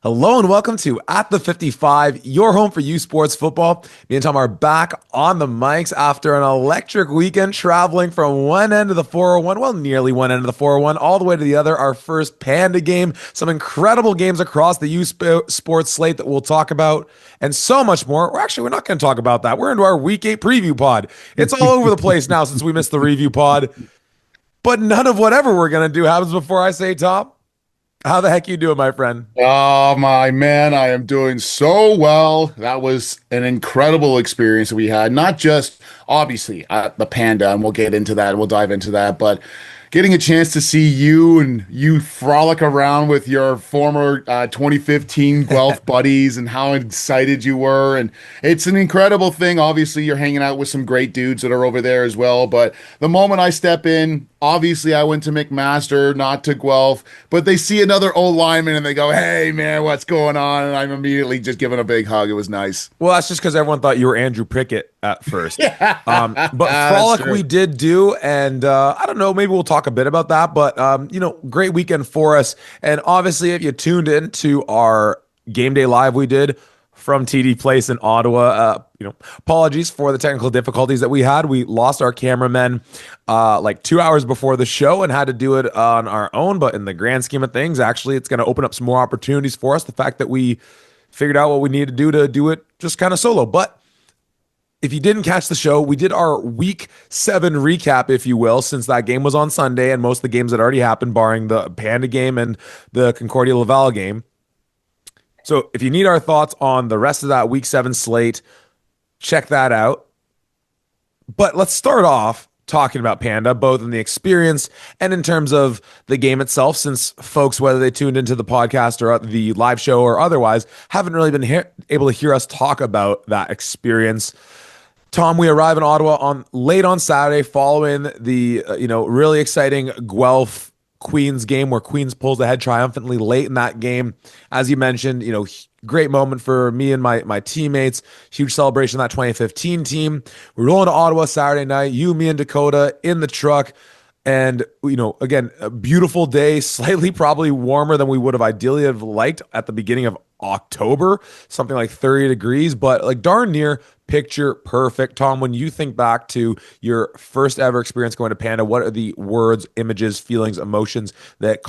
Hello and welcome to At the 55, your home for USports football. Me and Tom are back on the mics after an electric weekend traveling from one end of the 401, well, nearly one end of the 401, all the way to the other. Our first Panda game, some incredible games across the USports slate that we'll talk about, and so much more. We're not going to talk about that. We're into our Week 8 preview pod. It's all over the place now since we missed the review pod, but none of whatever we're going to do happens before I say, Tom, how the heck you doing, my friend? Oh, my man, I am doing so well. That was an incredible experience that we had. Not just obviously at the Panda, and we'll get into that, we'll dive into that, but getting a chance to see you and you frolic around with your former 2015 Guelph buddies and how excited you were. And it's an incredible thing. Obviously, you're hanging out with some great dudes that are over there as well. But the moment I step in, obviously, I went to McMaster, not to Guelph, but they see another old lineman and they go, "Hey, man, what's going on?" And I'm immediately just giving a big hug. It was nice. Well, that's just because everyone thought you were Andrew Prickett at first. Yeah, But that's frolic true. we did do, and I don't know, maybe we'll talk a bit about that. But great weekend for us. And obviously, if you tuned in to our game day live we did from TD Place in Ottawa, apologies for the technical difficulties that we had. We lost our cameramen like 2 hours before the show and had to do it on our own. But in the grand scheme of things, actually, it's going to open up some more opportunities for us. The fact that we figured out what we need to do it just kind of solo. But if you didn't catch the show, we did our week 7 recap, if you will, since that game was on Sunday and most of the games that already happened, barring the Panda game and the Concordia Laval game. So if you need our thoughts on the rest of that week 7 slate, check that out. But let's start off talking about Panda, both in the experience and in terms of the game itself, since folks, whether they tuned into the podcast or the live show or otherwise, haven't really been able to hear us talk about that experience. Tom, we arrive in Ottawa late on Saturday following the really exciting Guelph Queens game where Queens pulls ahead triumphantly late in that game. As you mentioned, great moment for me and my teammates. Huge celebration of that 2015 team. We're rolling to Ottawa Saturday night. You, me, and Dakota in the truck. And, again, a beautiful day, slightly probably warmer than we would have ideally have liked at the beginning of October, something like 30 degrees, but like darn near picture perfect. Tom, when you think back to your first ever experience going to Panda, what are the words, images, feelings, emotions that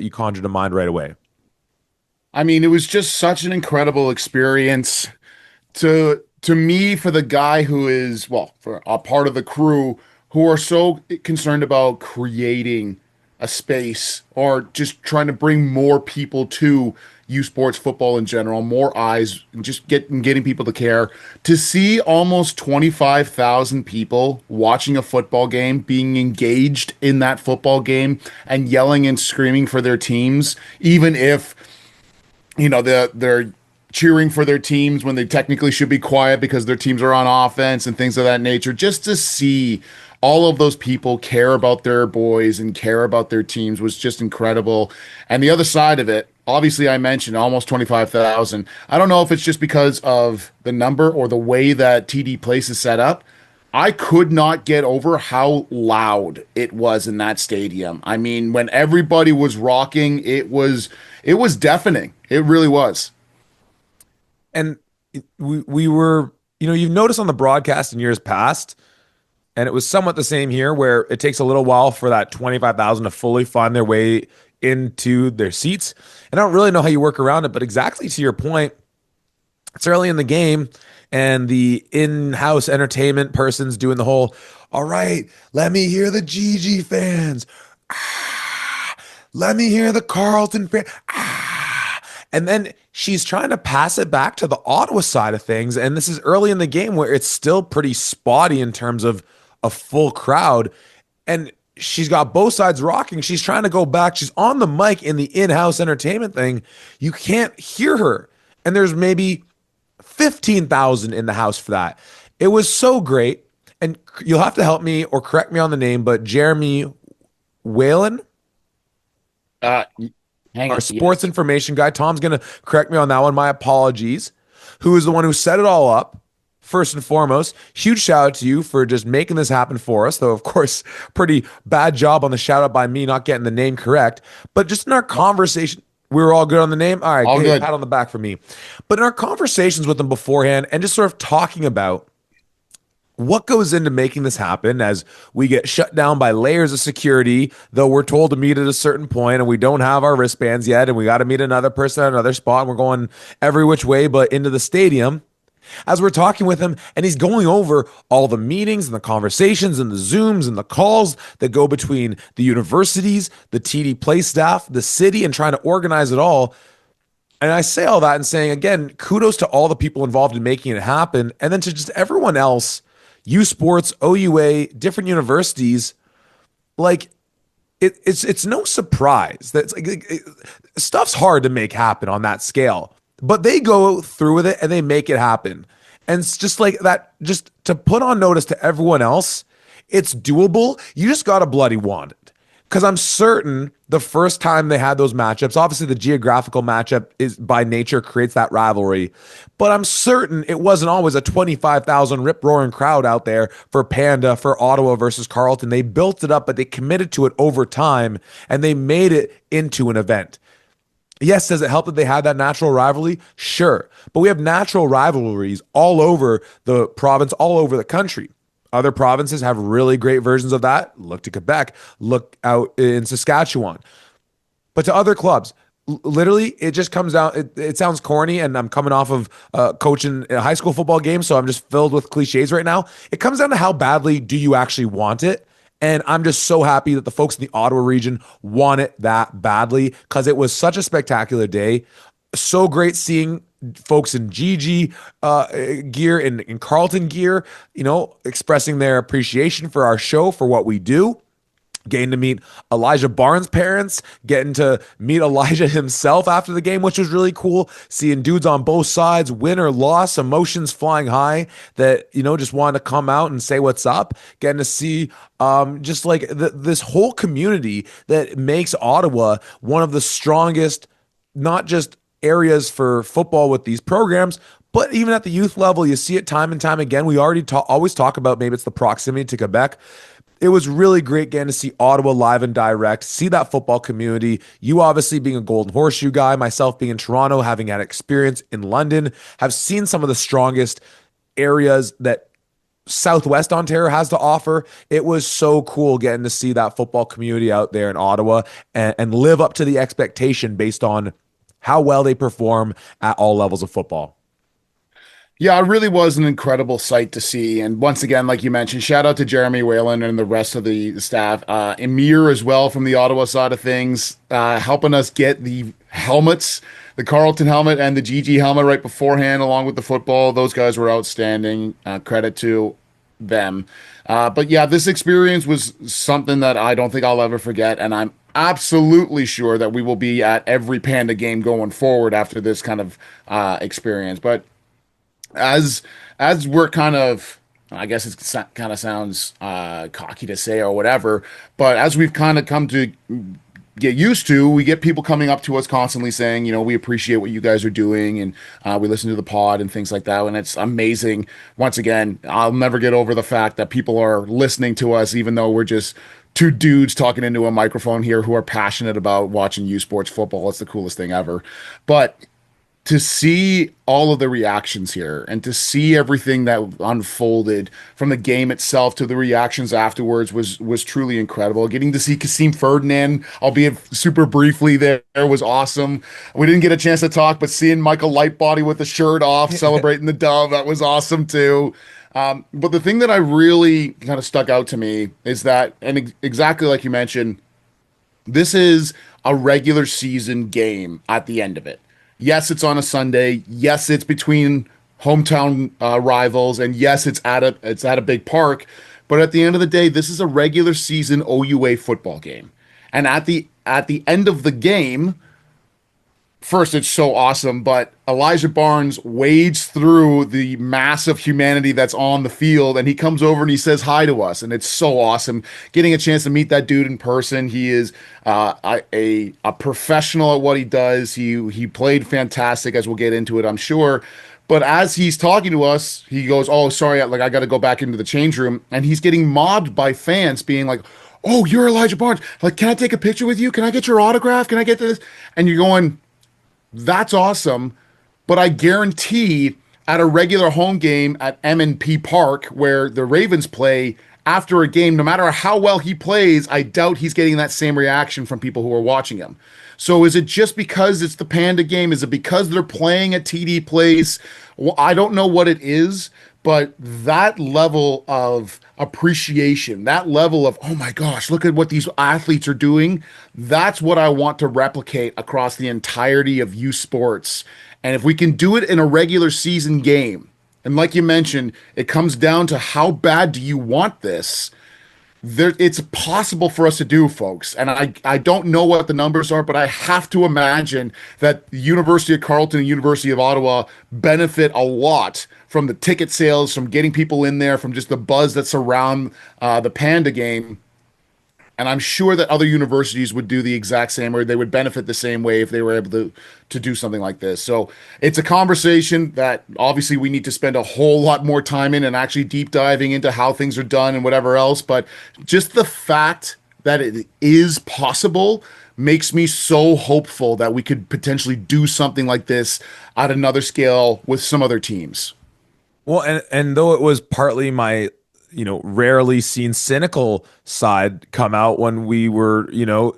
you conjure to mind right away? I mean, it was just such an incredible experience to me, for the guy who is, well, for a part of the crew who are so concerned about creating a space or just trying to bring more people to U Sports football in general, more eyes, and just getting people to care. To see almost 25,000 people watching a football game, being engaged in that football game and yelling and screaming for their teams, even if they're cheering for their teams when they technically should be quiet because their teams are on offense and things of that nature. Just to see all of those people care about their boys and care about their teams was just incredible. And the other side of it, obviously, I mentioned almost 25,000. I don't know if it's just because of the number or the way that TD Place is set up. I could not get over how loud it was in that stadium. I mean, when everybody was rocking, it was deafening. It really was. And we were, you've noticed on the broadcast in years past, and it was somewhat the same here, where it takes a little while for that 25,000 to fully find their way into their seats. And I don't really know how you work around it, but exactly to your point, it's early in the game, and the in-house entertainment person's doing the whole, "All right, let me hear the GG fans. Ah, let me hear the Carleton fans. Ah." And then she's trying to pass it back to the Ottawa side of things. And this is early in the game where it's still pretty spotty in terms of a full crowd. And she's got both sides rocking. She's trying to go back. She's on the mic in the in-house entertainment thing. You can't hear her. And there's maybe 15,000 in the house for that. It was so great. And you'll have to help me or correct me on the name, but Jeremy Whalen, Uh, Hang our on. sports information guy, Tom's going to correct me on that one. My apologies. Who is the one who set it all up? First and foremost, huge shout out to you for just making this happen for us. Though, of course, pretty bad job on the shout out by me not getting the name correct. But just in our conversation We were all good on the name. All right, All okay, good. pat on the back for me. But in our conversations with them beforehand and just sort of talking about what goes into making this happen as we get shut down by layers of security, though we're told to meet at a certain point and we don't have our wristbands yet, and we got to meet another person at another spot, and we're going every which way but into the stadium. As we're talking with him, and he's going over all the meetings and the conversations and the Zooms and the calls that go between the universities, the TD Place staff, the city, and trying to organize it all. And I say all that and saying, again, kudos to all the people involved in making it happen. And then to just everyone else, U Sports, OUA, different universities, like it's no surprise that stuff's hard to make happen on that scale, but they go through with it and they make it happen. And it's just like that, just to put on notice to everyone else, it's doable. You just got to bloody want it. Because I'm certain the first time they had those matchups, obviously the geographical matchup is by nature creates that rivalry, but I'm certain it wasn't always a 25,000 rip roaring crowd out there for Panda, for Ottawa versus Carleton. They built it up, but they committed to it over time and they made it into an event. Yes, does it help that they had that natural rivalry? Sure. But we have natural rivalries all over the province, all over the country. Other provinces have really great versions of that. Look to Quebec, look out in Saskatchewan. But to other clubs, literally, it just comes down. It sounds corny, and I'm coming off of coaching a high school football game, so I'm just filled with cliches right now. It comes down to how badly do you actually want it? And I'm just so happy that the folks in the Ottawa region want it that badly because it was such a spectacular day. So great seeing folks in GG gear and in Carleton gear, expressing their appreciation for our show, for what we do. Getting to meet Elijah Barnes' parents, getting to meet Elijah himself after the game, which was really cool. Seeing dudes on both sides, win or loss, emotions flying high that, just wanted to come out and say what's up. Getting to see just like this whole community that makes Ottawa one of the strongest, not just areas for football with these programs, but even at the youth level, you see it time and time again. We already always talk about maybe it's the proximity to Quebec. It was really great getting to see Ottawa live and direct, see that football community. You obviously being a Golden Horseshoe guy, myself being in Toronto, having had experience in London, have seen some of the strongest areas that Southwest Ontario has to offer. It was so cool getting to see that football community out there in Ottawa and live up to the expectation based on how well they perform at all levels of football. Yeah, it really was an incredible sight to see. And once again, like you mentioned, shout out to Jeremy Whalen and the rest of the staff. Emir as well from the Ottawa side of things, helping us get the helmets, the Carleton helmet and the GG helmet right beforehand, along with the football. Those guys were outstanding. Credit to them. But yeah, this experience was something that I don't think I'll ever forget. And I'm absolutely sure that we will be at every Panda game going forward after this kind of experience. But as we're kind of, I guess it's kind of sounds cocky to say or whatever, but as we've kind of come to get used to, we get people coming up to us constantly saying, we appreciate what you guys are doing, and we listen to the pod and things like that, and it's amazing. Once again, I'll never get over the fact that people are listening to us, even though we're just two dudes talking into a microphone here who are passionate about watching U Sports football. It's the coolest thing ever. But to see all of the reactions here and to see everything that unfolded from the game itself to the reactions afterwards was truly incredible. Getting to see Kasim Ferdinand, albeit super briefly there, was awesome. We didn't get a chance to talk, but seeing Michael Lightbody with the shirt off celebrating the dove, that was awesome too. But the thing that I really kind of stuck out to me is that, and exactly like you mentioned, this is a regular season game at the end of it. Yes, it's on a Sunday. Yes, it's between hometown rivals, and yes, it's at a big park. But at the end of the day, this is a regular season OUA football game. And at the end of the game, first, it's so awesome, but Elijah Barnes wades through the mass of humanity that's on the field, and he comes over and he says hi to us, and it's so awesome. Getting a chance to meet that dude in person. He is a professional at what he does. He played fantastic, as we'll get into it, I'm sure. But as he's talking to us, he goes, "Oh, sorry, I got to go back into the change room," and he's getting mobbed by fans, being like, "Oh, you're Elijah Barnes. Like, can I take a picture with you? Can I get your autograph? Can I get this?" And you're going, That's awesome. But I guarantee at a regular home game at M&P Park where the Ravens play after a game, no matter how well he plays, I doubt he's getting that same reaction from people who are watching him. So is it just because it's the Panda game? Is it because they're playing at TD Place? Well, I don't know what it is, but that level of appreciation, that level of, oh my gosh, look at what these athletes are doing. That's what I want to replicate across the entirety of U Sports. And if we can do it in a regular season game, and like you mentioned, it comes down to how bad do you want this? It's possible for us to do, folks. And I don't know what the numbers are, but I have to imagine that the University of Carleton and University of Ottawa benefit a lot from the ticket sales, from getting people in there, from just the buzz that's around the Panda game. And I'm sure that other universities would do the exact same, or they would benefit the same way if they were able to do something like this. So it's a conversation that obviously we need to spend a whole lot more time in and actually deep diving into how things are done and whatever else. But just the fact that it is possible makes me so hopeful that we could potentially do something like this at another scale with some other teams. Well, and though it was partly my, rarely seen cynical side come out when we were,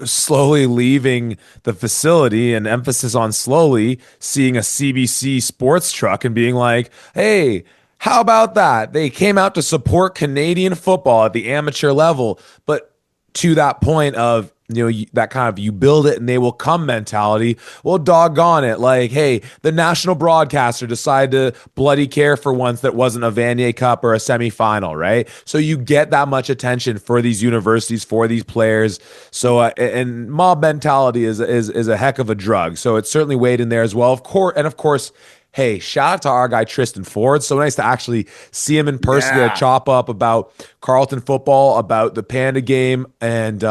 slowly leaving the facility, and emphasis on slowly, seeing a CBC sports truck and being like, hey, how about that? They came out to support Canadian football at the amateur level. But to that point of, that kind of you build it and they will come mentality. Well, doggone it. Like, hey, the national broadcaster decided to bloody care for once that wasn't a Vanier Cup or a semifinal, right? So you get that much attention for these universities, for these players. So, and mob mentality is a heck of a drug. So it's certainly weighed in there as well. Of course, hey, shout out to our guy Tristan Ford. So nice to actually see him in person to Yeah. chop up about Carleton football, about the Panda game. And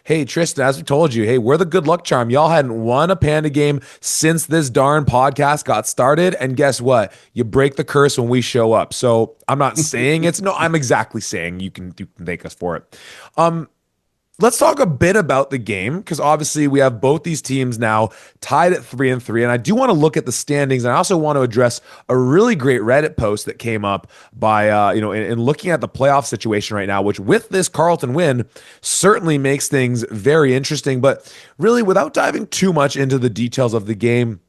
hey, Tristan, as we told you, hey, we're the good luck charm. Y'all hadn't won a Panda game since this darn podcast got started. And guess what? You break the curse when we show up. So I'm not saying I'm exactly saying you can thank us for it. Let's talk a bit about the game, because obviously we have both these teams now tied at 3-3, and I do want to look at the standings, and I also want to address a really great Reddit post that came up by in looking at the playoff situation right now, which with this Carleton win certainly makes things very interesting. But really, without diving too much into the details of the game,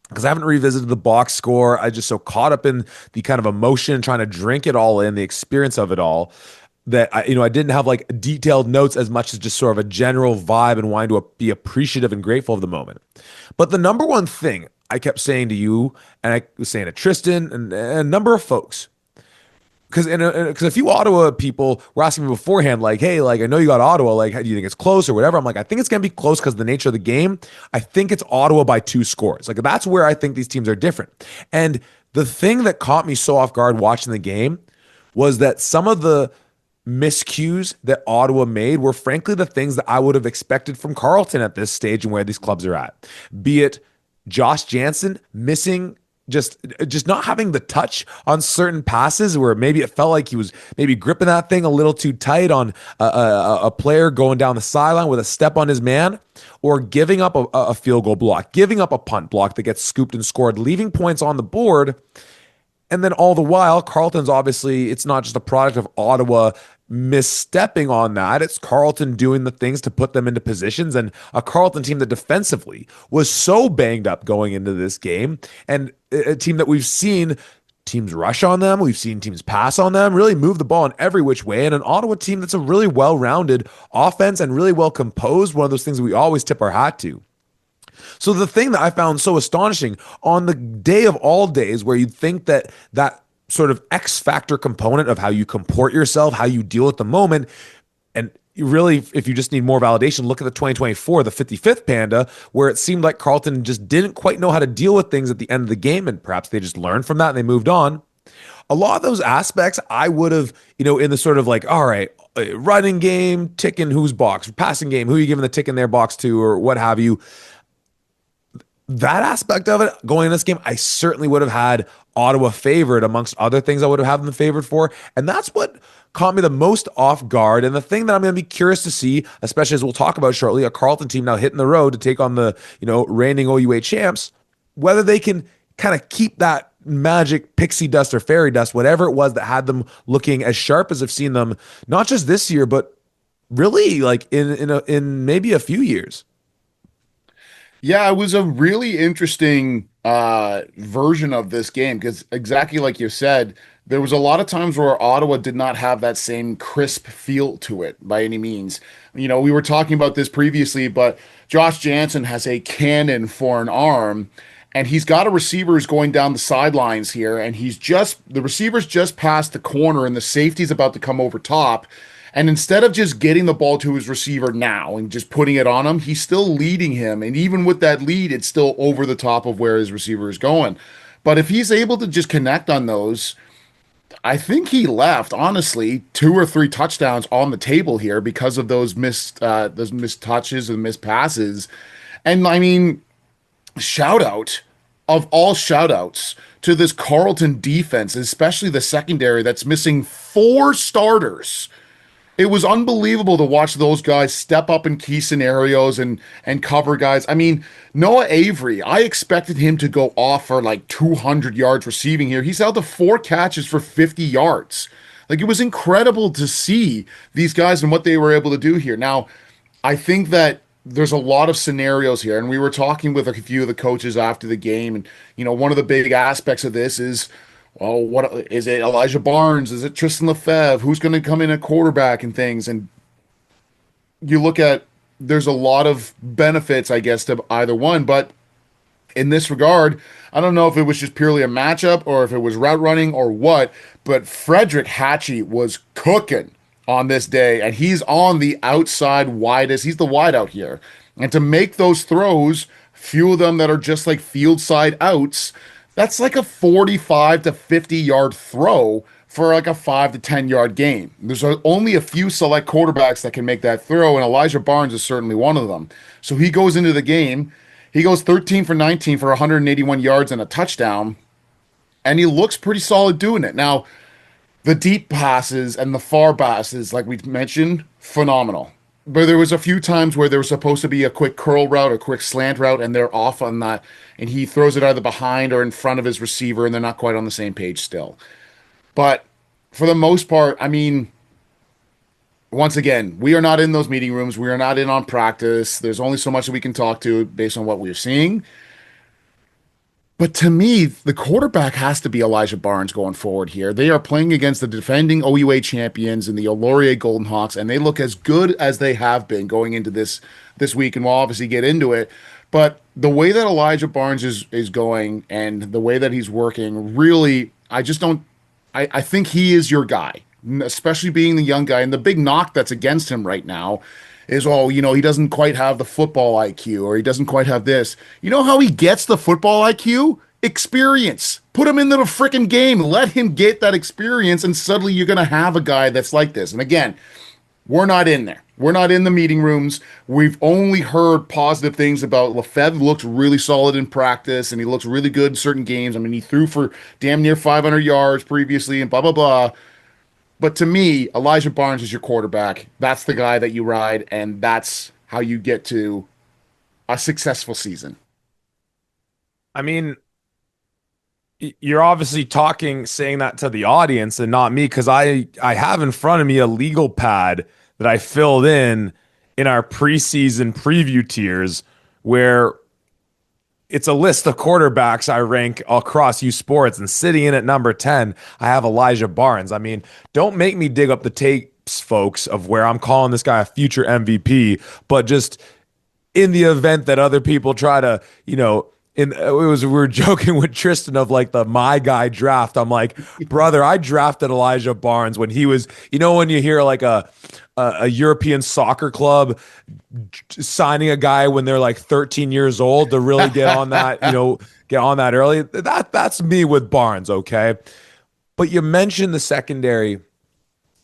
because I haven't revisited the box score, I just so caught up in the kind of emotion, trying to drink it all in, the experience of it all, that I didn't have like detailed notes as much as just sort of a general vibe and wanting to be appreciative and grateful of the moment. But the number one thing I kept saying to you, and I was saying to Tristan and a number of folks, because a few Ottawa people were asking me beforehand, like, hey, like I know you got Ottawa, like, how do you think it's close or whatever? I'm like, I think it's gonna be close because of the nature of the game. I think it's Ottawa by 2 scores. Like that's where I think these teams are different. And the thing that caught me so off guard watching the game was that some of the miscues that Ottawa made were frankly the things that I would have expected from Carleton at this stage and where these clubs are at. Be it Josh Jansen missing, just not having the touch on certain passes where maybe it felt like he was maybe gripping that thing a little too tight on a player going down the sideline with a step on his man, or giving up a field goal block, giving up a punt block that gets scooped and scored, leaving points on the board. And then all the while, Carleton's obviously, it's not just a product of Ottawa misstepping on that. It's Carleton doing the things to put them into positions, and a Carleton team that defensively was so banged up going into this game, and a team that we've seen teams rush on them, we've seen teams pass on them, really move the ball in every which way, and an Ottawa team that's a really well-rounded offense and really well composed, one of those things that we always tip our hat to. So the thing that I found so astonishing on the day of all days, where you'd think that that sort of X factor component of how you comport yourself, how you deal with the moment, and really, if you just need more validation, look at the 2024, the 55th Panda, where it seemed like Carleton just didn't quite know how to deal with things at the end of the game, and perhaps they just learned from that and they moved on. A lot of those aspects I would have, in the sort of like, all right, running game, tick in whose box, passing game, who are you giving the tick in their box to, or what have you. That aspect of it going in this game, I certainly would have had Ottawa favored amongst other things I would have had them favored for. And that's what caught me the most off guard. And the thing that I'm going to be curious to see, especially as we'll talk about shortly, a Carleton team now hitting the road to take on the, reigning OUA champs. whether they can kind of keep that magic pixie dust or fairy dust, whatever it was that had them looking as sharp as I've seen them, not just this year, but really like in maybe a few years. Yeah, it was a really interesting version of this game because exactly like you said, there was a lot of times where Ottawa did not have that same crisp feel to it by any means. We were talking about this previously, but Josh Jansen has a cannon for an arm, and he's got a receiver who's going down the sidelines here, and the receiver's just past the corner, and the safety's about to come over top. And instead of just getting the ball to his receiver now and just putting it on him, he's still leading him. And even with that lead, it's still over the top of where his receiver is going. But if he's able to just connect on those, I think he left, honestly, 2 or 3 touchdowns on the table here because of those missed touches and missed passes. And I mean, shout out of all shout outs to this Carleton defense, especially the secondary that's missing 4 starters. It was unbelievable to watch those guys step up in key scenarios and cover guys. I mean, Noah Avery, I expected him to go off for like 200 yards receiving here. He's held to 4 catches for 50 yards. Like, it was incredible to see these guys and what they were able to do here. Now, I think that there's a lot of scenarios here, and we were talking with a few of the coaches after the game, and one of the big aspects of this is, well, what is it? Elijah Barnes? Is it Tristan Lefebvre? Who's going to come in at quarterback and things? And you look at, there's a lot of benefits, I guess, to either one. But in this regard, I don't know if it was just purely a matchup or if it was route running or what. But Frederick Hatchie was cooking on this day, and he's on the outside widest. He's the wide out here, and to make those throws, few of them that are just like field side outs. That's like a 45 to 50 yard throw for like a 5 to 10 yard game. There's only a few select quarterbacks that can make that throw, and Elijah Barnes is certainly one of them. So he goes into the game. He goes 13 for 19 for 181 yards and a touchdown, and he looks pretty solid doing it. Now, the deep passes and the far passes, like we mentioned, phenomenal. But there was a few times where there was supposed to be a quick curl route or quick slant route, and they're off on that, and he throws it either behind or in front of his receiver, and they're not quite on the same page still. But for the most part, I mean, once again, we are not in those meeting rooms. We are not in on practice. There's only so much that we can talk to based on what we're seeing. But to me, the quarterback has to be Elijah Barnes going forward here. They are playing against the defending OUA champions and the Laurier Golden Hawks, and they look as good as they have been going into this week, and we'll obviously get into it. But the way that Elijah Barnes is going and the way that he's working, really, I just don't. I think he is your guy, especially being the young guy. And the big knock that's against him right now is, oh, he doesn't quite have the football IQ, or he doesn't quite have this. You know how he gets the football IQ? Experience. Put him into the freaking game. Let him get that experience, and suddenly you're going to have a guy that's like this. And again, we're not in there. We're not in the meeting rooms. We've only heard positive things about Lefebvre. Looks really solid in practice, and he looks really good in certain games. I mean, he threw for damn near 500 yards previously and blah, blah, blah. But to me, Elijah Barnes is your quarterback. That's the guy that you ride, and that's how you get to a successful season. I mean, you're obviously saying that to the audience and not me, because I have in front of me a legal pad that I filled in our preseason preview tiers, where it's a list of quarterbacks I rank across USports, and sitting in at number 10, I have Elijah Barnes. I mean, don't make me dig up the tapes, folks, of where I'm calling this guy a future MVP, but just in the event that other people try to, we were joking with Tristan of like the my guy draft. I'm like, brother, I drafted Elijah Barnes when he was, when you hear like a European soccer club signing a guy when they're like 13 years old to really get on that, get on that early. That's me with Barnes, okay? But you mentioned the secondary,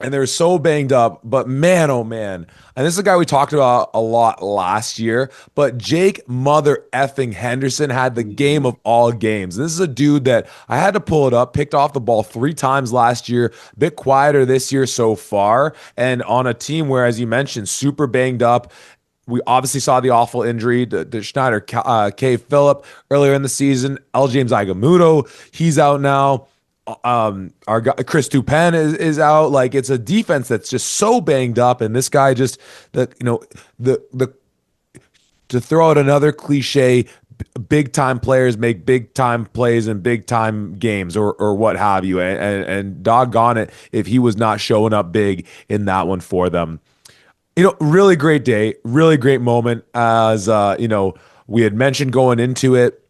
and they're so banged up, but man, oh man. And this is a guy we talked about a lot last year, but Jake Mother effing Henderson had the game of all games. This is a dude that I had to pull it up, picked off the ball 3 times last year, a bit quieter this year so far, and on a team where, as you mentioned, super banged up. we obviously saw the awful injury to Schneider, K. Phillip earlier in the season. L. James Igamudo, he's out now. Our guy, Chris Dupin is out. Like it's a defense that's just so banged up, and this guy just the to throw out another cliche, big time players make big time plays in big time games or what have you, and doggone it if he was not showing up big in that one for them. Really great day, really great moment. As we had mentioned going into it,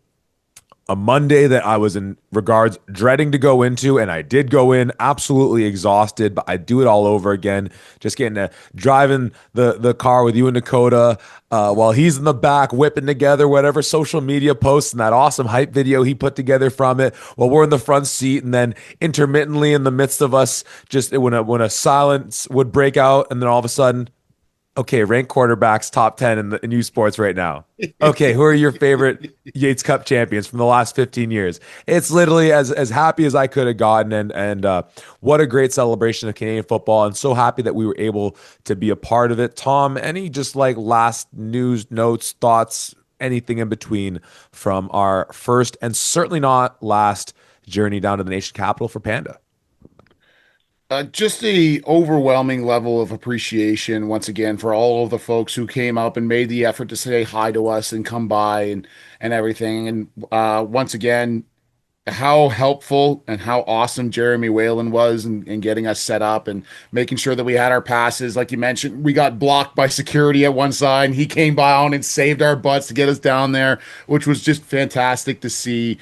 a Monday that I was in regards dreading to go into, and I did go in absolutely exhausted, but I do it all over again. Just getting to driving the car with you and Dakota, while he's in the back whipping together whatever social media posts and that awesome hype video he put together from it, while we're in the front seat, and then intermittently in the midst of us, just when a silence would break out, and then all of a sudden, okay, ranked quarterbacks top 10 in U Sports right now. Okay, who are your favorite Yates Cup champions from the last 15 years? It's literally as happy as I could have gotten, and what a great celebration of Canadian football, and so happy that we were able to be a part of it. Tom, any just like last news, notes, thoughts, anything in between from our first and certainly not last journey down to the nation capital for Panda? Just the overwhelming level of appreciation once again for all of the folks who came up and made the effort to say hi to us and come by and everything. And once again, how helpful and how awesome Jeremy Whalen was in getting us set up and making sure that we had our passes. Like you mentioned, we got blocked by security at one side, and he came by on and saved our butts to get us down there, which was just fantastic to see.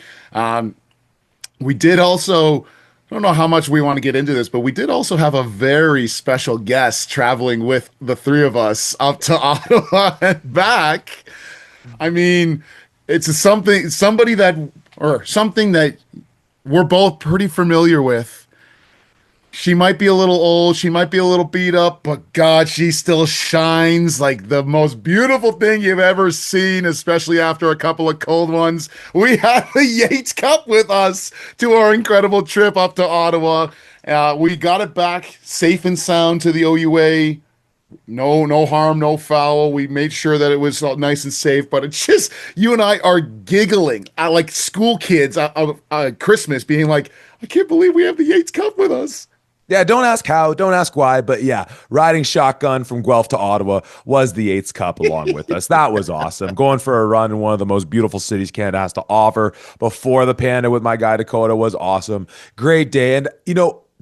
We did also. I don't know how much we want to get into this, but we did also have a very special guest traveling with the three of us up to Ottawa and back. I mean, it's somebody that, or something that we're both pretty familiar with. She might be a little old, she might be a little beat up, but God, she still shines like the most beautiful thing you've ever seen, especially after a couple of cold ones. We had the Yates Cup with us to our incredible trip up to Ottawa. We got it back safe and sound to the OUA. No harm, no foul. We made sure that it was all nice and safe, but it's just, you and I are giggling like school kids at Christmas, being like, I can't believe we have the Yates Cup with us. Yeah, don't ask how, don't ask why, but yeah, riding shotgun from Guelph to Ottawa was the Yates Cup along with us. That was awesome. Going for a run in one of the most beautiful cities Canada has to offer before the Panda with my guy Dakota was awesome. Great day. And,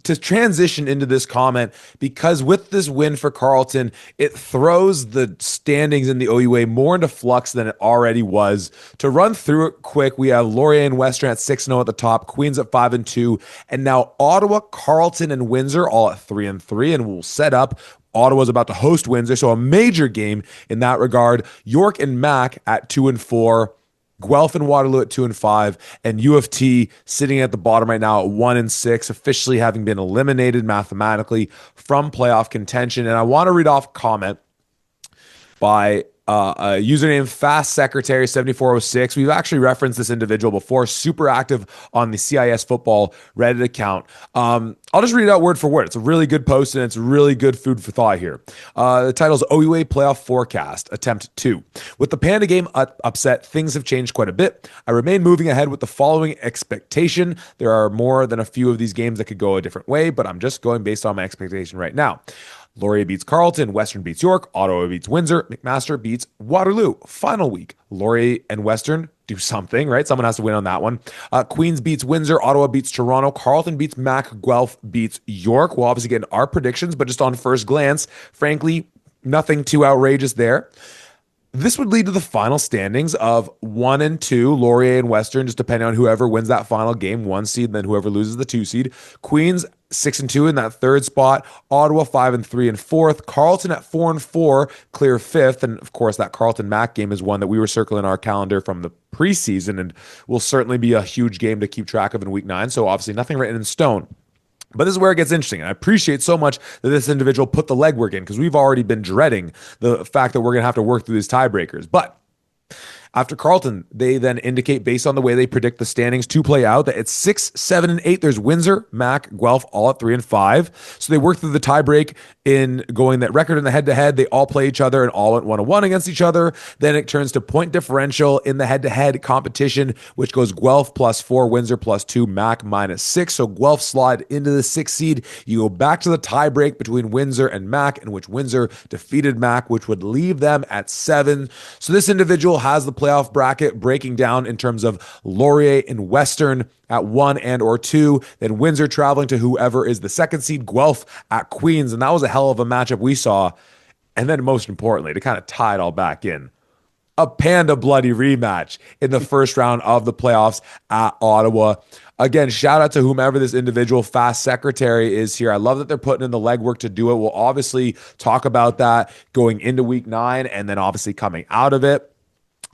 to transition into this comment, because with this win for Carleton, it throws the standings in the OUA more into flux than it already was. To run through it quick, we have Laurier and Western at 6-0 at the top, Queens at 5-2, and now Ottawa, Carleton, and Windsor all at 3-3, and we'll set up. Ottawa's about to host Windsor, so a major game in that regard. York and Mac at 2-4. Guelph and Waterloo at 2-5, and U of T sitting at the bottom right now at 1-6, officially having been eliminated mathematically from playoff contention. And I want to read off a comment by a username Fast Secretary 7406. We've actually referenced this individual before, super active on the CIS football Reddit account. I'll just read it out word for word. It's a really good post, and it's really good food for thought here. The title is OUA Playoff Forecast, Attempt 2. With the Panda game upset, things have changed quite a bit. I remain moving ahead with the following expectation. There are more than a few of these games that could go a different way, but I'm just going based on my expectation right now. Laurier beats Carleton, Western beats York, Ottawa beats Windsor, McMaster beats Waterloo. Final week, Laurier and Western do something, right? Someone has to win on that one. Queens beats Windsor, Ottawa beats Toronto, Carleton beats Mac, Guelph beats York. We'll obviously get our predictions, but just on first glance, frankly, nothing too outrageous there. This would lead to the final standings of 1 and 2, Laurier and Western, just depending on whoever wins that final game, 1 seed, and then whoever loses the 2 seed. Queens 6 and 2 in that third spot, Ottawa 5 and 3 in fourth, Carleton at 4 and 4, clear fifth, and of course that Carleton Mac game is one that we were circling our calendar from the preseason, and will certainly be a huge game to keep track of in week 9. So obviously nothing written in stone. But this is where it gets interesting. And I appreciate so much that this individual put the legwork in, because we've already been dreading the fact that we're going to have to work through these tiebreakers. But After Carleton, they then indicate based on the way they predict the standings to play out that it's 6, 7, and 8. There's Windsor, Mac, Guelph, all at 3 and 5. So they work through the tiebreak in going that record in the head-to-head. They all play each other and all went 1-1 against each other. Then it turns to point differential in the head-to-head competition, which goes Guelph +4, Windsor +2, Mac -6. So Guelph slide into the 6th seed. You go back to the tiebreak between Windsor and Mac, in which Windsor defeated Mac, which would leave them at 7. So this individual has the playoff bracket breaking down in terms of Laurier and Western at 1 and or 2, then Windsor traveling to whoever is the 2nd seed, Guelph at Queens, and that was a hell of a matchup we saw. And then most importantly, to kind of tie it all back in, a Panda bloody rematch in the first round of the playoffs at Ottawa. Again, shout out to whomever this individual fast secretary is here. I love that they're putting in the legwork to do it. We'll obviously talk about that going into week 9 and then obviously coming out of it.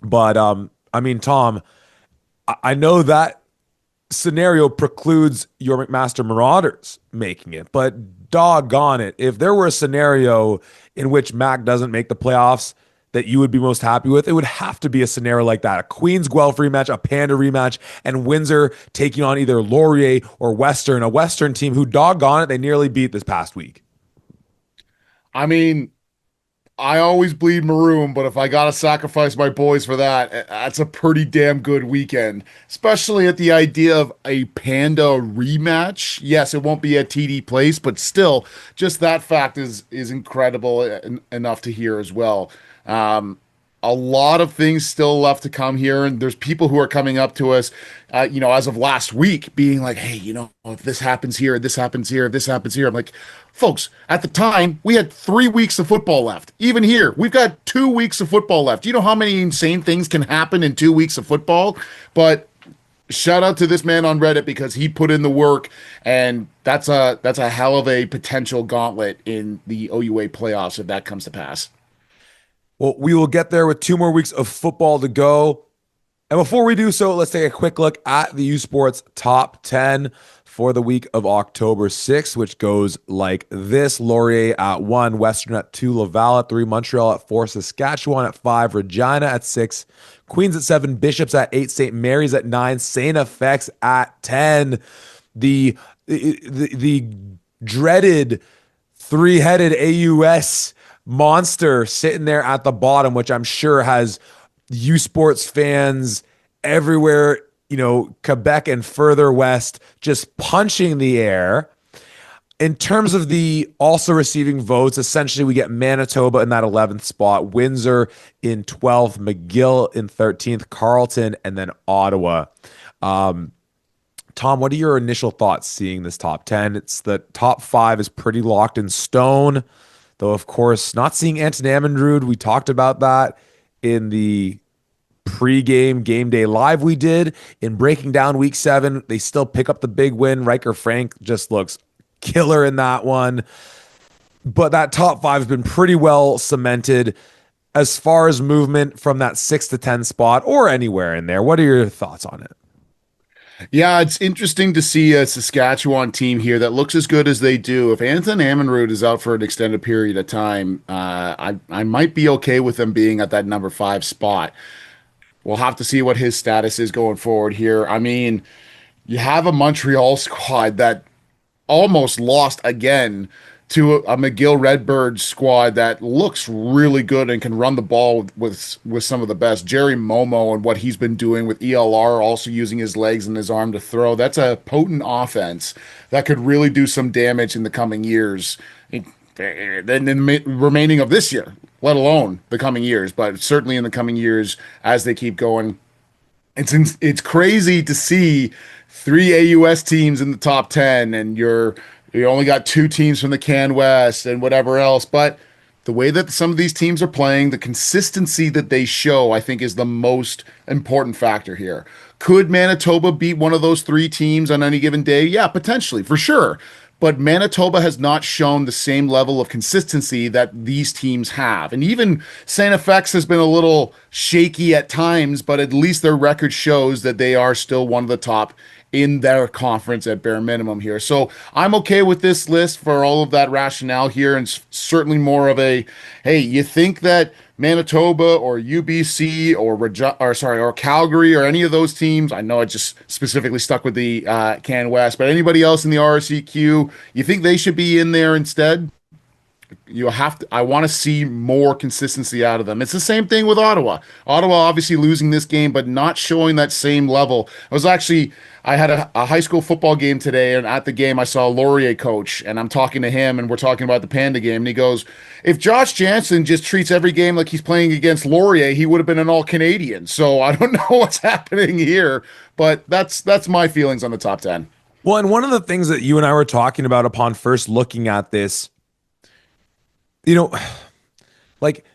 But I mean, Tom, I know that scenario precludes your McMaster Marauders making it, but doggone it, if there were a scenario in which Mac doesn't make the playoffs that you would be most happy with, it would have to be a scenario like that. A Queens Guelph rematch, a Panda rematch, and Windsor taking on either Laurier or Western, a Western team who, doggone it, they nearly beat this past week. I mean, I always bleed maroon, but if I gotta sacrifice my boys for that, that's a pretty damn good weekend. Especially at the idea of a Panda rematch. Yes, it won't be at TD Place, but still, just that fact is incredible enough to hear as well. A lot of things still left to come here, and there's people who are coming up to us, as of last week, being like, "Hey, if this happens here, this happens here, this happens here." I'm like, folks, at the time, we had 3 weeks of football left. Even here, we've got 2 weeks of football left. You know how many insane things can happen in 2 weeks of football? But shout out to this man on Reddit because he put in the work, and that's a hell of a potential gauntlet in the OUA playoffs if that comes to pass. Well, we will get there with 2 more weeks of football to go. And before we do so, let's take a quick look at the USports Top 10 for the week of October 6th, which goes like this. Laurier at 1, Western at 2, Laval at 3, Montreal at 4, Saskatchewan at 5, Regina at 6, Queens at 7, Bishops at 8, St. Mary's at 9, St. FX at 10. The dreaded three-headed AUS monster sitting there at the bottom, which I'm sure has U Sports fans everywhere, Quebec and further west, just punching the air. In terms of the also receiving votes, essentially we get Manitoba in that 11th spot, Windsor in 12th, McGill in 13th, Carleton, and then Ottawa. Tom, what are your initial thoughts seeing this top 10? It's the top 5 is pretty locked in stone. Though, of course, not seeing Anton Amundrud, we talked about that in the pre-game game day live we did. In breaking down week 7, they still pick up the big win. Riker Frank just looks killer in that one. But that top 5 has been pretty well cemented as far as movement from that 6 to 10 spot or anywhere in there. What are your thoughts on it? Yeah, it's interesting to see a Saskatchewan team here that looks as good as they do. If Anton Amundrud is out for an extended period of time, I might be okay with them being at that number 5 spot. We'll have to see what his status is going forward here. I mean, you have a Montreal squad that almost lost again to a McGill Redbirds squad that looks really good and can run the ball with some of the best. Jerry Momo and what he's been doing with ELR, also using his legs and his arm to throw. That's a potent offense that could really do some damage in the coming years. Then in the remaining of this year, let alone the coming years, but certainly in the coming years as they keep going. It's crazy to see 3 AUS teams in the top 10 and you only got 2 teams from the Can West and whatever else. But the way that some of these teams are playing, the consistency that they show, I think is the most important factor here. Could Manitoba beat one of those 3 teams on any given day? Yeah, potentially, for sure. But Manitoba has not shown the same level of consistency that these teams have. And even St. FX has been a little shaky at times, but at least their record shows that they are still one of the top in their conference at bare minimum here. So I'm okay with this list for all of that rationale here, and certainly more of a, hey, you think that Manitoba or UBC or Calgary or any of those teams. I know I just specifically stuck with the Can West, but anybody else in the RSEQ, you think they should be in there instead? I want to see more consistency out of them. It's the same thing with Ottawa. Ottawa obviously losing this game, but not showing that same level. I had a high school football game today, and at the game I saw a Laurier coach, and I'm talking to him, and we're talking about the Panda game, and he goes, if Josh Jansen just treats every game like he's playing against Laurier, he would have been an all-Canadian. So I don't know what's happening here, but that's my feelings on the top 10. Well, and one of the things that you and I were talking about upon first looking at this, you know, like,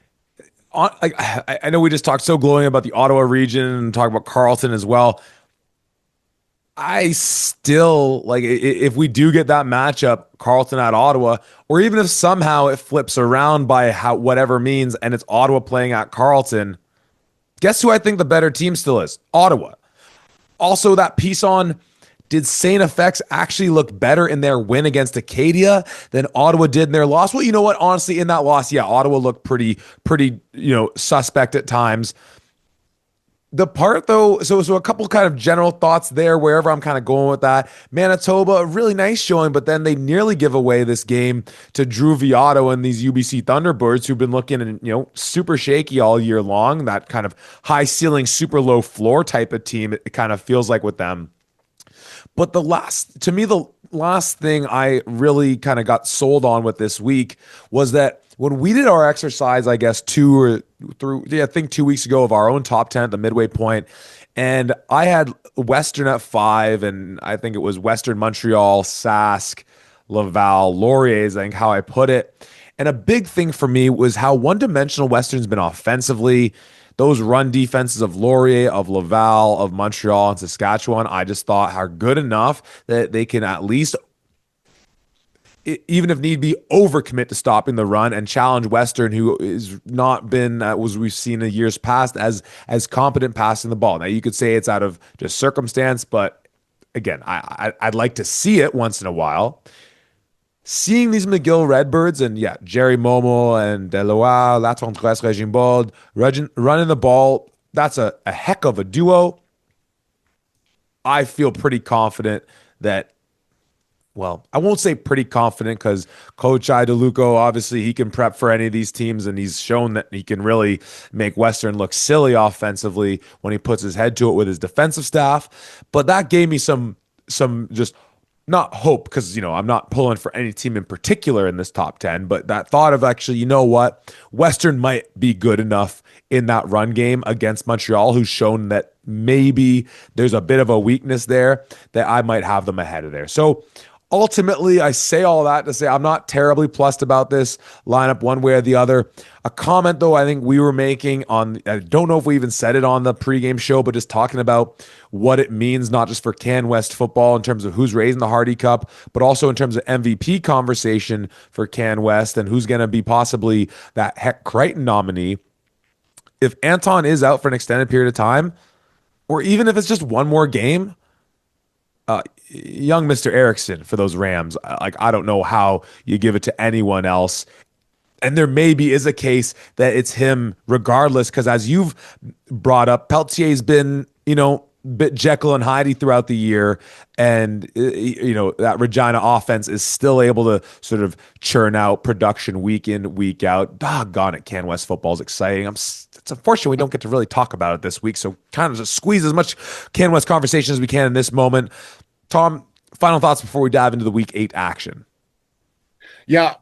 I know we just talked so glowing about the Ottawa region and talk about Carleton as well. I still like if we do get that matchup, Carleton at Ottawa, or even if somehow it flips around by whatever means and it's Ottawa playing at Carleton, guess who I think the better team still is? Ottawa. Also, that piece on did St. FX actually look better in their win against Acadia than Ottawa did in their loss? Well, you know what? Honestly, in that loss, yeah, Ottawa looked pretty, suspect at times. The part though, so a couple kind of general thoughts there, wherever I'm kind of going with that. Manitoba, a really nice showing, but then they nearly give away this game to Drew Viotto and these UBC Thunderbirds who've been looking, super shaky all year long. That kind of high ceiling, super low floor type of team, it kind of feels like with them. But the last thing I really kind of got sold on with this week was that when we did our exercise, I guess 2 weeks ago of our own top 10 at the midway point, and I had Western at 5, and I think it was Western, Montreal, Sask, Laval, Laurier is I think how I put it. And a big thing for me was how one-dimensional Western's been offensively. Those run defenses of Laurier, of Laval, of Montreal, and Saskatchewan, I just thought are good enough that they can at least, even if need be, overcommit to stopping the run and challenge Western, who has not been, as we've seen in years past, as competent passing the ball. Now, you could say it's out of just circumstance, but again, I'd like to see it once in a while. Seeing these McGill Redbirds and yeah, Jerry Momo and Delois, Latondres, Regimbaud running the ball, that's a heck of a duo. I feel pretty confident that, well, I won't say pretty confident because Coach Idaluco, obviously he can prep for any of these teams and he's shown that he can really make Western look silly offensively when he puts his head to it with his defensive staff. But that gave me some just not hope because, I'm not pulling for any team in particular in this top 10, but that thought of actually, you know what? Western might be good enough in that run game against Montreal, who's shown that maybe there's a bit of a weakness there that I might have them ahead of there. So ultimately, I say all that to say I'm not terribly plussed about this lineup one way or the other. A comment, though, I think we were making I don't know if we even said it on the pregame show, but just talking about what it means, not just for Can West football in terms of who's raising the Hardy Cup, but also in terms of MVP conversation for Can West and who's going to be possibly that Heck Crichton nominee. If Anton is out for an extended period of time, or even if it's just one more game, young Mr. Erickson for those Rams. Like, I don't know how you give it to anyone else. And there maybe is a case that it's him regardless, because as you've brought up, Peltier's been, bit Jekyll and Hyde throughout the year. And, that Regina offense is still able to sort of churn out production week in, week out. Doggone it, Can West football is exciting. It's unfortunate we don't get to really talk about it this week. So kind of just squeeze as much Can West conversation as we can in this moment. Tom, final thoughts before we dive into the Week 8 action. Yeah,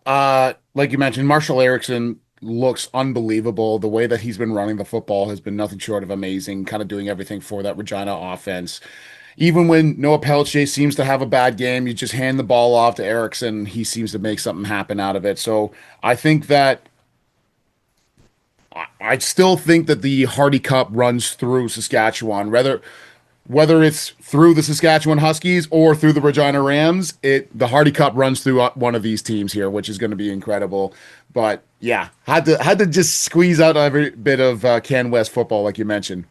like you mentioned, Marshall Erickson looks unbelievable. The way that he's been running the football has been nothing short of amazing, kind of doing everything for that Regina offense. Even when Noah Pelletier seems to have a bad game, you just hand the ball off to Erickson. He seems to make something happen out of it. So I think that I still think that the Hardy Cup runs through Saskatchewan, whether it's through the Saskatchewan Huskies or through the Regina Rams, the Hardy Cup runs through one of these teams here, which is going to be incredible. But yeah, had to just squeeze out every bit of Can West football, like you mentioned.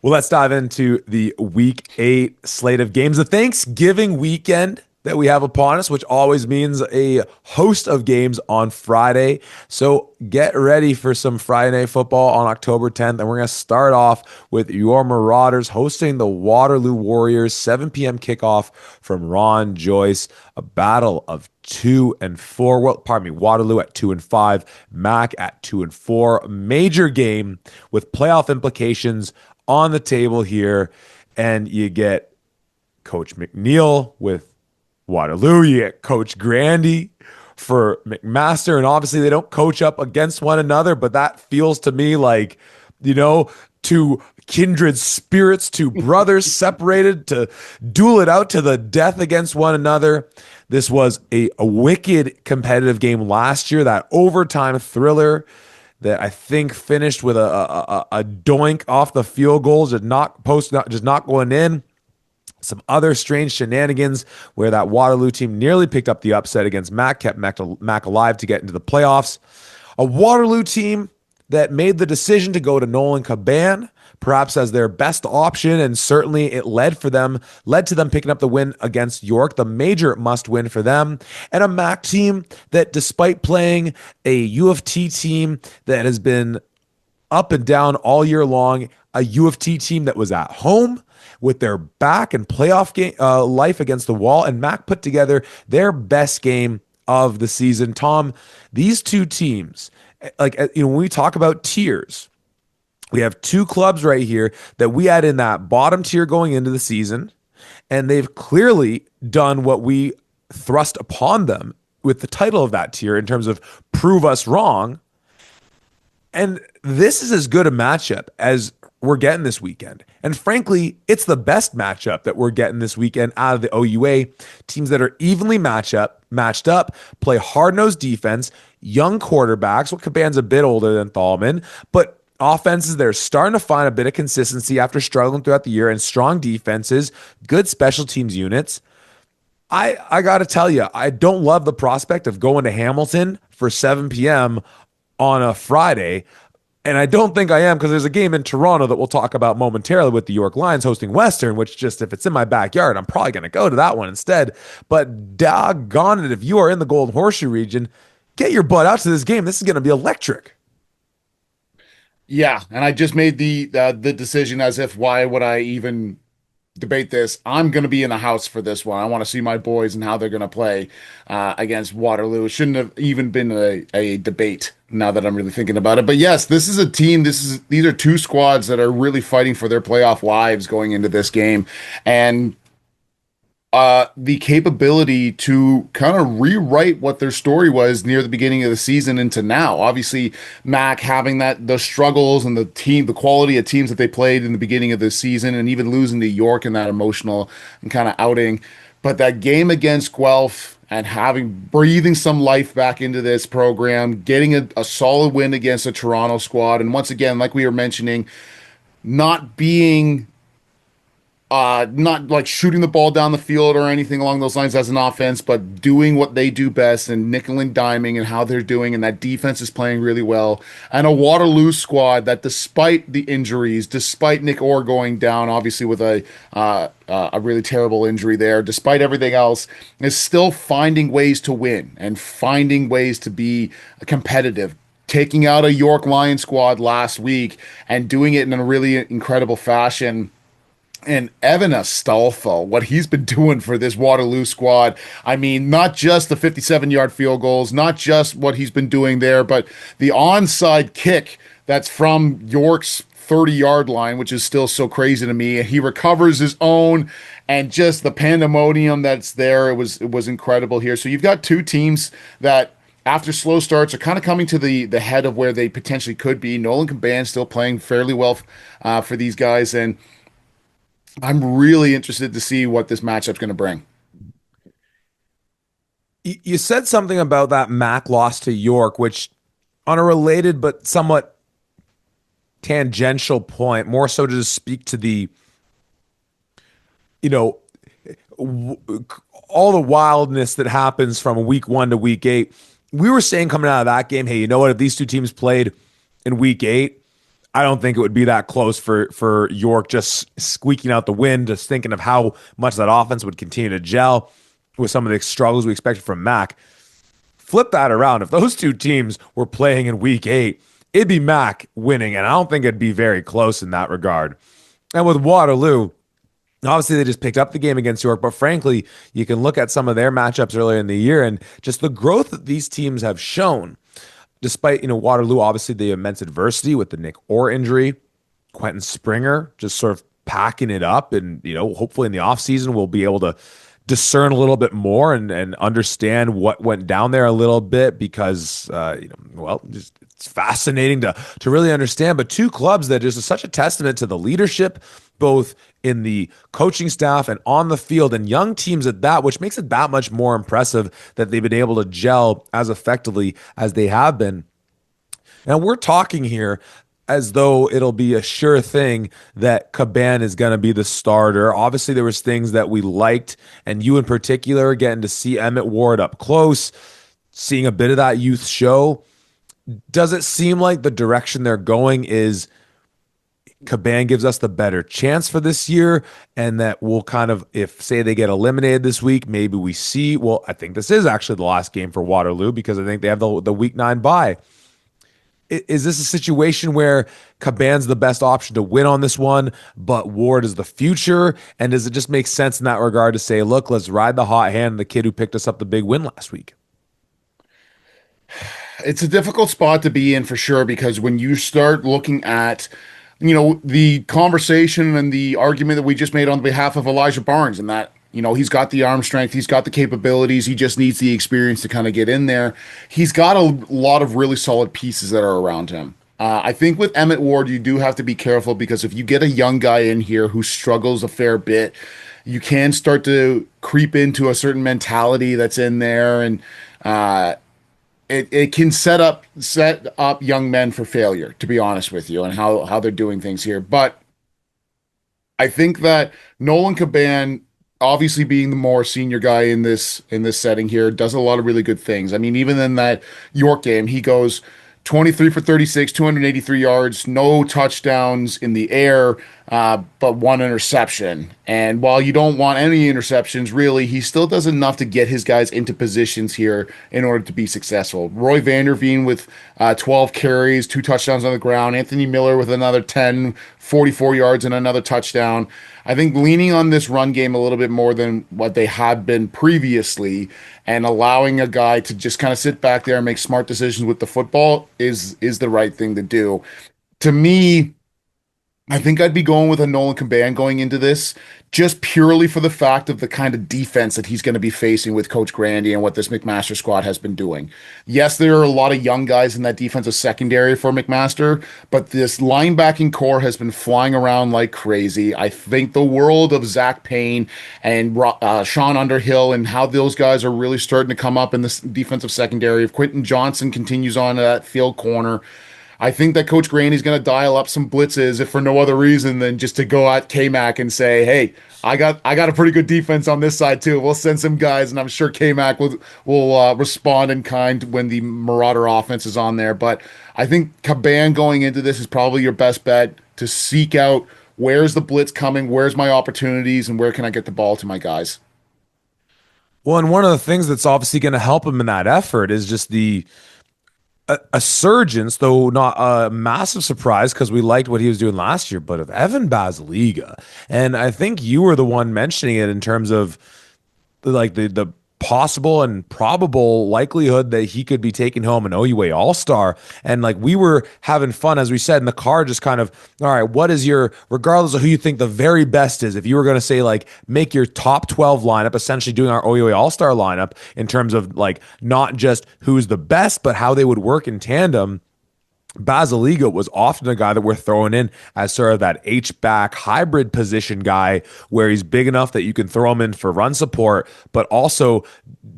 Well, let's dive into the Week 8 slate of games. The Thanksgiving weekend that we have upon us, which always means a host of games on Friday. So get ready for some Friday Night Football on October 10th. And we're going to start off with your Marauders hosting the Waterloo Warriors, 7 p.m. kickoff from Ron Joyce, a battle of 2-4. Well, pardon me, Waterloo at 2-5, Mac at 2-4. Major game with playoff implications on the table here. And you get Coach McNeil with Waterloo. You get Coach Grandy for McMaster. And obviously, they don't coach up against one another, but that feels to me like, two kindred spirits, two brothers separated to duel it out to the death against one another. This was a wicked competitive game last year, that overtime thriller that I think finished with a doink off the field goals, just not going in. Some other strange shenanigans where that Waterloo team nearly picked up the upset against Mac, kept Mac alive to get into the playoffs. A Waterloo team that made the decision to go to Nolan Caban, perhaps as their best option, and certainly it led to them picking up the win against York, the major must win for them. And a Mac team that, despite playing a U of T team that has been up and down all year long, a U of T team that was at home with their back and playoff game life against the wall, and Mac put together their best game of the season. Tom, these two teams, when we talk about tiers, we have two clubs right here that we had in that bottom tier going into the season, and they've clearly done what we thrust upon them with the title of that tier in terms of prove us wrong. And this is as good a matchup as we're getting this weekend. And frankly, it's the best matchup that we're getting this weekend out of the OUA. Teams that are evenly matched up, play hard-nosed defense, young quarterbacks. Well, Caban's a bit older than Thalman, but offenses that are starting to find a bit of consistency after struggling throughout the year, and strong defenses, good special teams units. I got to tell you, I don't love the prospect of going to Hamilton for 7 p.m. on a Friday. And I don't think I am, because there's a game in Toronto that we'll talk about momentarily with the York Lions hosting Western, which, just if it's in my backyard, I'm probably going to go to that one instead. But doggone it, if you are in the Golden Horseshoe region, get your butt out to this game. This is going to be electric. Yeah, and I just made the decision, as if, why would I even debate this? I'm going to be in the house for this one. I want to see my boys and how they're going to play against Waterloo. It shouldn't have even been a debate, now that I'm really thinking about it. But yes, this is a team. These are two squads that are really fighting for their playoff lives going into this game, and the capability to kind of rewrite what their story was near the beginning of the season into now. Obviously, Mac having the struggles and the quality of teams that they played in the beginning of the season, and even losing to York in that emotional and kind of outing. But that game against Guelph, and breathing some life back into this program, getting a solid win against a Toronto squad. And once again, like we were mentioning, not being not like shooting the ball down the field or anything along those lines as an offense, but doing what they do best, and nickel and diming and how they're doing, and that defense is playing really well. And a Waterloo squad that, despite the injuries, despite Nick Orr going down, obviously with a really terrible injury there, despite everything else, is still finding ways to win and finding ways to be competitive. Taking out a York Lions squad last week and doing it in a really incredible fashion. And Evan Astolfo, what he's been doing for this Waterloo squad. I mean, not just the 57-yard field goals, not just what he's been doing there, but the onside kick that's from York's 30-yard line, which is still so crazy to me. He recovers his own, and just the pandemonium that's there. It was incredible here. So you've got two teams that, after slow starts, are kind of coming to the head of where they potentially could be. Nolan Caban still playing fairly well for these guys, and I'm really interested to see what this matchup's going to bring. You said something about that Mac loss to York, which, on a related but somewhat tangential point, more so to just speak to the, all the wildness that happens from week 1 to week 8. We were saying coming out of that game, hey, you know what? If these two teams played in week 8, I don't think it would be that close for York just squeaking out the win, just thinking of how much that offense would continue to gel. with some of the struggles we expected from Mac. Flip that around. If those two teams were playing in week 8, it'd be Mac winning, and I don't think it'd be very close in that regard. And with Waterloo, obviously they just picked up the game against York, but frankly, you can look at some of their matchups earlier in the year and just the growth that these teams have shown. Despite, Waterloo, obviously the immense adversity with the Nick Orr injury, Quentin Springer just sort of packing it up, and hopefully in the offseason we'll be able to discern a little bit more and understand what went down there a little bit, because just it's fascinating to really understand. But two clubs that is such a testament to the leadership, both in the coaching staff and on the field, and young teams at that, which makes it that much more impressive that they've been able to gel as effectively as they have been. And we're talking here as though it'll be a sure thing that Caban is going to be the starter. Obviously, there was things that we liked, and you in particular, getting to see Emmett Ward up close, seeing a bit of that youth show. Does it seem like the direction they're going is Caban gives us the better chance for this year, and that we'll kind of, if say they get eliminated this week, maybe we see, well, I think this is actually the last game for Waterloo because I think they have the week 9 bye. Is this a situation where Caban's the best option to win on this one, but Ward is the future? And does it just make sense in that regard to say, look, let's ride the hot hand of the kid who picked us up the big win last week? It's a difficult spot to be in for sure, because when you start looking at, the conversation and the argument that we just made on behalf of Elijah Barnes, and that, he's got the arm strength, he's got the capabilities, he just needs the experience to kind of get in there. He's got a lot of really solid pieces that are around him. I think with Emmett Ward, you do have to be careful, because if you get a young guy in here who struggles a fair bit, you can start to creep into a certain mentality that's in there, and it can set up young men for failure, to be honest with you, and how they're doing things here. But I think that Nolan Caban, obviously being the more senior guy in this setting here, does a lot of really good things. I mean, even in that York game, he goes 23 for 36, 283 yards, no touchdowns in the air, but one interception. And while you don't want any interceptions, really, he still does enough to get his guys into positions here in order to be successful. Roy Vanderveen with 12 carries, 2 touchdowns on the ground. Anthony Miller with another 10, 44 yards and another touchdown. I think leaning on this run game a little bit more than what they had been previously, and allowing a guy to just kind of sit back there and make smart decisions with the football is the right thing to do. To me, I think I'd be going with a Nolan Caban going into this, just purely for the fact of the kind of defense that he's going to be facing with Coach Grandy and what this McMaster squad has been doing. Yes, there are a lot of young guys in that defensive secondary for McMaster, but this linebacking core has been flying around like crazy. I think the world of Zach Payne and Sean Underhill, and how those guys are really starting to come up in this defensive secondary. If Quentin Johnson continues on that field corner, I think that Coach Graney's going to dial up some blitzes, if for no other reason than just to go at K-Mac and say, hey, I got a pretty good defense on this side too. We'll send some guys, and I'm sure K-Mac will respond in kind when the Marauder offense is on there. But I think Caban going into this is probably your best bet to seek out, where's the blitz coming, where's my opportunities, and where can I get the ball to my guys. Well, and one of the things that's obviously going to help him in that effort is just the a surgeons, though not a massive surprise because we liked what he was doing last year, but of Evan Basiliga. And I think you were the one mentioning it in terms of like the possible and probable likelihood that he could be taking home an OUA All-Star. And like we were having fun, as we said in the car, just kind of, all right, what is your, regardless of who you think the very best is, if you were going to say like make your top 12 lineup, essentially doing our OUA All-Star lineup in terms of like not just who's the best, but how they would work in tandem. Basiliga was often a guy that we're throwing in as sort of that H-back hybrid position guy where he's big enough that you can throw him in for run support, but also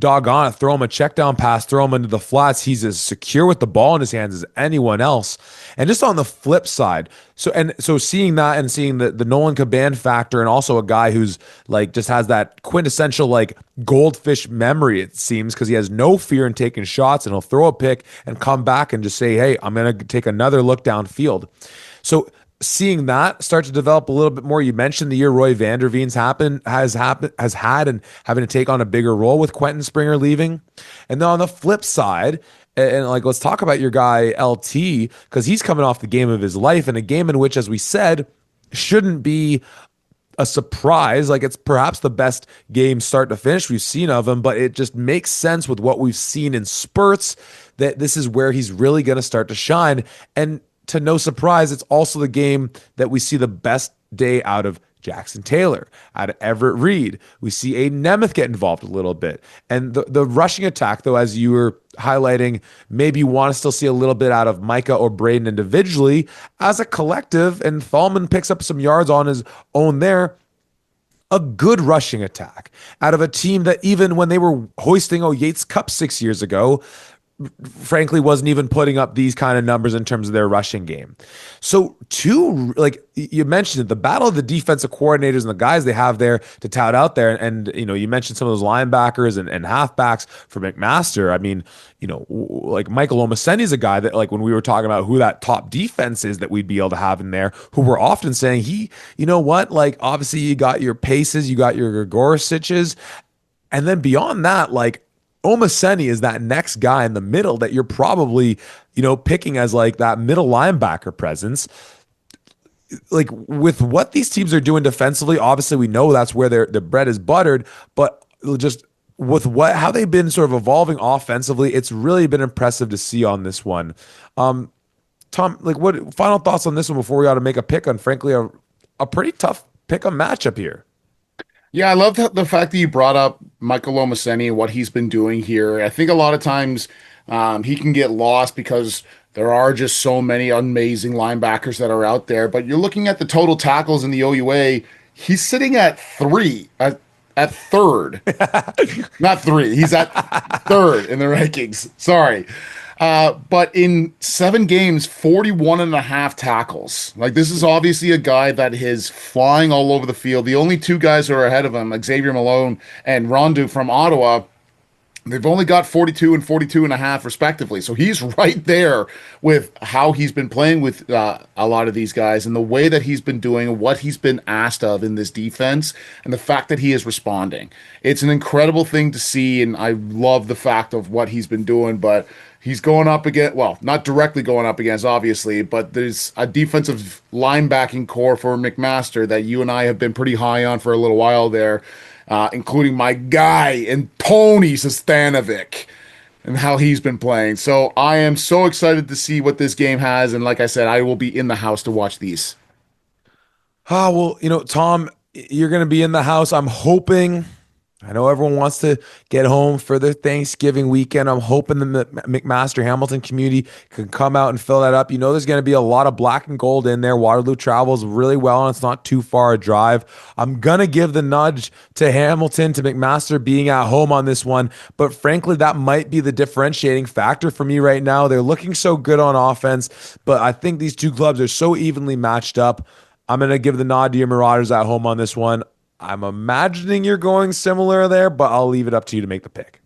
doggone it, throw him a check down pass, throw him into the flats. He's as secure with the ball in his hands as anyone else. And just on the flip side, so seeing that and seeing the Nolan Caban factor, and also a guy who's like just has that quintessential like goldfish memory, it seems, because he has no fear in taking shots, and he'll throw a pick and come back and just say, hey, I'm going to take another look downfield. So seeing that start to develop a little bit more. You mentioned the year Roy Vanderveen's has had and having to take on a bigger role with Quentin Springer leaving. And then on the flip side, and like let's talk about your guy LT because he's coming off the game of his life in a game in which, as we said, shouldn't be a surprise. Like it's perhaps the best game start to finish we've seen of him, but it just makes sense with what we've seen in spurts that this is where he's really going to start to shine. And to no surprise, it's also the game that we see the best day out of Jackson Taylor, out of Everett Reed. We see Aiden Nemeth get involved a little bit. And the rushing attack, though, as you were highlighting, maybe you want to still see a little bit out of Micah or Braden individually. As a collective, and Thalman picks up some yards on his own there, a good rushing attack out of a team that even when they were hoisting Yates Cup 6 years ago, frankly wasn't even putting up these kind of numbers in terms of their rushing game. So two, like you mentioned it, the battle of the defensive coordinators and the guys they have there to tout out there. And you mentioned some of those linebackers and halfbacks for McMaster. I mean, like Michael Omaseni is a guy that, like when we were talking about who that top defense is that we'd be able to have in there, who we're often saying like obviously you got your Paces, you got your Gregoriciches, and then beyond that, like Omaseni is that next guy in the middle that you're probably, picking as like that middle linebacker presence. Like with what these teams are doing defensively, obviously we know that's where their bread is buttered, but just with how they've been sort of evolving offensively, it's really been impressive to see on this one. Tom, like what final thoughts on this one before we ought to make a pick on, frankly, a pretty tough pick on matchup here? Yeah, I love the fact that you brought up Michael Omaseni and what he's been doing here. I think a lot of times he can get lost because there are just so many amazing linebackers that are out there. But you're looking at the total tackles in the OUA. He's sitting at at third, not three. He's at third in the rankings. Sorry. But in 7 games, 41 and a half tackles. Like, this is obviously a guy that is flying all over the field. The only two guys who are ahead of him, Xavier Malone and Rondu from Ottawa, they've only got 42 and 42 and a half respectively. So he's right there with how he's been playing with a lot of these guys and the way that he's been doing, what he's been asked of in this defense, and the fact that he is responding. It's an incredible thing to see, and I love the fact of what he's been doing, but he's going up against, well, not directly going up against, obviously, but there's a defensive linebacking core for McMaster that you and I have been pretty high on for a little while there, including my guy and Tony Sestanovic and how he's been playing. So I am so excited to see what this game has. And like I said, I will be in the house to watch these. Oh, well, Tom, you're going to be in the house. I'm hoping. I know everyone wants to get home for the Thanksgiving weekend. I'm hoping the McMaster Hamilton community can come out and fill that up. There's going to be a lot of black and gold in there. Waterloo travels really well, and it's not too far a drive. I'm going to give the nudge to Hamilton, to McMaster being at home on this one. But frankly, that might be the differentiating factor for me right now. They're looking so good on offense, but I think these two clubs are so evenly matched up. I'm going to give the nod to your Marauders at home on this one. I'm imagining you're going similar there, but I'll leave it up to you to make the pick.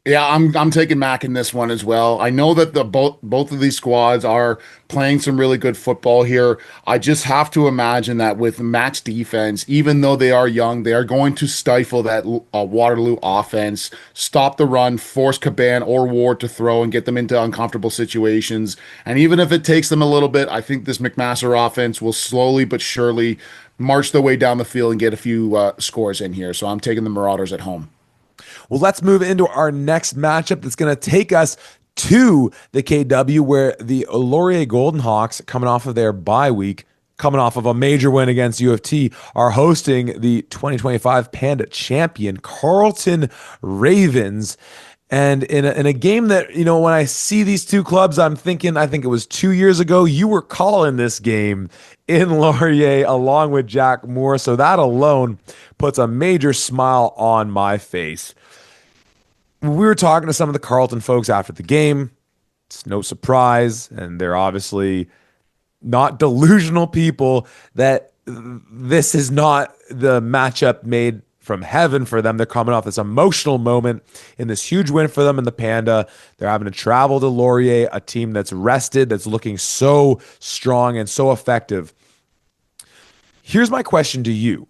Yeah, I'm taking Mac in this one as well. I know that the both of these squads are playing some really good football here. I just have to imagine that with Mac's defense, even though they are young, they are going to stifle that Waterloo offense, stop the run, force Caban or Ward to throw and get them into uncomfortable situations. And even if it takes them a little bit, I think this McMaster offense will slowly but surely march their way down the field and get a few scores in here. So I'm taking the Marauders at home. Well, let's move into our next matchup that's going to take us to the KW, where the Laurier Golden Hawks, coming off of their bye week, coming off of a major win against U of T, are hosting the 2025 Panda champion Carleton Ravens. And in a game that, when I see these two clubs, I'm thinking, I think it was 2 years ago, you were calling this game in Laurier along with Jack Moore. So that alone puts a major smile on my face. We were talking to some of the Carleton folks after the game. It's no surprise, and they're obviously not delusional people, that this is not the matchup made from heaven for them. They're coming off this emotional moment in this huge win for them in the Panda. They're having to travel to Laurier, a team that's rested, that's looking so strong and so effective. Here's my question to you.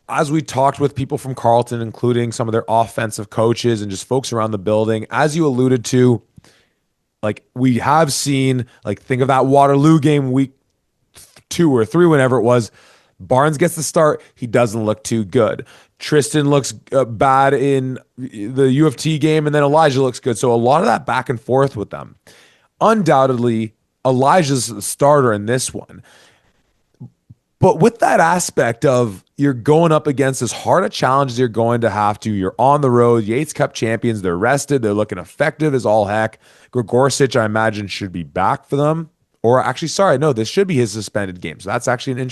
As we talked with people from Carleton, including some of their offensive coaches and just folks around the building, as you alluded to, like we have seen, like think of that Waterloo game week 2 or 3, whenever it was. Barnes gets the start. He doesn't look too good. Tristan looks bad in the U of T game, and then Elijah looks good. So a lot of that back and forth with them. Undoubtedly, Elijah's the starter in this one. But with that aspect of you're going up against as hard a challenge as you're going to have to, you're on the road, Yates Cup champions, they're rested, they're looking effective as all heck. Grigorsic, I imagine, should be back for them. Or actually, sorry, no, this should be his suspended game. So that's actually an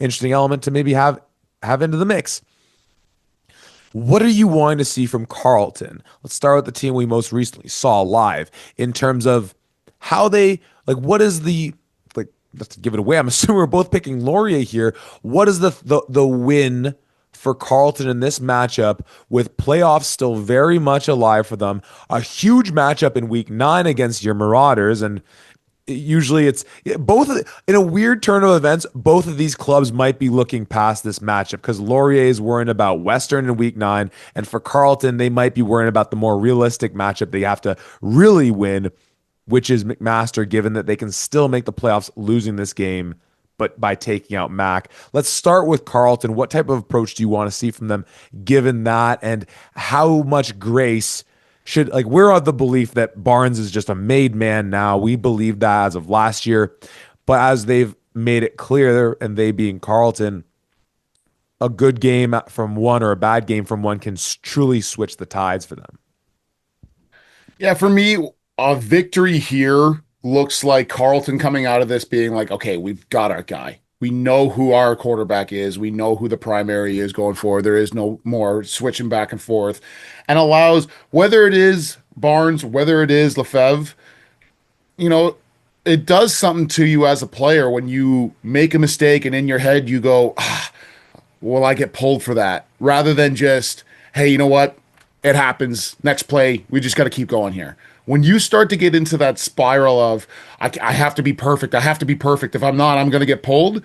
interesting element to maybe have into the mix. What are you wanting to see from Carleton? Let's start with the team we most recently saw live in terms of how they like. What is the like? Let's give it away. I'm assuming we're both picking Laurier here. What is the win for Carleton in this matchup with playoffs still very much alive for them? A huge matchup in week 9 against your Marauders, and usually it's both in a weird turn of events. Both of these clubs might be looking past this matchup because Laurier is worrying about Western in week 9, and for Carleton they might be worrying about the more realistic matchup they have to really win, which is McMaster, given that they can still make the playoffs losing this game but by taking out Mac. Let's start with Carleton. What type of approach do you want to see from them given that, and how much grace should, like, we're of the belief that Barnes is just a made man now. We believe that as of last year. But as they've made it clear, and they being Carleton, a good game from one or a bad game from one can truly switch the tides for them. Yeah, for me, a victory here looks like Carleton coming out of this being like, okay, we've got our guy. We know who our quarterback is. We know who the primary is going forward. There is no more switching back and forth, and allows, whether it is Barnes, whether it is Lefebvre, you know, it does something to you as a player when you make a mistake and in your head you go, will I get pulled for that? Rather than just, hey, you know what? It happens. Next play, we just got to keep going here. When you start to get into that spiral of, I have to be perfect. I have to be perfect. If I'm not, I'm going to get pulled.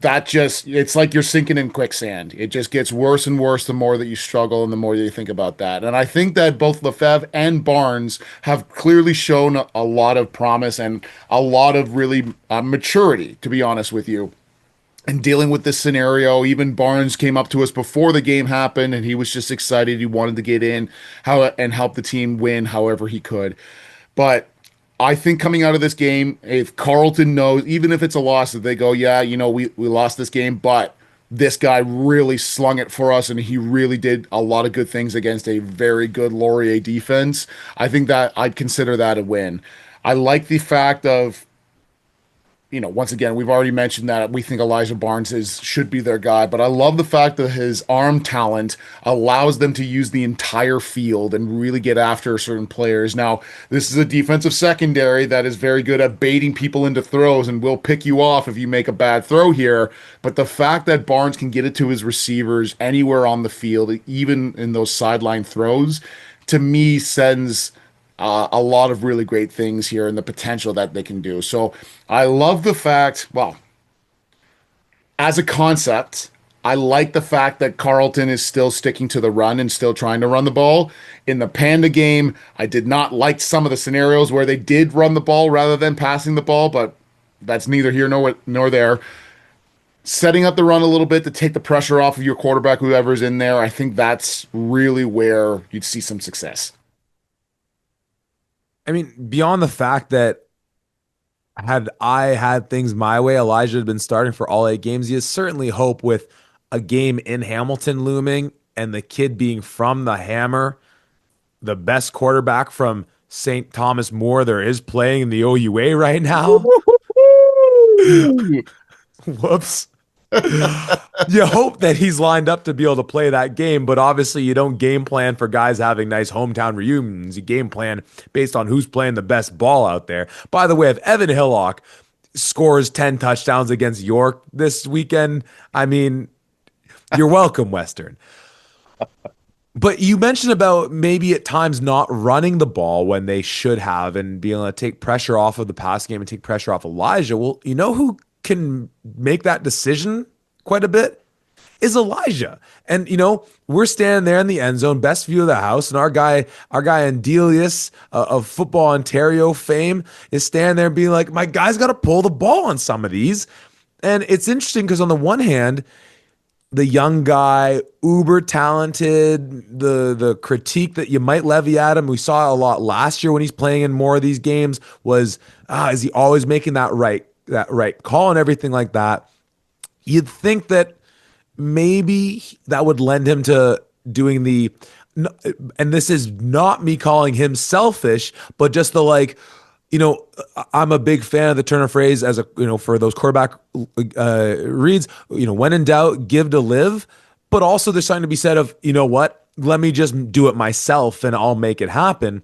That just, it's like you're sinking in quicksand. It just gets worse and worse the more that you struggle and the more you think about that. And I think that both Lefebvre and Barnes have clearly shown a lot of promise and a lot of really maturity, to be honest with you, and dealing with this scenario. Even Barnes came up to us before the game happened, and he was just excited. He wanted to get in and help the team win however he could. But I think coming out of this game, if Carleton knows, even if it's a loss, that they go, yeah, you know, we lost this game, but this guy really slung it for us, and he really did a lot of good things against a very good Laurier defense. I think that I'd consider that a win. I like the fact of, you know, once again, we've already mentioned that we think Elijah Barnes should be their guy, but I love the fact that his arm talent allows them to use the entire field and really get after certain players. Now, this is a defensive secondary that is very good at baiting people into throws and will pick you off if you make a bad throw here. But the fact that Barnes can get it to his receivers anywhere on the field, even in those sideline throws, to me sends a lot of really great things here and the potential that they can do. So I love the fact, well, as a concept, I like the fact that Carleton is still sticking to the run and still trying to run the ball. In the Panda game, I did not like some of the scenarios where they did run the ball rather than passing the ball, but that's neither here nor there. Setting up the run a little bit to take the pressure off of your quarterback, whoever's in there, I think that's really where you'd see some success. I mean, beyond the fact that had I had things my way, Elijah had been starting for all 8 games. You certainly hope with a game in Hamilton looming and the kid being from the Hammer, the best quarterback from St. Thomas More there is playing in the OUA right now. Whoops. You hope that he's lined up to be able to play that game, but obviously you don't game plan for guys having nice hometown reunions. You game plan based on who's playing the best ball out there. By the way, if Evan Hillock scores 10 touchdowns against York this weekend, I mean, you're welcome, Western. But you mentioned about maybe at times not running the ball when they should have and being able to take pressure off of the pass game and take pressure off Elijah. Well, you know who can make that decision quite a bit is Elijah. And we're standing there in the end zone, best view of the house, and our guy Andelius of Football Ontario fame is standing there being like, my guy's got to pull the ball on some of these. And it's interesting because on the one hand, the young guy, uber talented, the critique that you might levy at him, we saw a lot last year when he's playing in more of these games, was is he always making that right call and everything like that? You'd think that maybe that would lend him to doing and this is not me calling him selfish, but just the like, I'm a big fan of the turn of phrase as for those quarterback reads, when in doubt, give to live. But also there's something to be said of, let me just do it myself and I'll make it happen.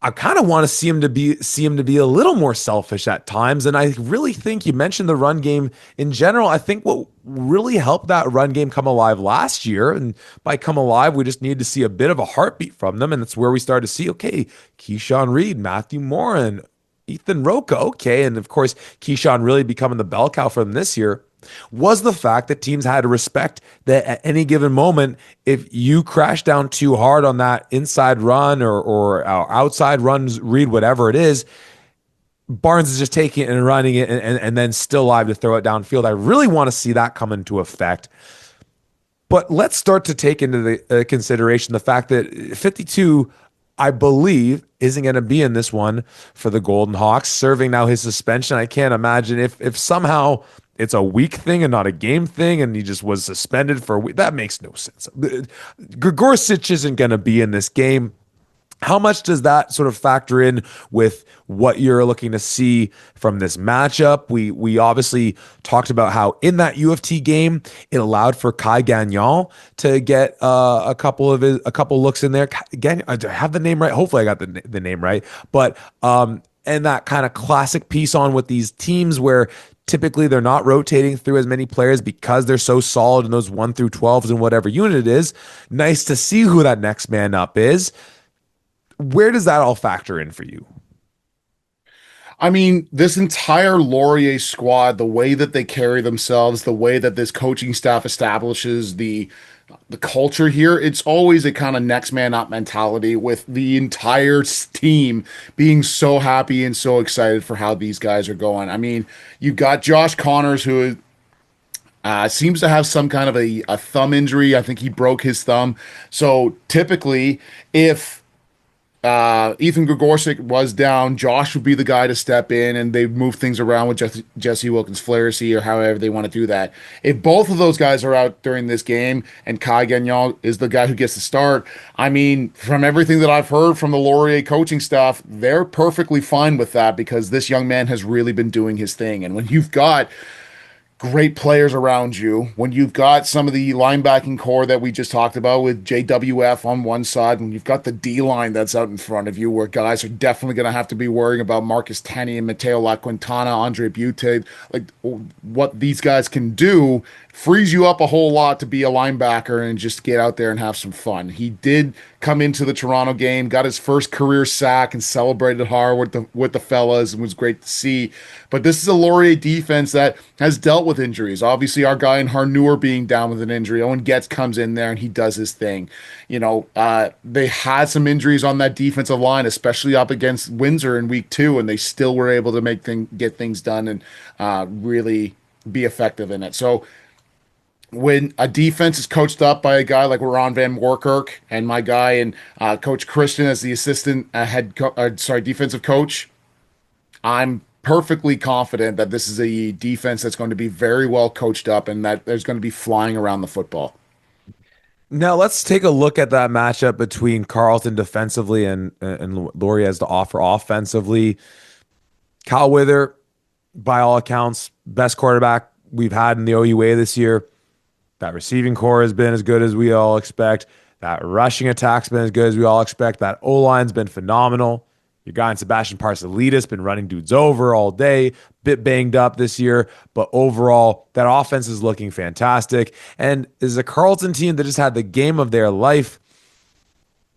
I kind of want to see him to be a little more selfish at times. And I really think you mentioned the run game in general. I think what really helped that run game come alive last year, and by come alive, we just need to see a bit of a heartbeat from them. And that's where we started to see, okay, Keyshawn Reed, Matthew Morin, Ethan Roca, okay. And of course, Keyshawn really becoming the bell cow for them this year, was the fact that teams had to respect that at any given moment, if you crash down too hard on that inside run or outside runs, read whatever it is, Barnes is just taking it and running it and then still live to throw it downfield. I really want to see that come into effect. But let's start to take into the consideration the fact that 52, I believe, isn't going to be in this one for the Golden Hawks, serving now his suspension. I can't imagine if somehow it's a week thing and not a game thing, and he just was suspended for a week. That makes no sense. Grzegorczyk isn't going to be in this game. How much does that sort of factor in with what you're looking to see from this matchup? We obviously talked about how in that U of T game, it allowed for Kai Gagnon to get a couple looks in there. Gagnon, I have the name right. Hopefully, I got the name right. But and that kind of classic piece on with these teams where typically they're not rotating through as many players because they're so solid in those 1 through 12s and whatever unit it is. Nice to see who that next man up is. Where does that all factor in for you? I mean, this entire Laurier squad, the way that they carry themselves, the way that this coaching staff establishes the culture here, it's always a kind of next man up mentality with the entire team being so happy and so excited for how these guys are going. I mean, you've got Josh Connors, who seems to have some kind of a thumb injury. I think he broke his thumb. So typically, if Ethan Grzegorczyk was down, Josh would be the guy to step in, and they move things around with Jesse Wilkins-Flaherty or however they want to do that. If both of those guys are out during this game and Kai Gagnon is the guy who gets to start, I mean, from everything that I've heard from the Laurier coaching staff, they're perfectly fine with that because this young man has really been doing his thing. And when you've got great players around you, when you've got some of the linebacking core that we just talked about with JWF on one side, when you've got the D line that's out in front of you, where guys are definitely going to have to be worrying about Marcus Tenney and Mateo LaQuintana, Andre Butte, like what these guys can do frees you up a whole lot to be a linebacker and just get out there and have some fun. He did come into the Toronto game, got his first career sack and celebrated hard with the fellas, and was great to see. But this is a Laurier defense that has dealt with injuries. Obviously, our guy in Harnour being down with an injury. Owen Getz comes in there and he does his thing. They had some injuries on that defensive line, especially up against Windsor in week 2, and they still were able to get things done and really be effective in it. So when a defense is coached up by a guy like Ron Van Workerk and my guy and Coach Christian as the assistant defensive coach, I'm perfectly confident that this is a defense that's going to be very well coached up and that there's going to be flying around the football. Now let's take a look at that matchup between Carleton defensively and Laurier has to offer offensively. Kyle Wither, by all accounts, best quarterback we've had in the OUA this year. That receiving core has been as good as we all expect. That rushing attack's been as good as we all expect. That O-line's been phenomenal. Your guy in Sebastian Parsalidis been running dudes over all day, bit banged up this year, but overall, that offense is looking fantastic. And this is a Carleton team that just had the game of their life.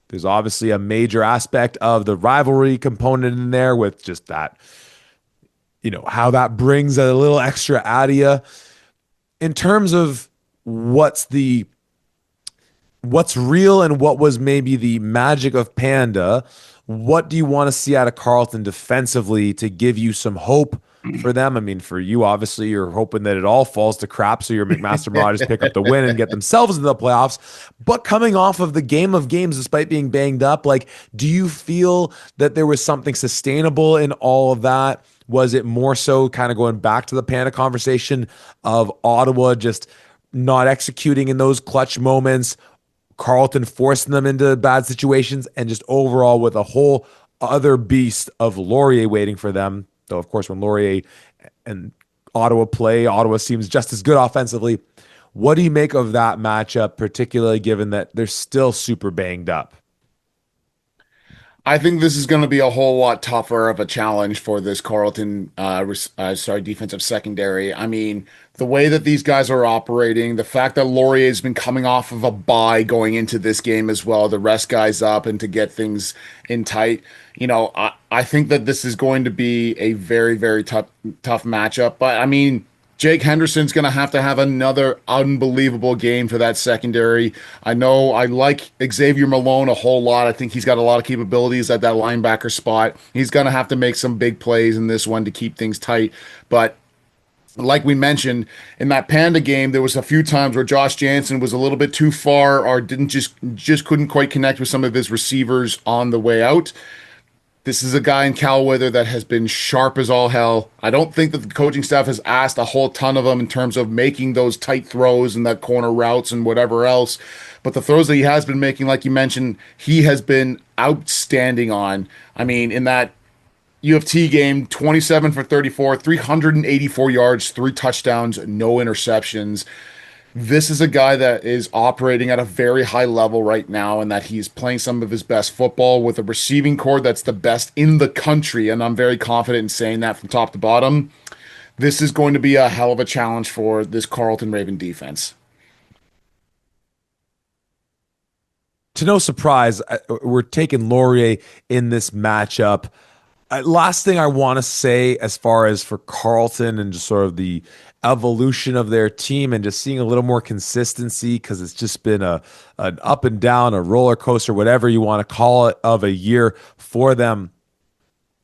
There's obviously a major aspect of the rivalry component in there with just that. how that brings a little extra out of you in terms of what's the what's real and what was maybe the magic of Panda. What do you want to see out of Carleton defensively to give you some hope for them? I mean, for you, obviously, you're hoping that it all falls to crap so your McMaster Marauders pick up the win and get themselves into the playoffs. But coming off of the game of games, despite being banged up, like, do you feel that there was something sustainable in all of that? Was it more so kind of going back to the Panda conversation of Ottawa just not executing in those clutch moments, Carleton forcing them into bad situations, and just overall with a whole other beast of Laurier waiting for them? Though, of course, when Laurier and Ottawa play, Ottawa seems just as good offensively. What do you make of that matchup, particularly given that they're still super banged up? I think this is going to be a whole lot tougher of a challenge for this Carleton, defensive secondary. I mean, the way that these guys are operating, the fact that Laurier has been coming off of a bye going into this game as well, to rest guys up and to get things in tight. I think that this is going to be a very, very tough matchup. But I mean, Jake Henderson's going to have another unbelievable game for that secondary. I know I like Xavier Malone a whole lot. I think he's got a lot of capabilities at that linebacker spot. He's going to have to make some big plays in this one to keep things tight. But like we mentioned in that Panda game, there was a few times where Josh Jansen was a little bit too far or didn't just couldn't quite connect with some of his receivers on the way out. This is a guy in Cal Wither that has been sharp as all hell. I don't think that the coaching staff has asked a whole ton of him in terms of making those tight throws and that corner routes and whatever else. But the throws that he has been making, like you mentioned, he has been outstanding on. I mean, in that U of T game, 27 for 34, 384 yards, 3 touchdowns, no interceptions. This is a guy that is operating at a very high level right now, and that he's playing some of his best football with a receiving core that's the best in the country. And I'm very confident in saying that from top to bottom. This is going to be a hell of a challenge for this Carleton Raven defense. To no surprise, we're taking Laurier in this matchup. Last thing I want to say, as far as for Carleton and just sort of the evolution of their team and just seeing a little more consistency, because it's just been an up and down, a roller coaster, whatever you want to call it, of a year for them.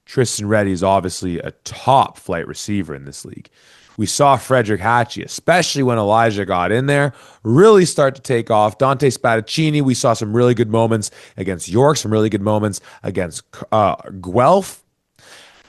Tristan Reddy is obviously a top flight receiver in this league. We saw Frederick Hatchie, especially when Elijah got in there, really start to take off. Dante Spadaccini, we saw some really good moments against York, some really good moments against Guelph.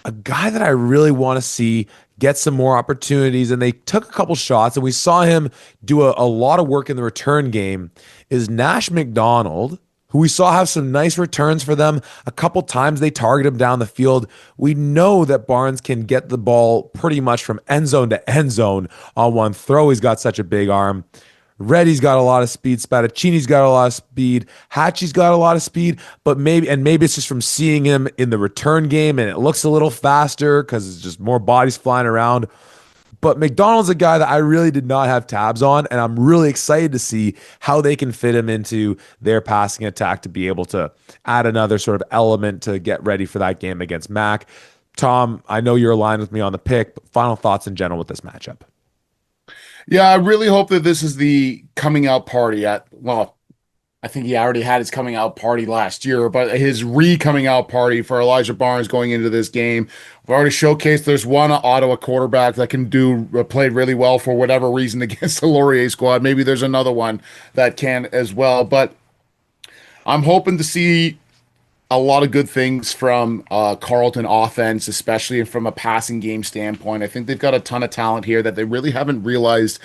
A guy that I really want to see get some more opportunities, and they took a couple shots, and we saw him do a lot of work in the return game, is Nash McDonald, who we saw have some nice returns for them. A couple times they target him down the field. We know that Barnes can get the ball pretty much from end zone to end zone on one throw. He's got such a big arm. Reddy's got a lot of speed. Spadaccini's got a lot of speed. Hatchie's got a lot of speed, but maybe it's just from seeing him in the return game and it looks a little faster because it's just more bodies flying around. But McDonald's a guy that I really did not have tabs on, and I'm really excited to see how they can fit him into their passing attack to be able to add another sort of element to get ready for that game against Mac. Tom, I know you're aligned with me on the pick, but final thoughts in general with this matchup. Yeah, I really hope that this is the coming out party I think he already had his coming out party last year, but his coming out party for Elijah Barnes going into this game. We've already showcased there's one Ottawa quarterback that can play really well for whatever reason against the Laurier squad. Maybe there's another one that can as well, but I'm hoping to see a lot of good things from Carleton offense, especially from a passing game standpoint. I think they've got a ton of talent here that they really haven't realized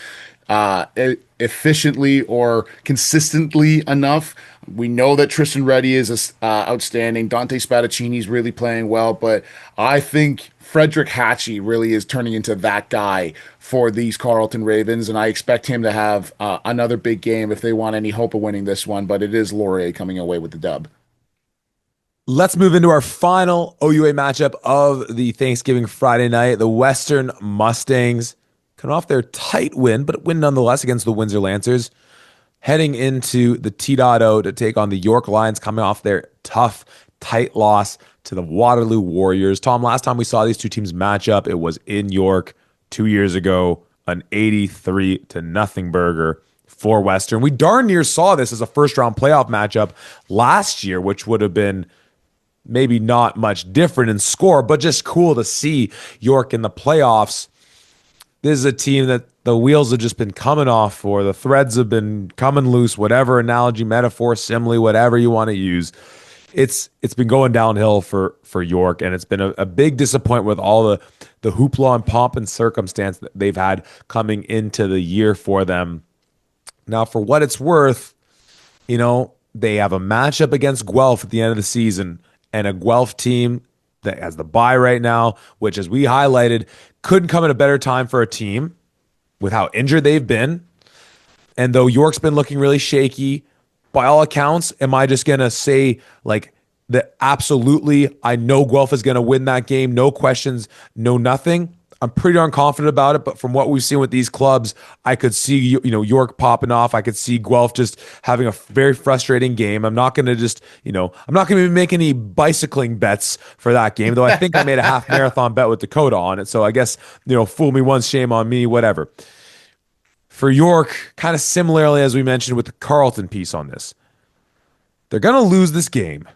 efficiently or consistently enough. We know that Tristan Reddy is outstanding. Dante Spadaccini is really playing well, but I think Frederick Hatchie really is turning into that guy for these Carleton Ravens, and I expect him to have another big game if they want any hope of winning this one, but it is Laurier coming away with the dub. Let's move into our final OUA matchup of the Thanksgiving Friday night. The Western Mustangs coming off their tight win, but a win nonetheless against the Windsor Lancers. Heading into the T.O to take on the York Lions, coming off their tough tight loss to the Waterloo Warriors. Tom, last time we saw these two teams match up, it was in York 2 years ago, an 83 to nothing burger for Western. We darn near saw this as a first round playoff matchup last year, which would have been maybe not much different in score, but just cool to see York in the playoffs. This is a team that the wheels have just been coming off for. The threads have been coming loose, whatever analogy, metaphor, simile, whatever you want to use. It's been going downhill for York, and it's been a big disappointment with all the hoopla and pomp and circumstance that they've had coming into the year for them. Now, for what it's worth, they have a matchup against Guelph at the end of the season, and a Guelph team that has the bye right now, which, as we highlighted, couldn't come at a better time for a team with how injured they've been. And though York's been looking really shaky, by all accounts, am I just going to say like that absolutely I know Guelph is going to win that game? No questions, no nothing. I'm pretty darn confident about it, but from what we've seen with these clubs, I could see York popping off. I could see Guelph just having a very frustrating game. I'm not going to I'm not going to make any bicycling bets for that game, though I think I made a half marathon bet with Dakota on it. So I guess, fool me once, shame on me, whatever. For York, kind of similarly as we mentioned with the Carleton piece on this, they're going to lose this game.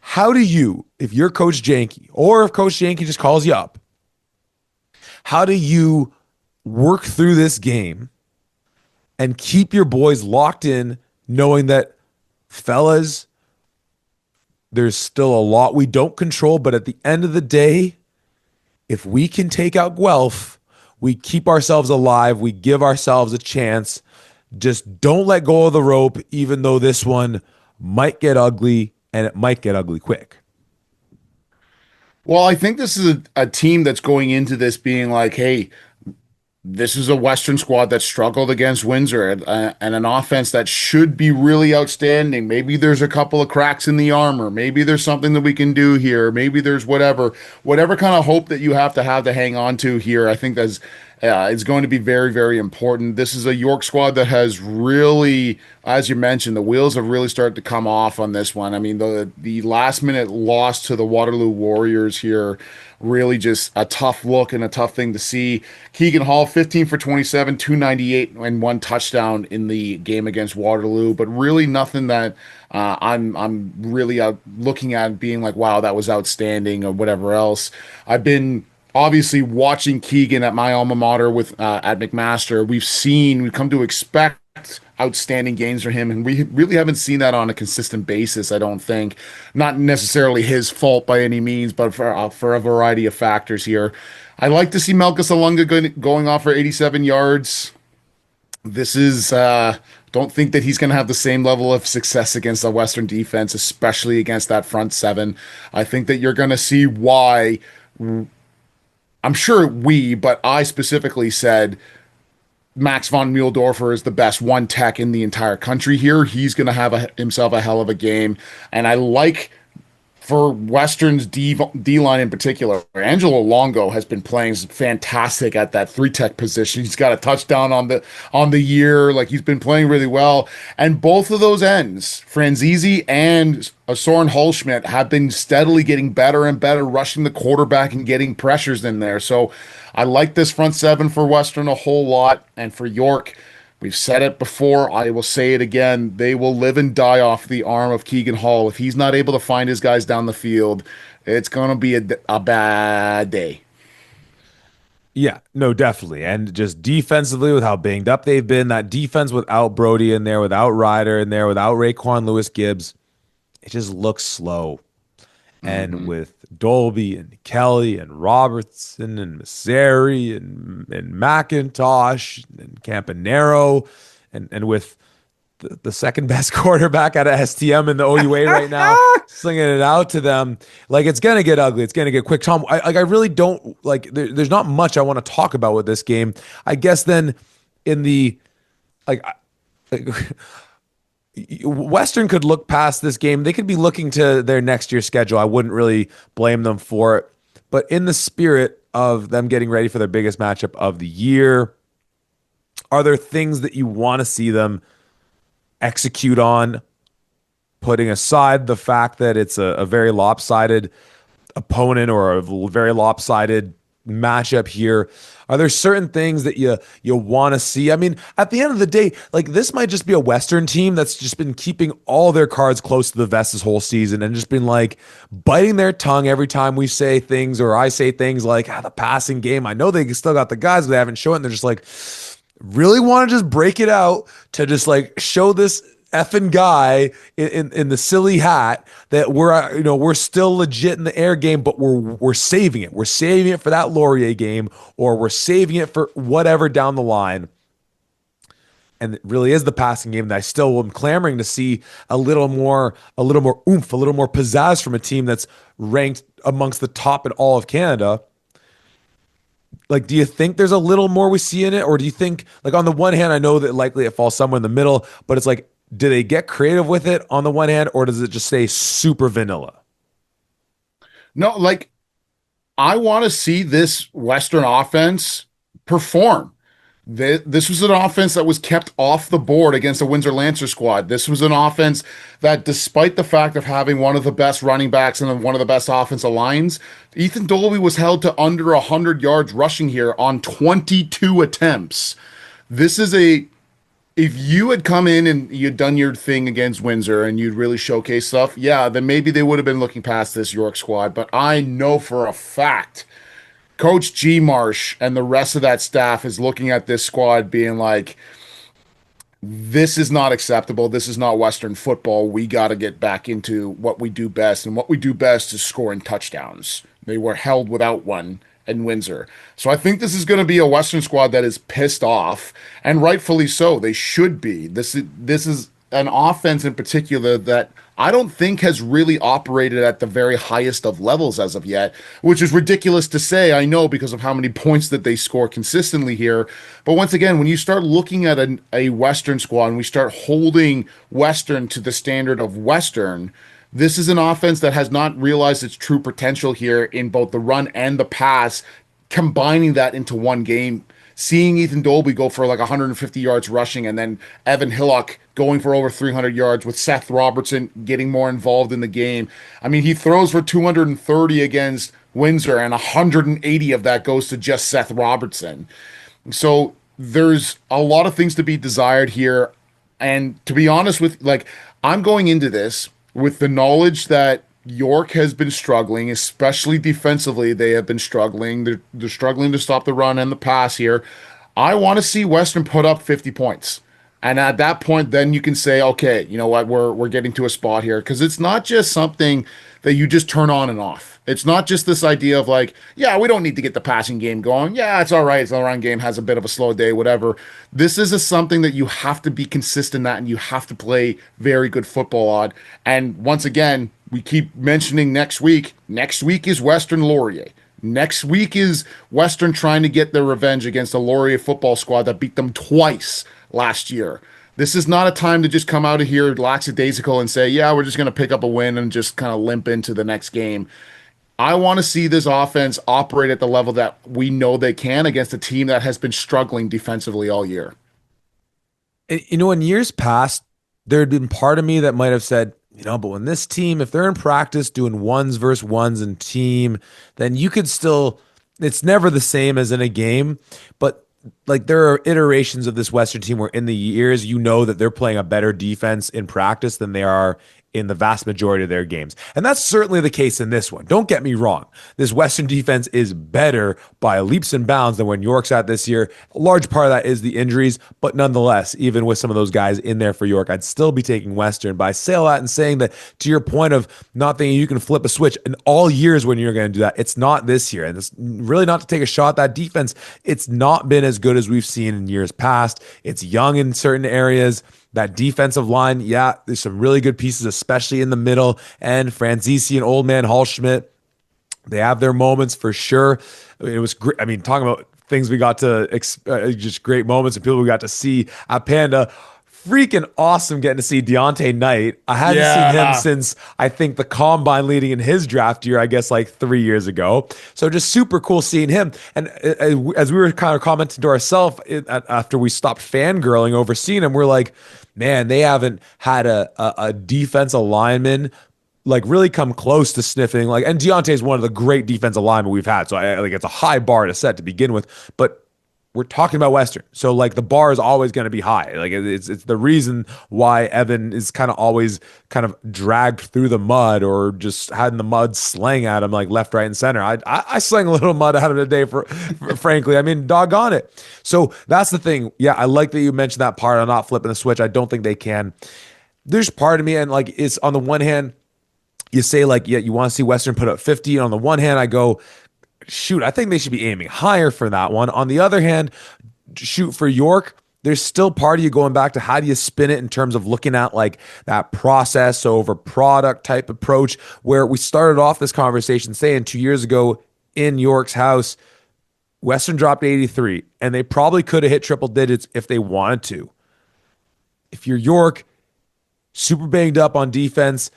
How do you, if you're Coach Janke, or if Coach Janke just calls you up, how do you work through this game and keep your boys locked in, knowing that, fellas, there's still a lot we don't control, but at the end of the day, if we can take out Guelph, we keep ourselves alive, we give ourselves a chance. Just don't let go of the rope, even though this one might get ugly, and it might get ugly quick. Well, I think this is a team that's going into this being like, hey, this is a Western squad that struggled against Windsor and an offense that should be really outstanding. Maybe there's a couple of cracks in the armor. Maybe there's something that we can do here. Maybe there's whatever kind of hope that you have to hang on to here. I think that's it's going to be very, very important. This is a York squad that has really, as you mentioned, the wheels have really started to come off on this one. I mean, the last minute loss to the Waterloo Warriors here, really just a tough look and a tough thing to see. Keegan Hall, 15 for 27, 298, and one touchdown in the game against Waterloo, but really nothing that I'm really looking at being like, wow, that was outstanding or whatever else. I've been obviously watching Keegan at my alma mater with at McMaster. We've come to expect outstanding games from him, and we really haven't seen that on a consistent basis. I don't think, not necessarily his fault by any means, but for a variety of factors here. I like to see Melkus Alunga going off for 87 yards. This is don't think that he's going to have the same level of success against the Western defense, especially against that front seven. I think that you're going to see why. I'm sure but I specifically said Max von Muhldorfer is the best one tech in the entire country here. He's going to have himself a hell of a game. And I like, for Western's D-line in particular, Angelo Longo has been playing fantastic at that three tech position. He's got a touchdown on the year. Like, he's been playing really well. And both of those ends, Franzese and Soren Holschmidt, have been steadily getting better and better, rushing the quarterback and getting pressures in there. So I like this front seven for Western a whole lot. And for York, we've said it before, I will say it again, they will live and die off the arm of Keegan Hall. If he's not able to find his guys down the field, it's going to be a bad day. Yeah, no, definitely. And just defensively, with how banged up they've been, that defense without Brody in there, without Ryder in there, without Raekwon Lewis Gibbs, it just looks slow. And with Dolby and Kelly and Robertson and Masseri and McIntosh and Campanero and with the second best quarterback out of STM in the OUA right now, slinging it out to them, like, it's gonna get ugly. It's gonna get quick. Tom, I really don't like. There's not much I want to talk about with this game. I guess then in the like Western could look past this game. They could be looking to their next year's schedule. I wouldn't really blame them for it. But in the spirit of them getting ready for their biggest matchup of the year, are there things that you want to see them execute on putting aside the fact that it's a very lopsided opponent or a very lopsided matchup here, are there certain things that you want to see? I mean, at the end of the day, like this might just be a Western team that's just been keeping all their cards close to the vest this whole season and just been like biting their tongue every time we say things or I say things like the passing game. I know they still got the guys, but they haven't shown it. And they're just like, really want to just break it out to just like show this effing guy in the silly hat that we're still legit in the air game, but we're saving it. We're saving it for that Laurier game, or we're saving it for whatever down the line. And it really is the passing game that I still am clamoring to see a little more oomph, a little more pizzazz from a team that's ranked amongst the top in all of Canada. Like, do you think there's a little more we see in it? Or do you think, like, on the one hand, I know that likely it falls somewhere in the middle, but it's like, do they get creative with it on the one hand, or does it just stay super vanilla? No, like I want to see this Western offense perform. This was an offense that was kept off the board against the Windsor Lancer squad. This was an offense that, despite the fact of having one of the best running backs and one of the best offensive lines, Ethan Dolby was held to under 100 yards rushing here on 22 attempts. This is a If you had come in and you'd done your thing against Windsor and you'd really showcase stuff, yeah, then maybe they would have been looking past this York squad. But I know for a fact Coach G. Marsh and the rest of that staff is looking at this squad being like, this is not acceptable. This is not Western football. We got to get back into what we do best. And what we do best is scoring touchdowns. They were held without one in Windsor. So I think this is going to be a Western squad that is pissed off, and rightfully so. They should be. This is an offense in particular that I don't think has really operated at the very highest of levels as of yet, which is ridiculous to say, I know, because of how many points that they score consistently here. But once again, when you start looking at a Western squad and we start holding Western to the standard of Western, this is an offense that has not realized its true potential here in both the run and the pass, combining that into one game. Seeing Ethan Dolby go for like 150 yards rushing, and then Evan Hillock going for over 300 yards, with Seth Robertson getting more involved in the game. I mean, he throws for 230 against Windsor, and 180 of that goes to just Seth Robertson. So there's a lot of things to be desired here. And to be honest with, like, I'm going into this with the knowledge that York has been struggling, especially defensively. They have been struggling. They're struggling to stop the run and the pass here. I want to see Western put up 50 points. And at that point, then you can say, okay, you know what, we're getting to a spot here. Because it's not just something that you just turn on and off. It's not just this idea of like, yeah, we don't need to get the passing game going. Yeah, it's all right. It's the run game has a bit of a slow day, whatever. This is something that you have to be consistent at, and you have to play very good football on. And once again, we keep mentioning next week. Next week is Western Laurier. Next week is Western trying to get their revenge against the Laurier football squad that beat them twice last year. This is not a time to just come out of here lackadaisical and say, yeah, we're just going to pick up a win and just kind of limp into the next game. I want to see this offense operate at the level that we know they can against a team that has been struggling defensively all year. And, in years past, there had been part of me that might have said, but when this team, if they're in practice doing ones versus ones in team, then you could still, it's never the same as in a game. But like there are iterations of this Western team where in the years, that they're playing a better defense in practice than they are in the vast majority of their games. And that's certainly the case in this one. Don't get me wrong. This Western defense is better by leaps and bounds than when York's at this year. A large part of that is the injuries, but nonetheless, even with some of those guys in there for York, I'd still be taking Western. But I say all that and saying that, to your point of not thinking you can flip a switch in all years when you're going to do that, it's not this year. And it's really not to take a shot at that defense. It's not been as good as we've seen in years past. It's young in certain areas. That defensive line, yeah, there's some really good pieces, especially in the middle. And Franzisi and Old Man Hallschmidt, they have their moments for sure. It was great. I mean, talking about things we got to, just great moments and people we got to see at Panda. freaking awesome getting to see Deontay Knight. I hadn't seen him Yeah. since I think the combine leading in his draft year, I guess like 3 years ago. So just super cool seeing him. And as we were kind of commenting to ourselves after we stopped fangirling over seeing him, we're like, man, they haven't had a defensive lineman like really come close to sniffing like, and Deontay is one of the great defensive linemen we've had. So I like it's a high bar to set to begin with, but we're talking about Western. So like the bar is always going to be high. Like it's the reason why Evan is kind of always kind of dragged through the mud or just had the mud slang at him like left, right, and center. I slang a little mud out of the day for frankly. I mean, doggone it. So that's the thing. Yeah, I like that you mentioned that part. I'm not flipping the switch. I don't think they can. There's part of me, and like it's on the one hand, you say like, yeah, you want to see Western put up 50. And on the one hand, I go, shoot, I think they should be aiming higher for that one. On the other hand, shoot for York. There's still part of you going back to how do you spin it in terms of looking at like that process over product type approach where we started off this conversation saying 2 years ago in York's house, Western dropped 83 and they probably could have hit triple digits if they wanted to. If you're York, super banged up on defense,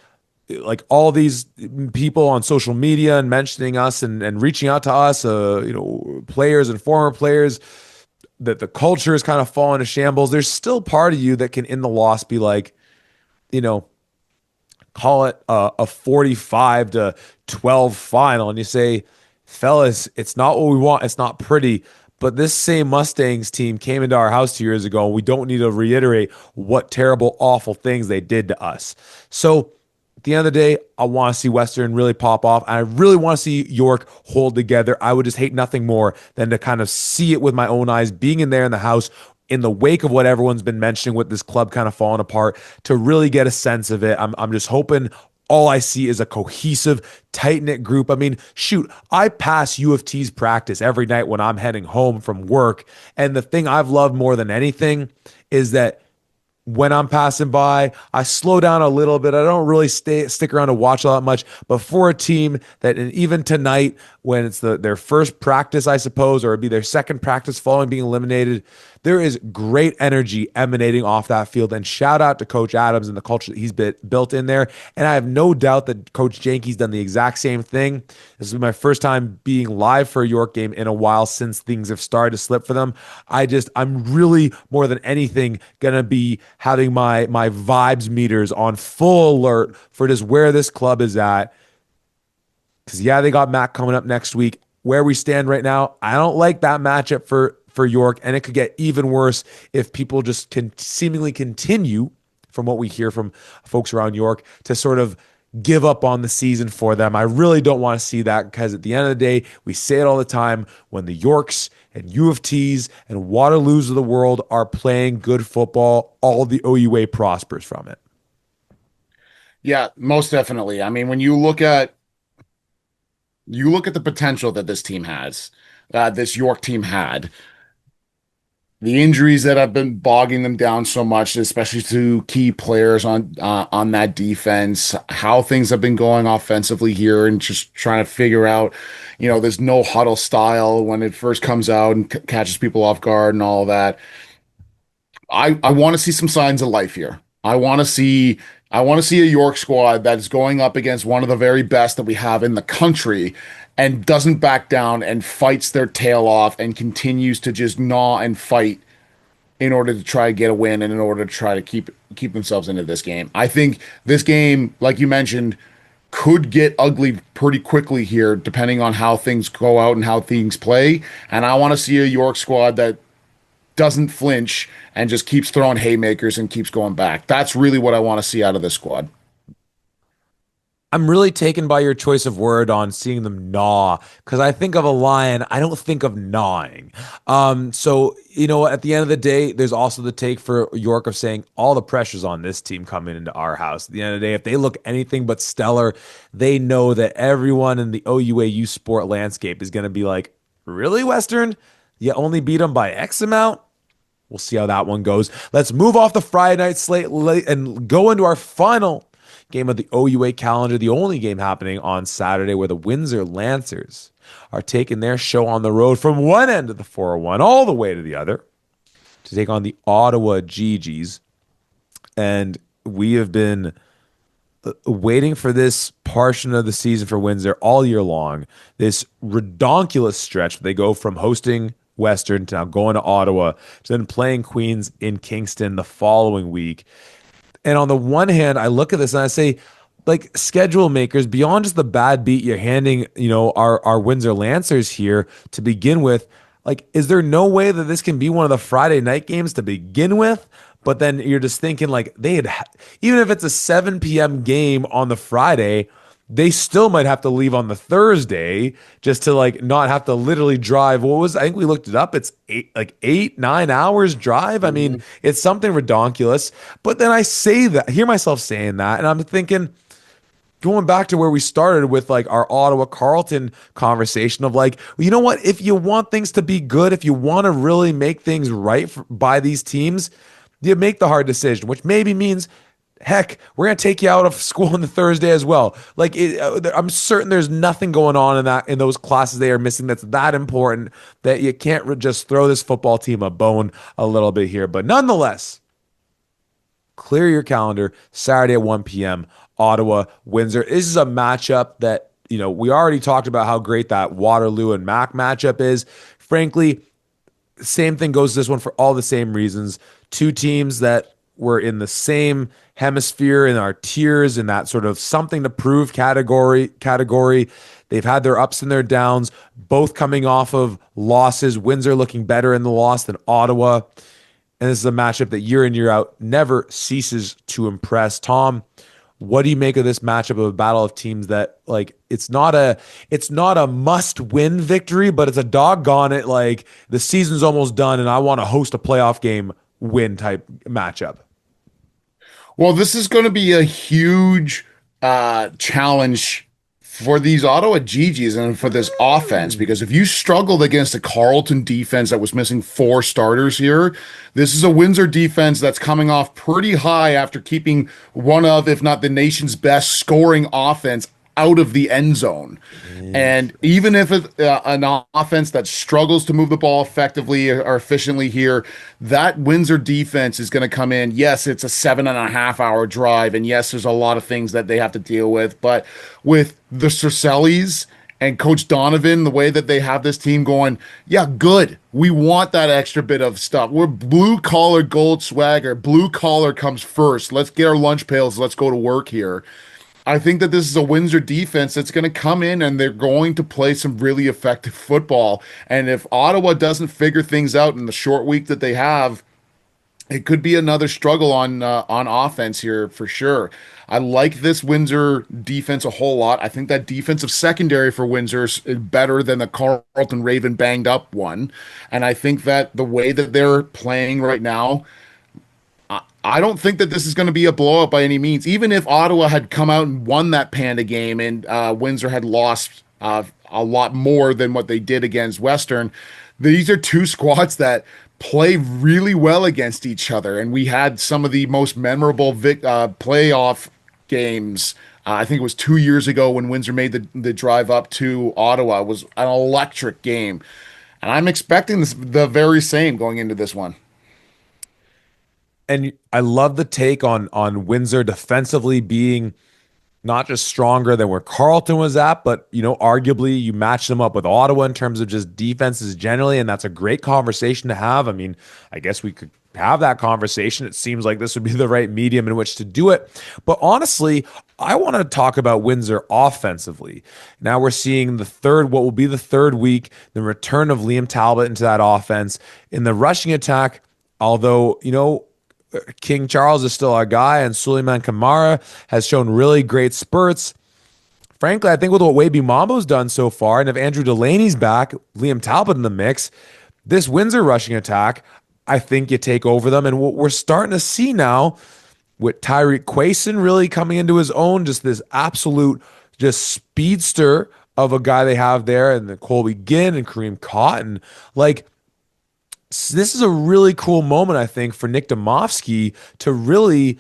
like all these people on social media and mentioning us and reaching out to us, players and former players, that the culture is kind of falling to shambles. There's still part of you that can, in the loss, be like, you know, call it a 45-12 final. And you say, fellas, it's not what we want. It's not pretty. But this same Mustangs team came into our house 2 years ago, and we don't need to reiterate what terrible, awful things they did to us. So, at the end of the day, I want to see Western really pop off. I really want to see York hold together. I would just hate nothing more than to kind of see it with my own eyes, being in there in the house in the wake of what everyone's been mentioning with this club kind of falling apart, to really get a sense of it. I'm just hoping all I see is a cohesive, tight-knit group. I mean, shoot, I pass U of T's practice every night when I'm heading home from work. And the thing I've loved more than anything is that when I'm passing by, I slow down a little bit. I don't really stick around to watch all that much. But for a team that, and even tonight, when it's their first practice, I suppose, or it'd be their second practice following being eliminated, there is great energy emanating off that field. And shout out to Coach Adams and the culture that he's built in there. And I have no doubt that Coach Janke's done the exact same thing. This is my first time being live for a York game in a while since things have started to slip for them. I'm really more than anything gonna be having my vibes meters on full alert for just where this club is at. Because yeah, they got Mac coming up next week. Where we stand right now, I don't like that matchup for York, and it could get even worse if people just can seemingly continue, from what we hear from folks around York, to sort of give up on the season for them. I really don't want to see that, because at the end of the day, we say it all the time, when the Yorks and U of T's and Waterloos of the world are playing good football, all the OUA prospers from it. Yeah, most definitely. I mean, when you look at the potential that this team has, this York team had, the injuries that have been bogging them down so much, especially to key players on that defense, how things have been going offensively here, and just trying to figure out, there's no huddle style when it first comes out and catches people off guard and all that. I want to see some signs of life here. I want to see a York squad that's going up against one of the very best that we have in the country and doesn't back down and fights their tail off and continues to just gnaw and fight in order to try to get a win and in order to try to keep themselves into this game. I think this game, like you mentioned, could get ugly pretty quickly here, depending on how things go out and how things play. And I want to see a York squad that doesn't flinch and just keeps throwing haymakers and keeps going back. That's really what I want to see out of this squad. I'm really taken by your choice of word on seeing them gnaw, because I think of a lion, I don't think of gnawing. So at the end of the day, there's also the take for York of saying all the pressure's on this team coming into our house. At the end of the day, if they look anything but stellar, they know that everyone in the OUAU sport landscape is going to be like, really, Western? You only beat them by X amount? We'll see how that one goes. Let's move off the Friday night slate and go into our final game of the OUA calendar, the only game happening on Saturday, where the Windsor Lancers are taking their show on the road from one end of the 401 all the way to the other to take on the Ottawa GGs. and we have been waiting for this portion of the season for Windsor all year long. This redonkulous stretch. They go from hosting Western to now going to Ottawa to then playing Queens in Kingston the following week. And on the one hand, I look at this and I say, like schedule makers, beyond just the bad beat you're handing, our Windsor Lancers here to begin with, like, is there no way that this can be one of the Friday night games to begin with? But then you're just thinking like even if it's a 7 p.m. game on the Friday, they still might have to leave on the Thursday just to like not have to literally drive. I think we looked it up. It's 8, 9 hours drive. I mean, it's something redonkulous. But then hear myself saying that, and I'm thinking, going back to where we started with like our Ottawa Carleton conversation of like, well, you know what? If you want things to be good, if you want to really make things right by these teams, you make the hard decision, which maybe means, heck, we're going to take you out of school on the Thursday as well. Like, I'm certain there's nothing going on in those classes they are missing that's that important that you can't just throw this football team a bone a little bit here. But nonetheless, clear your calendar. Saturday at 1 p.m. Ottawa, Windsor. This is a matchup that, we already talked about how great that Waterloo and Mac matchup is. Frankly, same thing goes to this one for all the same reasons. Two teams that were in the same hemisphere in our tiers in that sort of something to prove category. They've had their ups and their downs, both coming off of losses. Windsor looking better in the loss than Ottawa. And this is a matchup that year in, year out never ceases to impress. Tom, what do you make of this matchup of a battle of teams that like it's not a must-win victory, but it's a doggone it, like the season's almost done and I want to host a playoff game win type matchup? Well, this is going to be a huge challenge for these Ottawa GGs and for this offense, because if you struggled against a Carleton defense that was missing 4 starters here, this is a Windsor defense that's coming off pretty high after keeping one of, if not the nation's best scoring offense out of the end zone. And even if it's an offense that struggles to move the ball effectively or efficiently here, that Windsor defense is going to come in. Yes, it's a 7.5 hour drive. And yes, there's a lot of things that they have to deal with. But with the Cercellis and Coach Donovan, the way that they have this team going, yeah, good. We want that extra bit of stuff. We're blue collar gold swagger. Blue collar comes first. Let's get our lunch pails. Let's go to work here. I think that this is a Windsor defense that's going to come in and they're going to play some really effective football. And if Ottawa doesn't figure things out in the short week that they have, it could be another struggle on offense here for sure. I like this Windsor defense a whole lot. I think that defensive secondary for Windsor is better than the Carleton Raven banged up one. And I think that the way that they're playing right now, I don't think that this is going to be a blowout by any means. Even if Ottawa had come out and won that Panda game and Windsor had lost a lot more than what they did against Western, these are two squads that play really well against each other. And we had some of the most memorable playoff games. I think it was 2 years ago when Windsor made the drive up to Ottawa. It was an electric game. And I'm expecting the very same going into this one. And I love the take on Windsor defensively being not just stronger than where Carleton was at, but arguably you match them up with Ottawa in terms of just defenses generally, and that's a great conversation to have. I mean, I guess we could have that conversation. It seems like this would be the right medium in which to do it. But honestly, I want to talk about Windsor offensively. Now we're seeing what will be the third week, the return of Liam Talbot into that offense. In the rushing attack, although, King Charles is still our guy, and Suleiman Kamara has shown really great spurts. Frankly, I think with what Wade Mambo's done so far, and if Andrew Delaney's back, Liam Talbot in the mix, this Windsor rushing attack, I think you take over them. And what we're starting to see now with Tyreek Quason really coming into his own, just this absolute just speedster of a guy they have there, and then Colby Ginn and Kareem Cotton. Like, this is a really cool moment, I think, for Nick Domofsky to really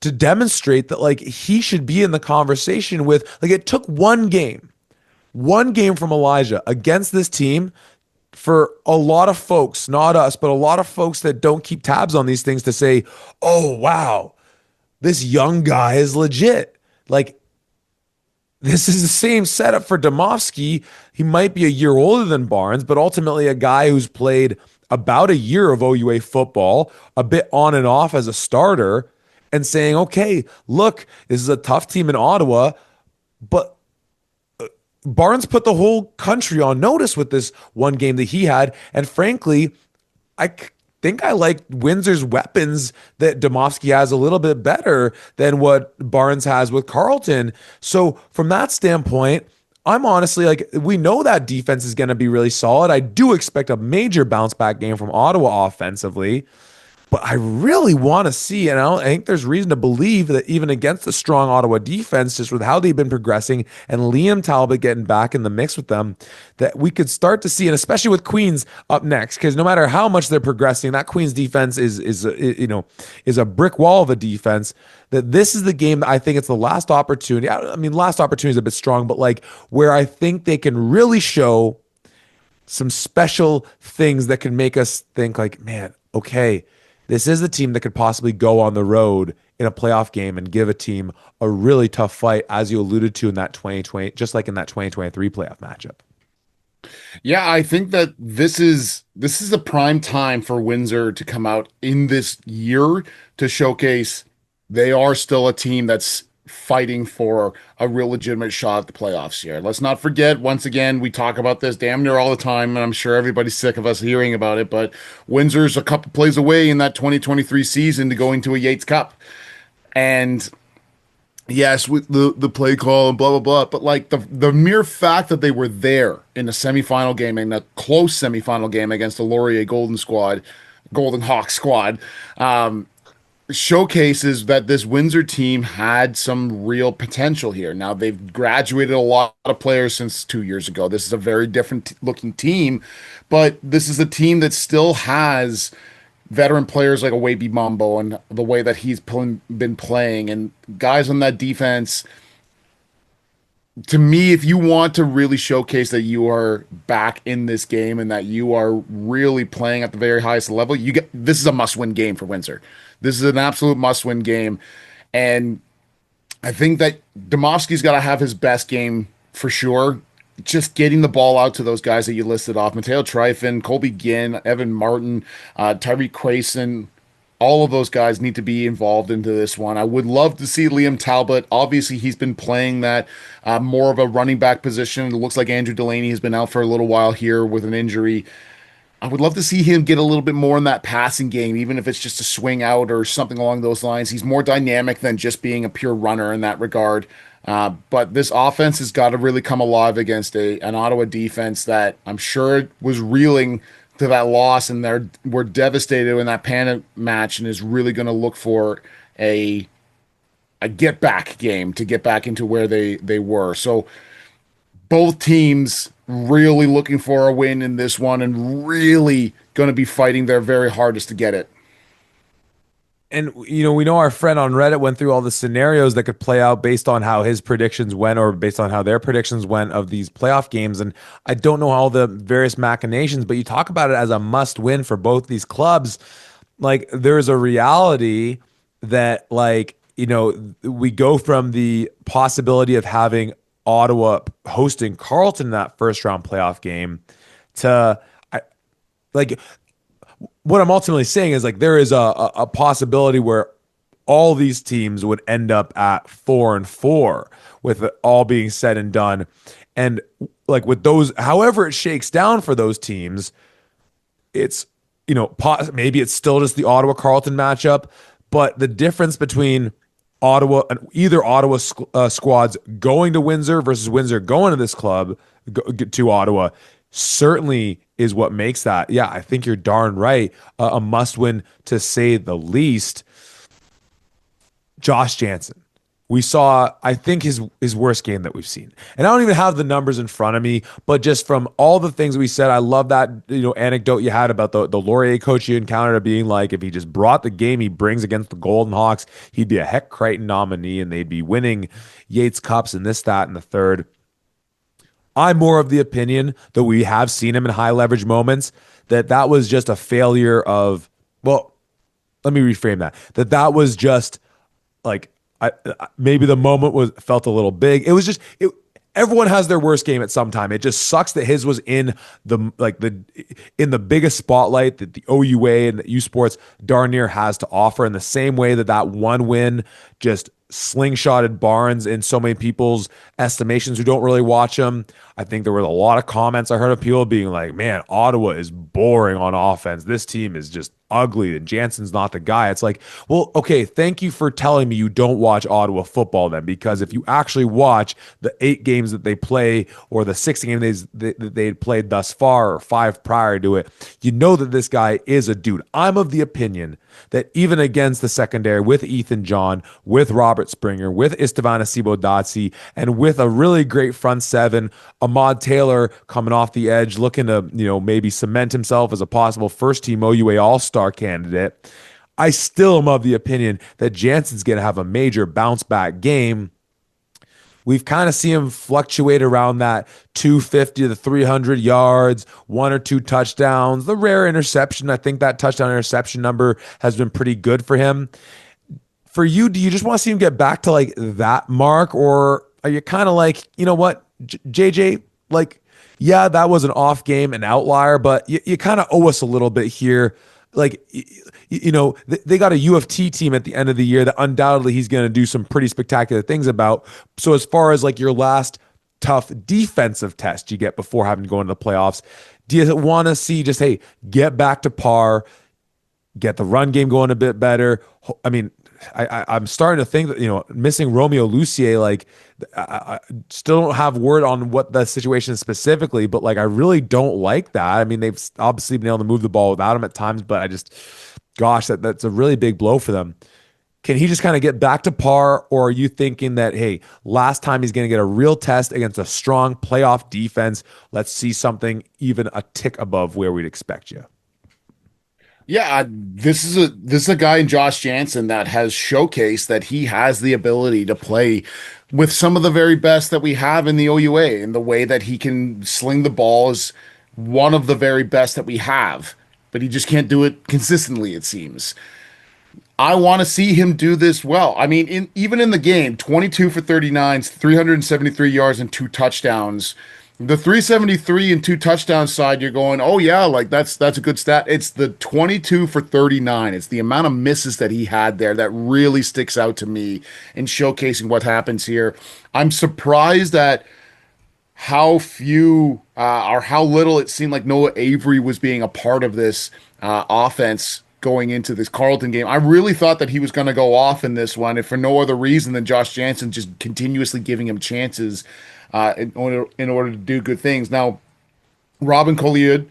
to demonstrate that he should be in the conversation with, it took one game from Elijah against this team for a lot of folks, not us, but a lot of folks that don't keep tabs on these things to say, oh, wow, this young guy is legit. Like, this is the same setup for Domofsky. He might be a year older than Barnes, but ultimately a guy who's played about a year of OUA football, a bit on and off as a starter, and saying, okay, look, this is a tough team in Ottawa, but Barnes put the whole country on notice with this one game that he had. And frankly, think I like Windsor's weapons that Domofsky has a little bit better than what Barnes has with Carleton. So from that standpoint, I'm honestly like, we know that defense is going to be really solid. I do expect a major bounce back game from Ottawa offensively. But I really want to see, and I think there's reason to believe that even against the strong Ottawa defense, just with how they've been progressing and Liam Talbot getting back in the mix with them, that we could start to see, and especially with Queens up next, because no matter how much they're progressing, that Queens defense is a brick wall of a defense. That this is the game that I think it's the last opportunity. I mean, last opportunity is a bit strong, but like where I think they can really show some special things that can make us think like, man, okay, this is a team that could possibly go on the road in a playoff game and give a team a really tough fight, as you alluded to in that 2020, just like in that 2023 playoff matchup. Yeah, I think that this is a prime time for Windsor to come out in this year to showcase they are still a team that's fighting for a real legitimate shot at the playoffs here. Let's not forget, once again, we talk about this damn near all the time, and I'm sure everybody's sick of us hearing about it, but Windsor's a couple plays away in that 2023 season to go into a Yates Cup. And yes, with the play call and blah blah blah, but like the mere fact that they were there in a semifinal game, in a close semifinal game against the Laurier Golden Hawk squad, showcases that this Windsor team had some real potential here. Now they've graduated a lot of players since 2 years ago. This is a very different looking team, but this is a team that still has veteran players like a Wavy Mumbo and the way that been playing and guys on that defense. To me, if you want to really showcase that you are back in this game and that you are really playing at the very highest level, this is a must-win game for Windsor. This is an absolute must-win game, and I think that Domofsky's got to have his best game for sure. Just getting the ball out to those guys that you listed off: Mateo Tryfin, Colby Ginn, Evan Martin, Tyreek Crayson. All of those guys need to be involved into this one. I would love to see Liam Talbot. Obviously, he's been playing that more of a running back position. It looks like Andrew Delaney has been out for a little while here with an injury. I would love to see him get a little bit more in that passing game, even if it's just a swing out or something along those lines. He's more dynamic than just being a pure runner in that regard. But this offense has got to really come alive against an Ottawa defense that I'm sure was reeling to that loss, and were devastated in that Panda match, and is really going to look for a get back game to get back into where they were. So both teams really looking for a win in this one, and really going to be fighting their very hardest to get it. And we know our friend on Reddit went through all the scenarios that could play out based on how his predictions went, or based on how their predictions went of these playoff games. And I don't know all the various machinations, but you talk about it as a must win for both these clubs. Like, there's a reality that, like, we go from the possibility of having Ottawa hosting Carleton in that first round playoff game to like, what I'm ultimately saying is, like, there is a possibility where all these teams would end up at 4-4 with it all being said and done. And like, with those, however it shakes down for those teams, it's, maybe it's still just the Ottawa Carleton matchup, but the difference between either Ottawa squads going to Windsor versus Windsor going to this club to Ottawa certainly is what makes that. Yeah, I think you're darn right. A must win, to say the least. Josh Jansen. We saw, I think, his worst game that we've seen. And I don't even have the numbers in front of me, but just from all the things we said, I love that anecdote you had about the Laurier coach you encountered, being like, if he just brought the game he brings against the Golden Hawks, he'd be a Heck Crichton nominee and they'd be winning Yates Cups and this, that, and the third. I'm more of the opinion that we have seen him in high leverage moments, that was just a failure of, well, let me reframe that. That was just like maybe the moment was felt a little big. It was just it. Everyone has their worst game at some time. It just sucks that his was in the biggest spotlight that the OUA and the U Sports darn near has to offer. In the same way that one win just slingshotted Barnes in so many people's estimations who don't really watch him. I think there were a lot of comments I heard of people being like, "Man, Ottawa is boring on offense. This team is just ugly, and Jansen's not the guy." It's like, well, okay, thank you for telling me you don't watch Ottawa football then, because if you actually watch the 8 games that they play or the 6 games that they played thus far or 5 prior to it, you know that this guy is a dude. I'm of the opinion that even against the secondary with Ethan John, with Robert Springer, with Estevan Acebo-Dotsi, and with a really great front seven, Ahmad Taylor coming off the edge, looking to, maybe cement himself as a possible first team OUA All-Star candidate, I still am of the opinion that Jansen's going to have a major bounce back game. We've kind of seen him fluctuate around that 250 to 300 yards, 1 or 2 touchdowns, the rare interception. I think that touchdown interception number has been pretty good for him. For you, do you just want to see him get back to like that mark, or are you kind of like, you know what, JJ, like, yeah, that was an off game, an outlier, but you kind of owe us a little bit here. Like, they got a U of T team at the end of the year that undoubtedly he's going to do some pretty spectacular things about. So as far as like your last tough defensive test you get before having to go into the playoffs, do you want to see just, hey, get back to par, get the run game going a bit better? I mean, I'm starting to think that, missing Romeo Lucier, like, I still don't have word on what the situation is specifically, but like, I really don't like that. I mean, they've obviously been able to move the ball without him at times, but gosh, that's a really big blow for them. Can he just kind of get back to par, or are you thinking that, hey, last time he's going to get a real test against a strong playoff defense? Let's see something even a tick above where we'd expect you. Yeah, this is a guy in Josh Jansen that has showcased that he has the ability to play with some of the very best that we have in the OUA, and the way that he can sling the ball is one of the very best that we have, but he just can't do it consistently, it seems. I want to see him do this well. I mean, even in the game, 22 for 39, 373 yards and 2 touchdowns. The 373 and 2 touchdowns side, you're going, oh yeah, like that's a good stat. It's the 22 for 39. It's the amount of misses that he had there that really sticks out to me in showcasing what happens here. I'm surprised at how few or how little it seemed like Noah Avery was being a part of this offense going into this Carleton game. I really thought that he was going to go off in this one, if for no other reason than Josh Jansen just continuously giving him chances in order to do good things. Now, Robin Collier,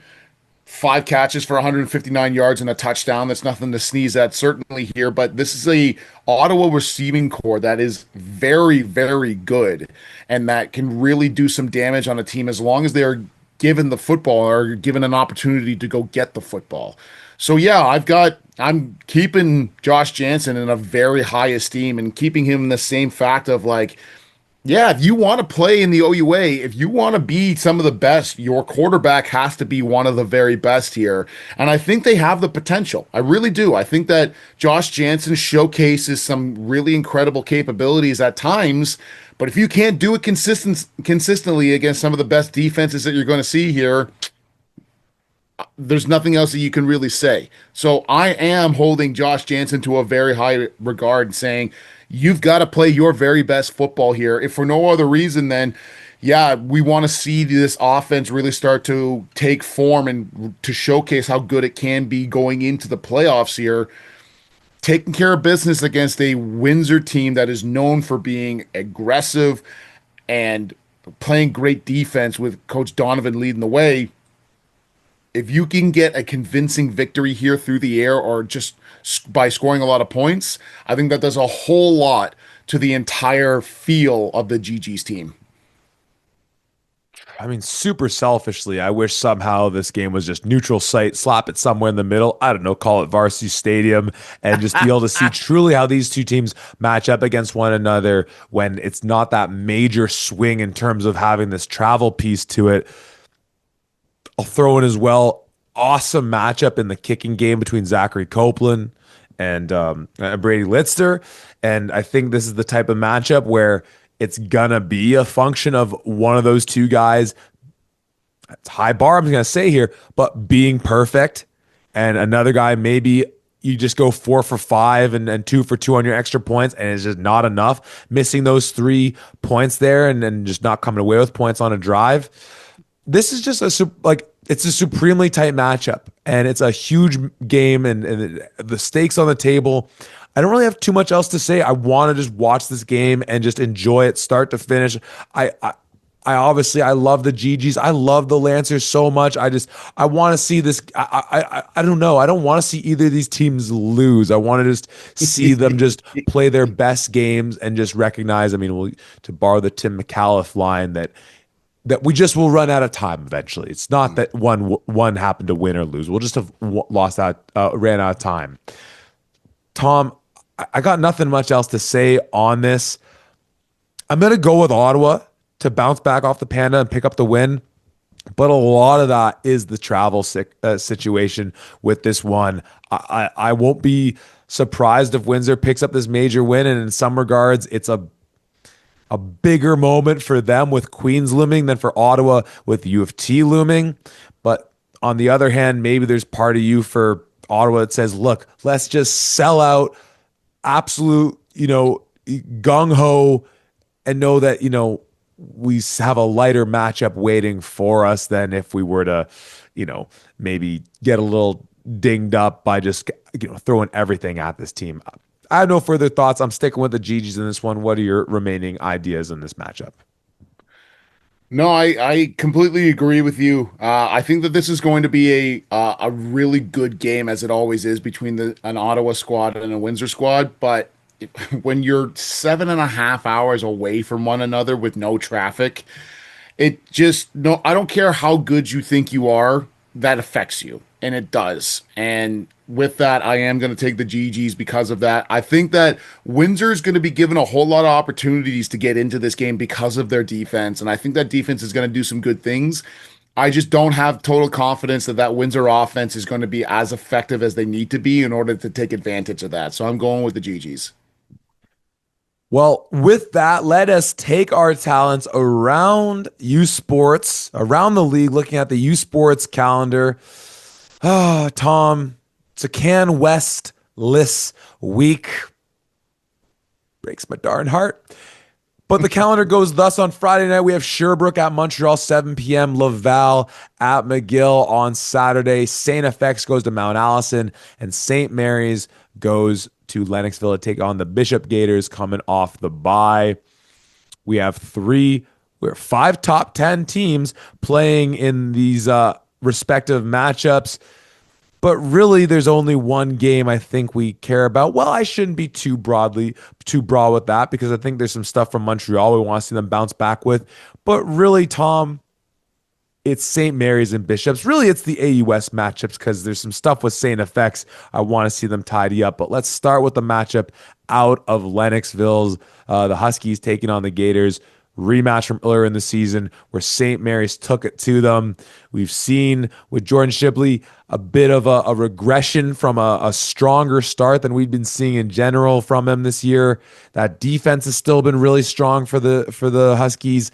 5 catches for 159 yards and a touchdown. That's nothing to sneeze at, certainly here. But this is a Ottawa receiving core that is very, very good, and that can really do some damage on a team as long as they are given the football or given an opportunity to go get the football. So yeah, I'm keeping Josh Jansen in a very high esteem and keeping him in the same fact of like, yeah, if you want to play in the OUA, if you want to be some of the best, your quarterback has to be one of the very best here. And I think they have the potential. I really do. I think that Josh Jansen showcases some really incredible capabilities at times. But if you can't do it consistently against some of the best defenses that you're going to see here, there's nothing else that you can really say. So I am holding Josh Jansen to a very high regard, saying you've got to play your very best football here. If for no other reason than, yeah, we want to see this offense really start to take form and to showcase how good it can be going into the playoffs here. Taking care of business against a Windsor team that is known for being aggressive and playing great defense with Coach Donovan leading the way. If you can get a convincing victory here through the air or just by scoring a lot of points, I think that does a whole lot to the entire feel of the GG's team. I mean, super selfishly, I wish somehow this game was just neutral site, slap it somewhere in the middle. I don't know, call it Varsity Stadium, and just be able to see truly how these two teams match up against one another when it's not that major swing in terms of having this travel piece to it. I'll throw in as well, awesome matchup in the kicking game between Zachary Copeland and Brady Lister. And I think this is the type of matchup where it's gonna be a function of one of those two guys. It's high bar, I'm gonna say here, but being perfect, and another guy maybe you just go 4 for 5 and 2 for 2 on your extra points, and it's just not enough. Missing those 3 points there and just not coming away with points on a drive. This is just like it's a supremely tight matchup, and it's a huge game, and the stakes on the table. I don't really have too much else to say. I want to just watch this game and just enjoy it start to finish. I obviously I love the GGs. I love the Lancers so much. I want to see this. I don't know. I don't want to see either of these teams lose. I want to just see them just play their best games and just recognize. I mean, to borrow the Tim McAuliffe line that we just will run out of time eventually. It's not that one happened to win or lose. We'll just have lost out, ran out of time. Tom, I got nothing much else to say on this. I'm gonna go with Ottawa to bounce back off the Panda and pick up the win. But a lot of that is the travel situation with this one. I won't be surprised if Windsor picks up this major win, and in some regards, it's a bigger moment for them with Queens looming than for Ottawa with U of T looming. But on the other hand, maybe there's part of you for Ottawa that says, look, let's just sell out absolute, gung ho and know that, we have a lighter matchup waiting for us than if we were to, maybe get a little dinged up by just, throwing everything at this team. I have no further thoughts. I'm sticking with the GGs in this one. What are your remaining ideas in this matchup? No, I completely agree with you. I think that this is going to be a really good game, as it always is, between an Ottawa squad and a Windsor squad. But when you're 7.5 hours away from one another with no traffic, it just no. I don't care how good you think you are, that affects you, and it does. And with that, I am going to take the GGs because of that. I think that Windsor is going to be given a whole lot of opportunities to get into this game because of their defense, and I think that defense is going to do some good things. I just don't have total confidence that that Windsor offense is going to be as effective as they need to be in order to take advantage of that. So I'm going with the GGs. Well, with that, let us take our talents around U Sports, around the league, looking at the U Sports calendar. Ah, Tom, it's a Can West-less week. Breaks my darn heart. But the calendar goes thus: on Friday night, we have Sherbrooke at Montreal, 7 p.m. Laval at McGill on Saturday. St. FX goes to Mount Allison, and St. Mary's goes to Lennoxville to take on the Bishop Gators coming off the bye. We have 5 top 10 teams playing in these respective matchups. But really, there's only one game I think we care about. Well, I shouldn't be too broad with that, because I think there's some stuff from Montreal we want to see them bounce back with. But really, Tom, it's St. Mary's and Bishops. Really, it's the AUS matchups, because there's some stuff with St. FX. I want to see them tidy up. But let's start with the matchup out of Lennoxville's. The Huskies taking on the Gators. Rematch from earlier in the season where St. Mary's took it to them. We've seen with Jordan Shipley a bit of a regression from a stronger start than we've been seeing in general from him this year. That defense has still been really strong for the Huskies,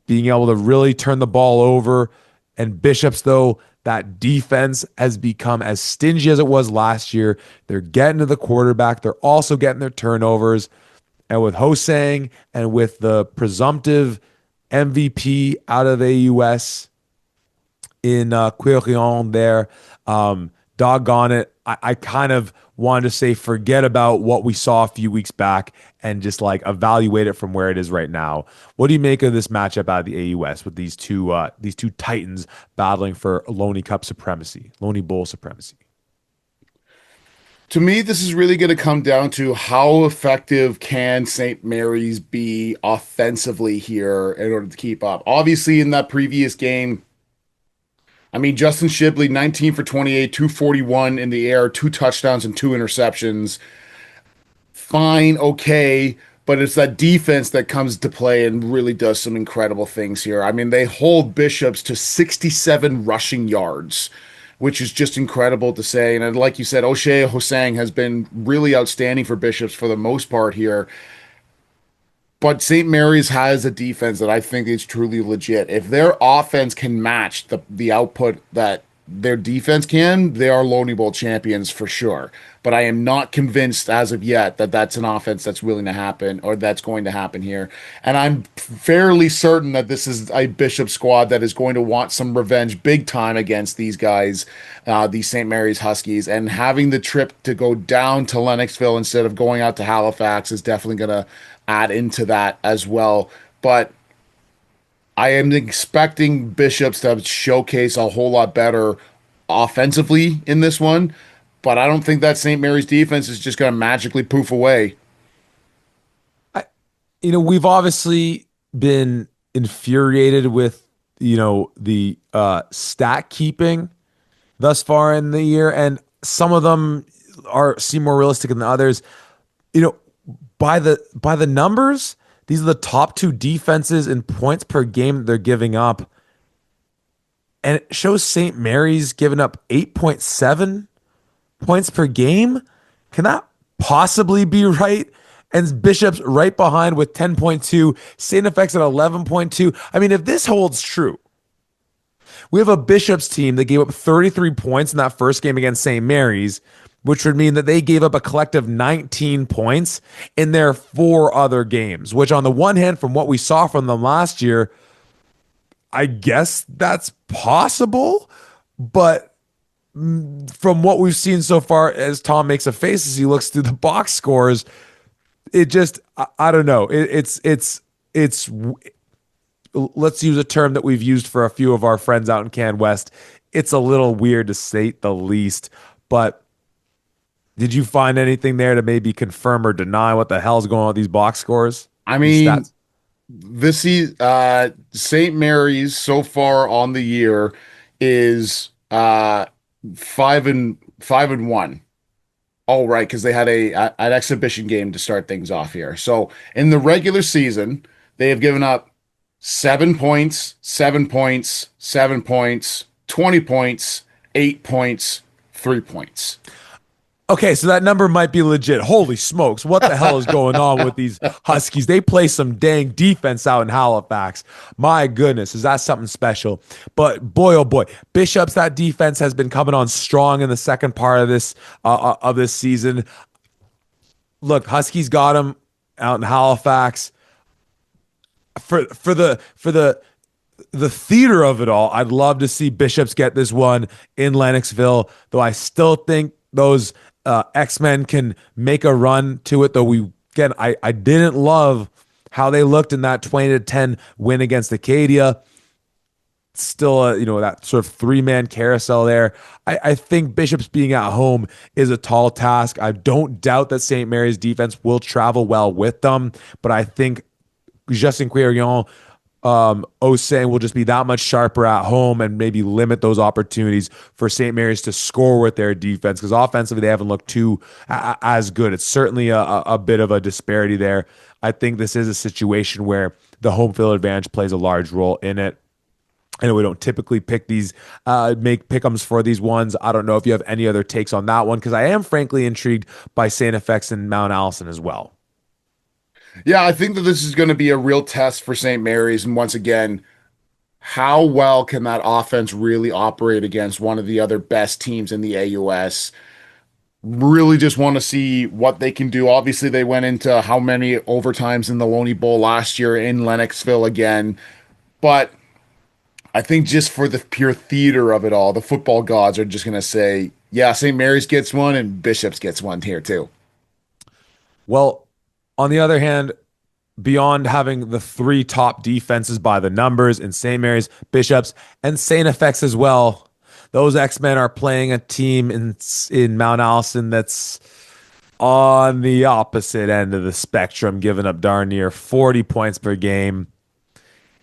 being able to really turn the ball over. And Bishops, though, that defense has become as stingy as it was last year. They're getting to the quarterback. They're also getting their turnovers. And with Hosang and with the presumptive MVP out of AUS in Quirion there, doggone it, I kind of wanted to say forget about what we saw a few weeks back and just like evaluate it from where it is right now. What do you make of this matchup out of the AUS with these two titans battling for Loney Cup supremacy, Loney Bowl supremacy? To me, this is really going to come down to how effective can St. Mary's be offensively here in order to keep up. Obviously, in that previous game, I mean, Justin Shibley, 19 for 28, 241 in the air, two touchdowns and two interceptions. Fine, okay, but it's that defense that comes to play and really does some incredible things here. I mean, they hold Bishops to 67 rushing yards, which is just incredible to say. And like you said, O'Shea Hosang has been really outstanding for Bishops for the most part here. But St. Mary's has a defense that I think is truly legit. If their offense can match the output that their defense can, they are Lonely Bowl champions for sure. But I am not convinced as of yet that that's an offense that's willing to happen or that's going to happen here. And I'm fairly certain that this is a Bishop squad that is going to want some revenge big time against these guys, these St. Mary's Huskies. And having the trip to go down to Lennoxville instead of going out to Halifax is definitely going to add into that as well. But I am expecting Bishops to showcase a whole lot better offensively in this one, but I don't think that St. Mary's defense is just going to magically poof away. I, we've obviously been infuriated with, the stat keeping thus far in the year, and some of them seem more realistic than others. You know, by the numbers, these are the top two defenses in points per game that they're giving up. And it shows St. Mary's giving up 8.7 points per game. Can that possibly be right? And Bishop's right behind with 10.2, St. FX at 11.2. I mean, if this holds true, we have a Bishop's team that gave up 33 points in that first game against St. Mary's, which would mean that they gave up a collective 19 points in their four other games, which on the one hand, from what we saw from them last year, I guess that's possible. But from what we've seen so far, as Tom makes a face as he looks through the box scores, it just, I don't know. It's let's use a term that we've used for a few of our friends out in Can West. It's a little weird to state the least, but did you find anything there to maybe confirm or deny what the hell's going on with these box scores? I These mean, stats? this is St. Mary's so far on the year is 5-1. Oh, right, because they had an exhibition game to start things off here. So in the regular season, they have given up 7 points, 7 points, 7 points, 20 points, 8 points, 3 points. Okay, so that number might be legit. Holy smokes, what the hell is going on with these Huskies? They play some dang defense out in Halifax. My goodness, is that something special? But boy, oh boy, Bishop's that defense has been coming on strong in the second part of this season. Look, Huskies got them out in Halifax. For the theater of it all, I'd love to see Bishops get this one in Lennoxville, though I still think those X-Men can make a run to it, though I didn't love how they looked in that 20-10 win against Acadia. Still, that sort of three-man carousel there. I think Bishops being at home is a tall task. I don't doubt that St. Mary's defense will travel well with them, but I think Justin Quirion, Osang will just be that much sharper at home and maybe limit those opportunities for St. Mary's to score with their defense, because offensively they haven't looked too as good. It's certainly a bit of a disparity there. I think this is a situation where the home field advantage plays a large role in it. I know we don't typically pick these, make pick'ems for these ones. I don't know if you have any other takes on that one, because I am frankly intrigued by St. FX and Mount Allison as well. Yeah, I think that this is going to be a real test for St. Mary's. And once again, how well can that offense really operate against one of the other best teams in the AUS? Really just want to see what they can do. Obviously, they went into how many overtimes in the Lonely Bowl last year in Lennoxville again. But I think just for the pure theater of it all, the football gods are just going to say, yeah, St. Mary's gets one and Bishops gets one here too. Well, on the other hand, beyond having the three top defenses by the numbers in St. Mary's, Bishops, and St. FX as well, those X-Men are playing a team in Mount Allison that's on the opposite end of the spectrum, giving up darn near 40 points per game.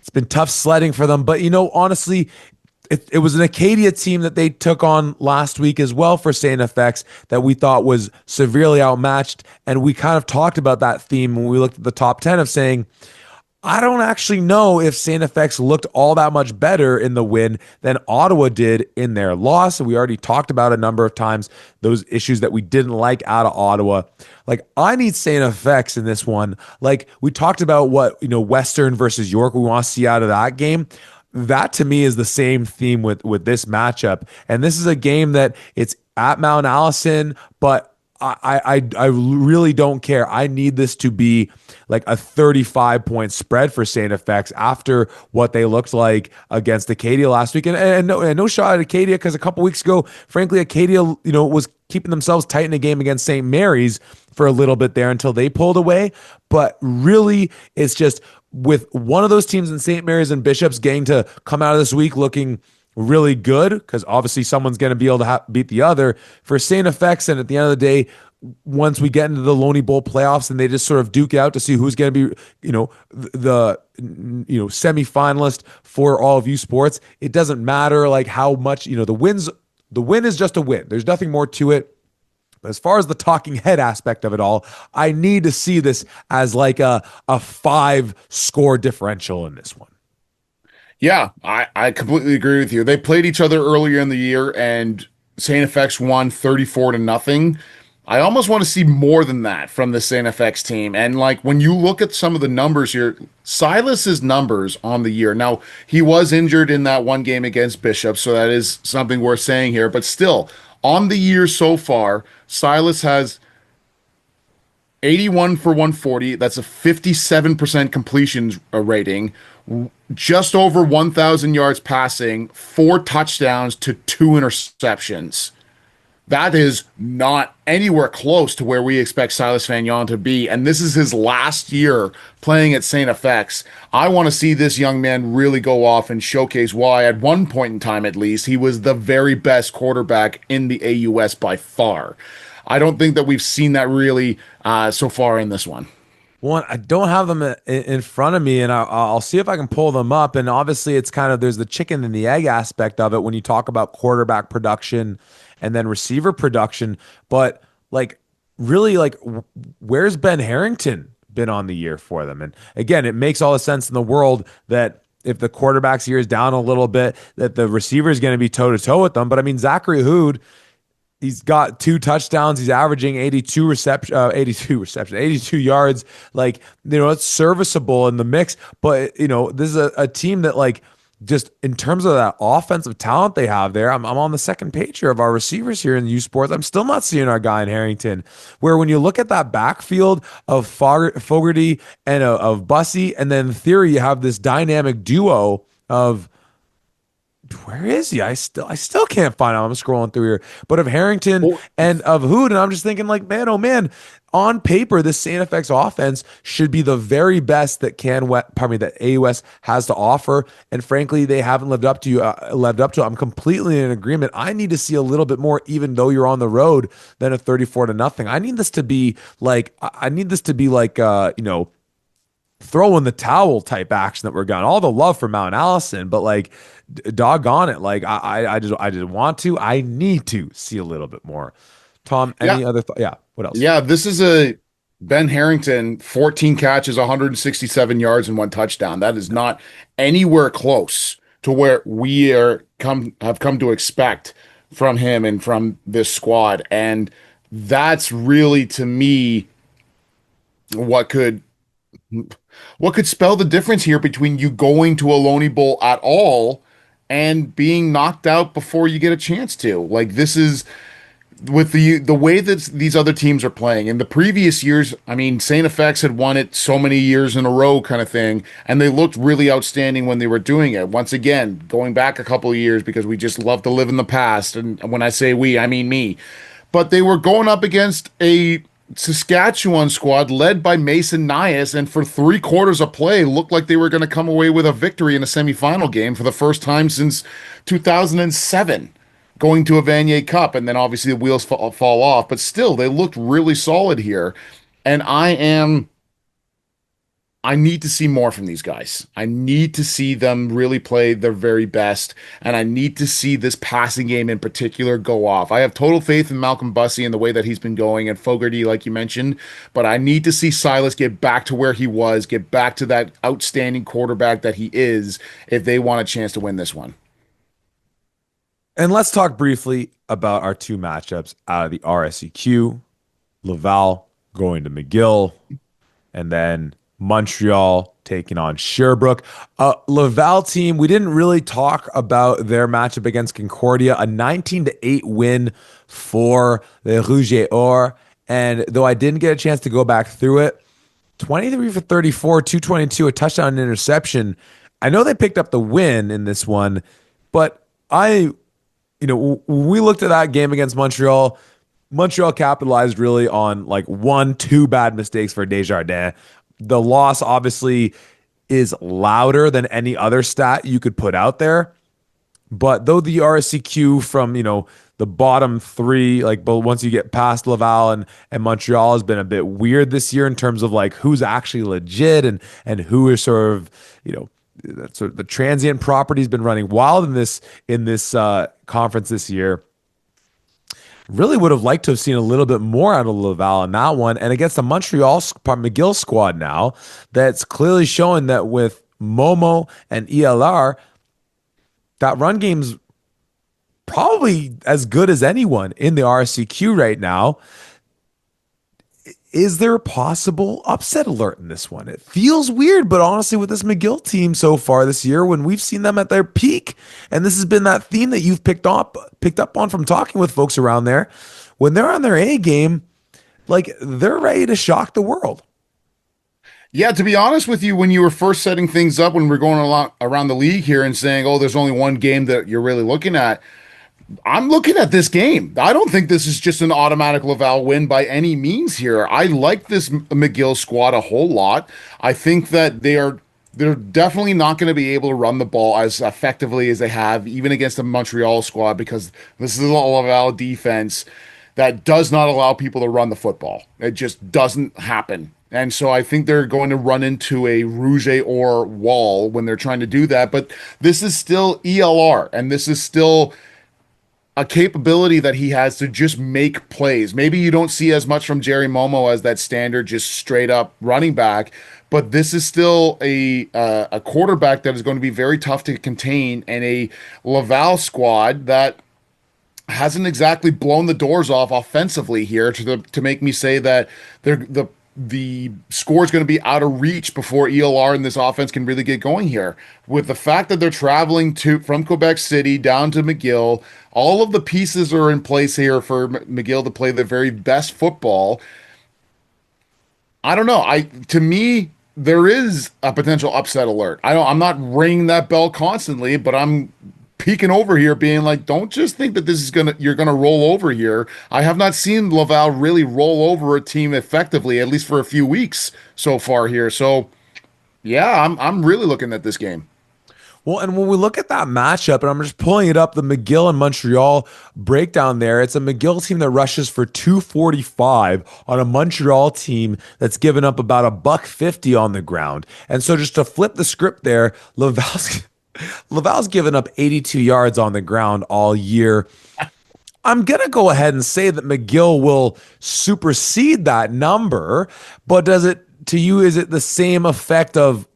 It's been tough sledding for them, but honestly, it was an Acadia team that they took on last week as well for St. FX that we thought was severely outmatched. And we kind of talked about that theme when we looked at the top 10 of saying, I don't actually know if St. FX looked all that much better in the win than Ottawa did in their loss. And we already talked about a number of times those issues that we didn't like out of Ottawa. Like, I need St. FX in this one. Like, we talked about what, Western versus York we want to see out of that game. That to me is the same theme with this matchup. And this is a game that it's at Mount Allison, but I really don't care. I need this to be like a 35-point spread for St. FX after what they looked like against Acadia last week. And no shot at Acadia, because a couple weeks ago, frankly, Acadia, was keeping themselves tight in a game against St. Mary's for a little bit there until they pulled away. But really, it's just with one of those teams in St. Mary's and Bishops getting to come out of this week looking really good, because obviously someone's going to be able to beat the other for St. FX. And at the end of the day, once we get into the Loney Bowl playoffs and they just sort of duke it out to see who's going to be, the semifinalist for all of USports, it doesn't matter like how much, the win is just a win. There's nothing more to it. But as far as the talking head aspect of it all, I need to see this as like a 5-score differential in this one. Yeah, I completely agree with you. They played each other earlier in the year and St. FX won 34-0. I almost want to see more than that from the St. FX team. And like when you look at some of the numbers here, Silas's numbers on the year. Now, he was injured in that one game against Bishop, so that is something worth saying here. But still, on the year so far, Silas has 81 for 140. That's a 57% completion rating. Just over 1,000 yards passing, 4 touchdowns to 2 interceptions. That is not anywhere close to where we expect Silas Fagnon to be. And this is his last year playing at St. FX. I want to see this young man really go off and showcase why, at one point in time at least, he was the very best quarterback in the AUS by far. I don't think that we've seen that really so far in this one. One, I don't have them in front of me, and I'll see if I can pull them up. And obviously, it's kind of there's the chicken and the egg aspect of it when you talk about quarterback production and then receiver production. But like, really, like, where's Ben Harrington been on the year for them? And again, it makes all the sense in the world that if the quarterback's year is down a little bit, that the receiver is going to be toe to toe with them. But I mean, Zachary Hood. He's got 2 touchdowns. He's averaging 82 yards. Like, it's serviceable in the mix. But, this is a team that, like, just in terms of that offensive talent they have there, I'm on the second page here of our receivers here in USports. I'm still not seeing our guy in Harrington, where when you look at that backfield of Fogarty and of Bussey, and then in theory, you have this dynamic duo of, where is he? I still can't find him. I'm scrolling through here. But of Harrington and of Hood, and I'm just thinking like, man, oh man, on paper, this St. FX offense should be the very best that that AUS has to offer. And frankly, they haven't lived up to. I'm completely in agreement. I need to see a little bit more, even though you're on the road, than a 34-0. I need this to be like, throw in the towel type action that we're going. All the love for Mount Allison, but like, doggone it, like I just want to. I need to see a little bit more. Tom, any other thought? Yeah. What else? Yeah, this is a Ben Harrington, 14 catches, 167 yards, and 1 touchdown. That is not anywhere close to where we have come to expect from him and from this squad. And that's really, to me, what could spell the difference here between you going to a Loney Bowl at all and being knocked out before you get a chance to. Like, this is with the way that these other teams are playing. In the previous years, I mean, St. FX had won it so many years in a row kind of thing, and they looked really outstanding when they were doing it. Once again, going back a couple of years, because we just love to live in the past, and when I say we, I mean me. But they were going up against a Saskatchewan squad led by Mason Nias, and for 3 quarters of play looked like they were going to come away with a victory in a semifinal game for the first time since 2007. going to a Vanier Cup, and then obviously the wheels fall off. But still, they looked really solid here, and I need to see more from these guys. I need to see them really play their very best, and I need to see this passing game in particular go off. I have total faith in Malcolm Bussey and the way that he's been going, and Fogarty, like you mentioned, but I need to see Silas get back to where he was, get back to that outstanding quarterback that he is, if they want a chance to win this one. And let's talk briefly about our two matchups out of the RSEQ. Laval going to McGill, and then Montreal taking on Sherbrooke. Laval team, we didn't really talk about their matchup against Concordia, a 19-8 win for the Rouge et Or. And though I didn't get a chance to go back through it, 23 for 34, 222, a touchdown and interception. I know they picked up the win in this one, but when we looked at that game against Montreal, Montreal capitalized really on like one, two bad mistakes for Desjardins. The loss obviously is louder than any other stat you could put out there. But though the RSCQ from, the bottom three, like but once you get past Laval and Montreal has been a bit weird this year in terms of like who's actually legit and who is sort of, sort of the transient property's been running wild in this conference this year. Really would have liked to have seen a little bit more out of Laval in that one. And against the Montreal McGill squad now, that's clearly showing that with Momo and ELR, that run game's probably as good as anyone in the RSCQ right now. Is there a possible upset alert in this one? It feels weird, but honestly, with this McGill team so far this year, when we've seen them at their peak, and this has been that theme that you've picked up on from talking with folks around there, when they're on their A game, like they're ready to shock the world. Yeah, to be honest with you, when you were first setting things up, when we're going a lot around the league here and saying, oh, there's only one game that you're really looking at, I'm looking at this game. I don't think this is just an automatic Laval win by any means here. I like this McGill squad a whole lot. I think that they're definitely not going to be able to run the ball as effectively as they have, even against the Montreal squad, because this is a Laval defense that does not allow people to run the football. It just doesn't happen. And so I think they're going to run into a Rouge or wall when they're trying to do that. But this is still ELR, and this is still a capability that he has to just make plays. Maybe you don't see as much from Jerry Momo as that standard, just straight up running back, but this is still a quarterback that is going to be very tough to contain, and a Laval squad that hasn't exactly blown the doors off offensively here to make me say that the score is going to be out of reach before ELR and this offense can really get going here. With the fact that they're traveling from Quebec City down to McGill, all of the pieces are in place here for McGill to play their very best football. I don't know. To me, there is a potential upset alert. I'm not ringing that bell constantly, but I'm peeking over here being like, don't just think that you're gonna roll over here. I have not seen Laval really roll over a team effectively, at least for a few weeks so far here. So yeah, I'm really looking at this game. Well, and when we look at that matchup, and I'm just pulling it up, the McGill and Montreal breakdown there, it's a McGill team that rushes for 245 on a Montreal team that's given up about $150 on the ground. And so just to flip the script there, Laval's given up 82 yards on the ground all year. I'm going to go ahead and say that McGill will supersede that number, but is it the same effect of,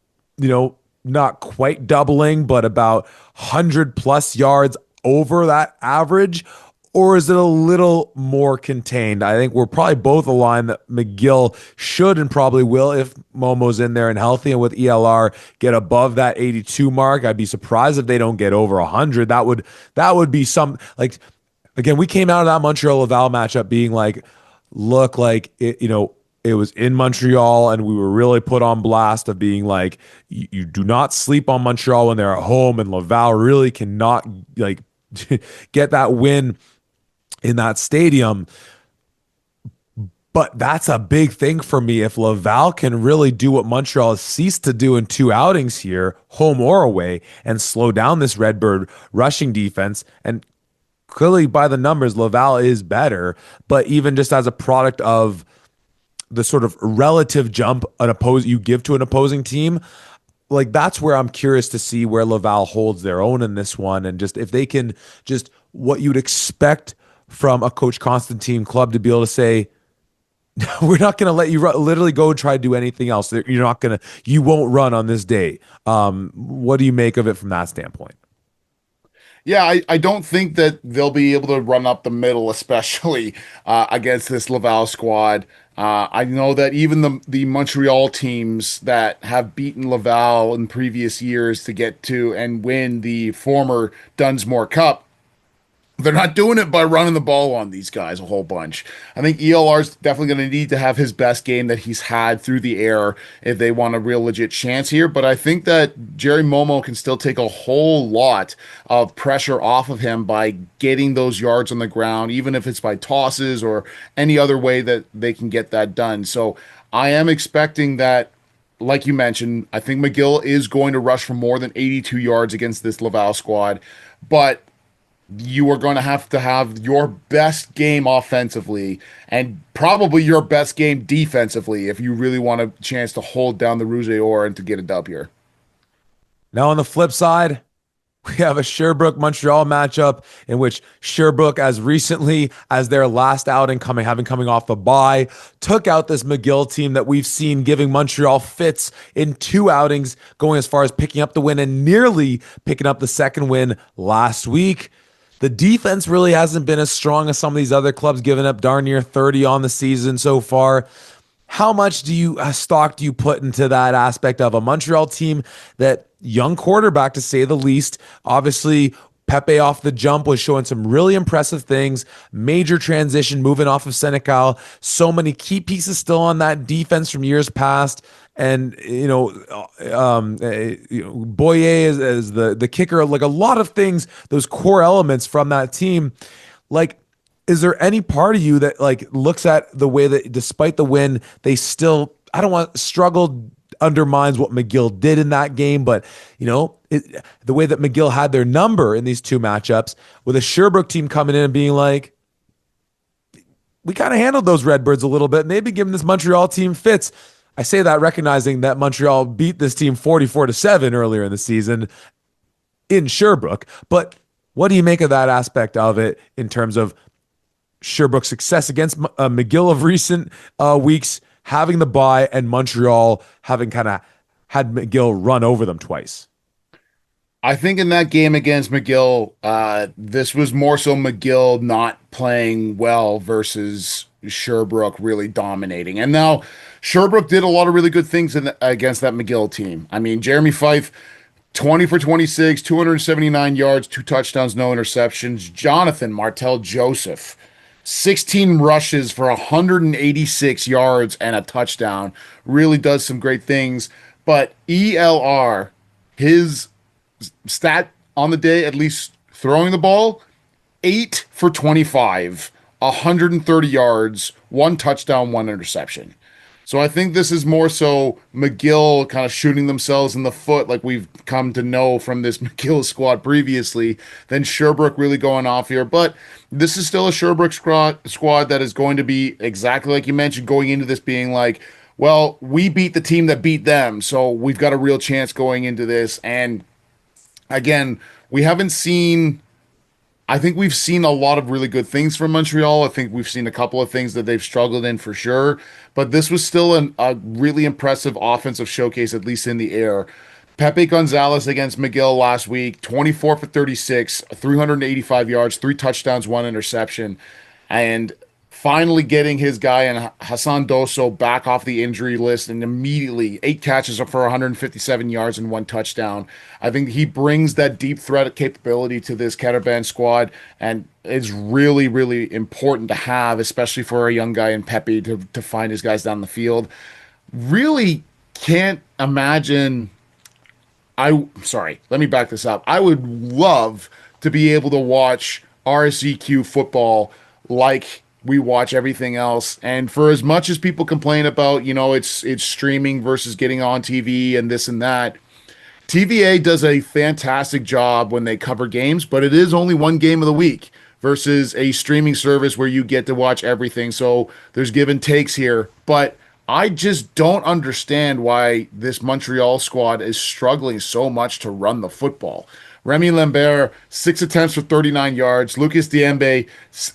not quite doubling, but about 100 plus yards over that average? Or is it a little more contained? I think we're probably both aligned that McGill should and probably will, if Momo's in there and healthy, and with ELR get above that 82 mark. I'd be surprised if they don't get over 100. That would be some, like, again, we came out of that Montreal Laval matchup being like, look, like it was in Montreal, and we were really put on blast of being like, you do not sleep on Montreal when they're at home, and Laval really cannot like get that win in that stadium. But that's a big thing for me. If Laval can really do what Montreal has ceased to do in two outings here, home or away, and slow down this Redbird rushing defense, and clearly by the numbers, Laval is better, but even just as a product of the sort of relative jump you give to an opposing team, like that's where I'm curious to see where Laval holds their own in this one, and just if they can just what you'd expect from a Coach Constantine club to be able to say, we're not going to let you literally go and try to do anything else. You won't run on this day. What do you make of it from that standpoint? Yeah, I don't think that they'll be able to run up the middle, especially against this Laval squad. I know that even the Montreal teams that have beaten Laval in previous years to get to and win the former Dunsmore Cup, they're not doing it by running the ball on these guys a whole bunch. I think ELR's definitely going to need to have his best game that he's had through the air if they want a real legit chance here. But I think that Jerry Momo can still take a whole lot of pressure off of him by getting those yards on the ground, even if it's by tosses or any other way that they can get that done. So I am expecting that, like you mentioned, I think McGill is going to rush for more than 82 yards against this Laval squad. But you are going to have your best game offensively and probably your best game defensively if you really want a chance to hold down the Rouge or and to get a dub here. Now, on the flip side, we have a Sherbrooke Montreal matchup in which Sherbrooke, as recently as their last outing, coming off a bye, took out this McGill team that we've seen giving Montreal fits in two outings, going as far as picking up the win and nearly picking up the second win last week. The defense really hasn't been as strong as some of these other clubs, giving up darn near 30 on the season so far. How much stock do you put into that aspect of a Montreal team that young quarterback, to say the least? Obviously, Pepe off the jump was showing some really impressive things. Major transition moving off of Senecal. So many key pieces still on that defense from years past. And Boyer as the kicker, like a lot of things, those core elements from that team. Like, is there any part of you that like looks at the way that despite the win, they still, I don't want struggled, undermines what McGill did in that game, but the way that McGill had their number in these two matchups, with a Sherbrooke team coming in and being like, we kind of handled those Redbirds a little bit, maybe giving this Montreal team fits. I say that recognizing that Montreal beat this team 44-7 earlier in the season in Sherbrooke. But what do you make of that aspect of it in terms of Sherbrooke's success against McGill of recent weeks, having the bye, and Montreal having kind of had McGill run over them twice? I think in that game against McGill, this was more so McGill not playing well versus Sherbrooke really dominating. And now Sherbrooke did a lot of really good things against that McGill team. I mean, Jeremy Fife, 20 for 26, 279 yards, two touchdowns, no interceptions. Jonathan Martel Joseph, 16 rushes for 186 yards and a touchdown. Really does some great things. But ELR, his stat on the day, at least throwing the ball, 8 for 25, 130 yards, one touchdown, one interception. So I think this is more so McGill kind of shooting themselves in the foot, like we've come to know from this McGill squad previously, than Sherbrooke really going off here. But this is still a Sherbrooke squad that is going to be exactly like you mentioned, going into this being like, well, we beat the team that beat them, so we've got a real chance going into this. And again, we haven't seen, I think we've seen a lot of really good things from Montreal. I think we've seen a couple of things that they've struggled in for sure. But this was still a really impressive offensive showcase, at least in the air. Pepe Gonzalez against McGill last week, 24 for 36, 385 yards, three touchdowns, one interception. And finally getting his guy and Hassan Doso back off the injury list, and immediately 8 catches for 157 yards and one touchdown. I think he brings that deep threat capability to this Keterband squad, and it's really, really important to have, especially for a young guy in Pepe to find his guys down the field. Really can't imagine. Sorry, let me back this up. I would love to be able to watch RSEQ football like we watch everything else. And for as much as people complain about, it's streaming versus getting on TV and this and that, TVA does a fantastic job when they cover games, but it is only one game of the week versus a streaming service where you get to watch everything. So there's give and takes here. But I just don't understand why this Montreal squad is struggling so much to run the football. Remy Lambert, 6 attempts for 39 yards. Lucas Diembe,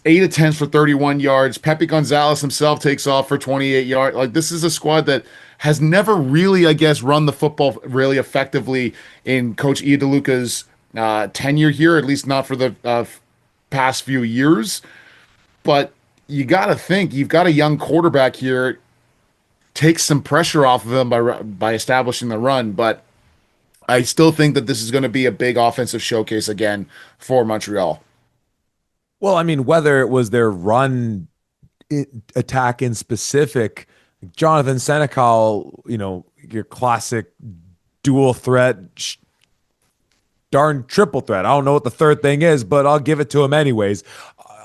8 attempts for 31 yards. Pepe Gonzalez himself takes off for 28 yards. Like, this is a squad that has never really, I guess, run the football really effectively in Coach Ian DeLuca's tenure here, at least not for the past few years. But you got to think, you've got a young quarterback here, take some pressure off of them by establishing the run. But I still think that this is going to be a big offensive showcase again for Montreal. Well, I mean, whether it was their run attack in specific, Jonathan Senecal, your classic dual threat, darn triple threat. I don't know what the third thing is, but I'll give it to him anyways.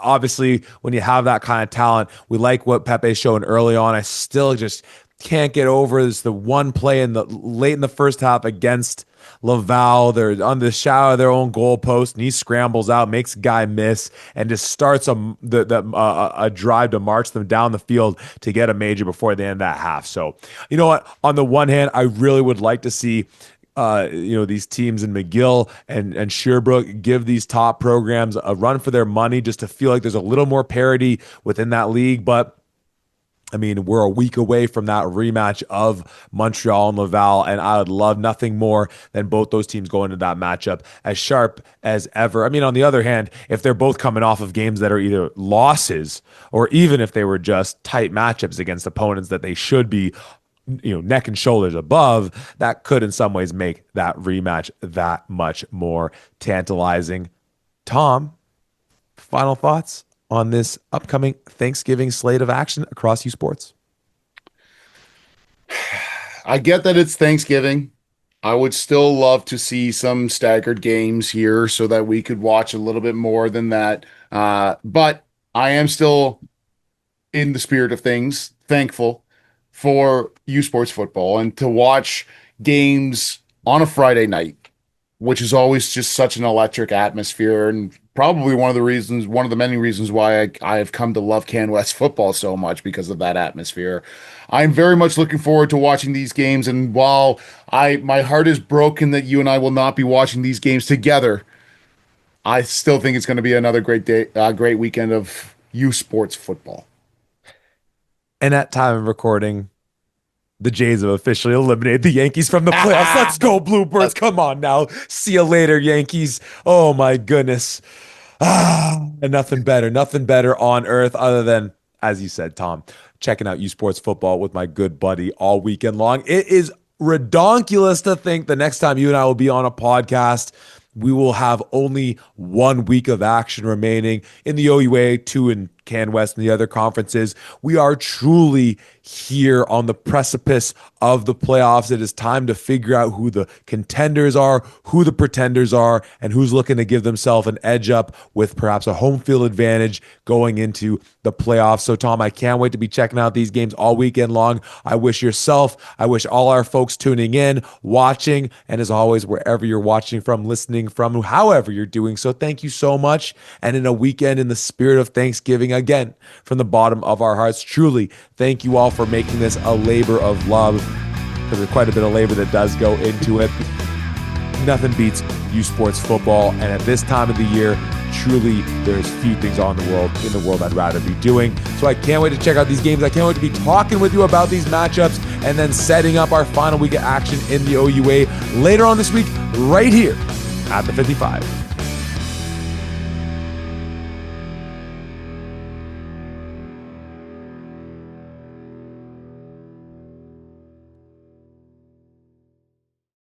Obviously, when you have that kind of talent, we like what Pepe's showing early on. I still just can't get over this. The one play late in the first half against Laval, they're on the shadow of their own goalpost, and he scrambles out, makes a guy miss, and just starts a drive to march them down the field to get a major before the end of that half. So, you know what? On the one hand, I really would like to see these teams in McGill and Sherbrooke give these top programs a run for their money, just to feel like there's a little more parity within that league. But I mean, we're a week away from that rematch of Montreal and Laval, and I would love nothing more than both those teams going into that matchup as sharp as ever. I mean, on the other hand, if they're both coming off of games that are either losses, or even if they were just tight matchups against opponents that they should be neck and shoulders above, that could in some ways make that rematch that much more tantalizing. Tom, final thoughts on this upcoming Thanksgiving slate of action across USports? I get that it's Thanksgiving. I would still love to see some staggered games here so that we could watch a little bit more than that. But I am still, in the spirit of things, thankful for USports football and to watch games on a Friday night, which is always just such an electric atmosphere, and probably one of the many reasons why I have come to love CanWest football so much, because of that atmosphere. I'm very much looking forward to watching these games, and while my heart is broken that you and I will not be watching these games together, I still think it's going to be another great day, great weekend of USports football. And at time of recording, the Jays have officially eliminated the Yankees from the playoffs. Let's go, Bluebirds. Come on now. See you later, Yankees. Oh, my goodness. And nothing better on earth other than, as you said, Tom, checking out USports football with my good buddy all weekend long. It is redonkulous to think the next time you and I will be on a podcast, we will have only 1 week of action remaining in the OUA, 2 in CanWest and the other conferences. We are truly here on the precipice of the playoffs. It is time to figure out who the contenders are, who the pretenders are, and who's looking to give themselves an edge up with perhaps a home field advantage going into the playoffs. So, Tom, I can't wait to be checking out these games all weekend long. I wish I wish all our folks tuning in, watching, and as always, wherever you're watching from, listening from, however you're doing so, thank you so much. And in a weekend in the spirit of Thanksgiving, again, from the bottom of our hearts, truly, thank you all for making this a labor of love, because there's quite a bit of labor that does go into it. Nothing beats USports football, and at this time of the year, truly, there's few things in the world I'd rather be doing. So I can't wait to check out these games. I can't wait to be talking with you about these matchups and then setting up our final week of action in the OUA later on this week, right here at the 55.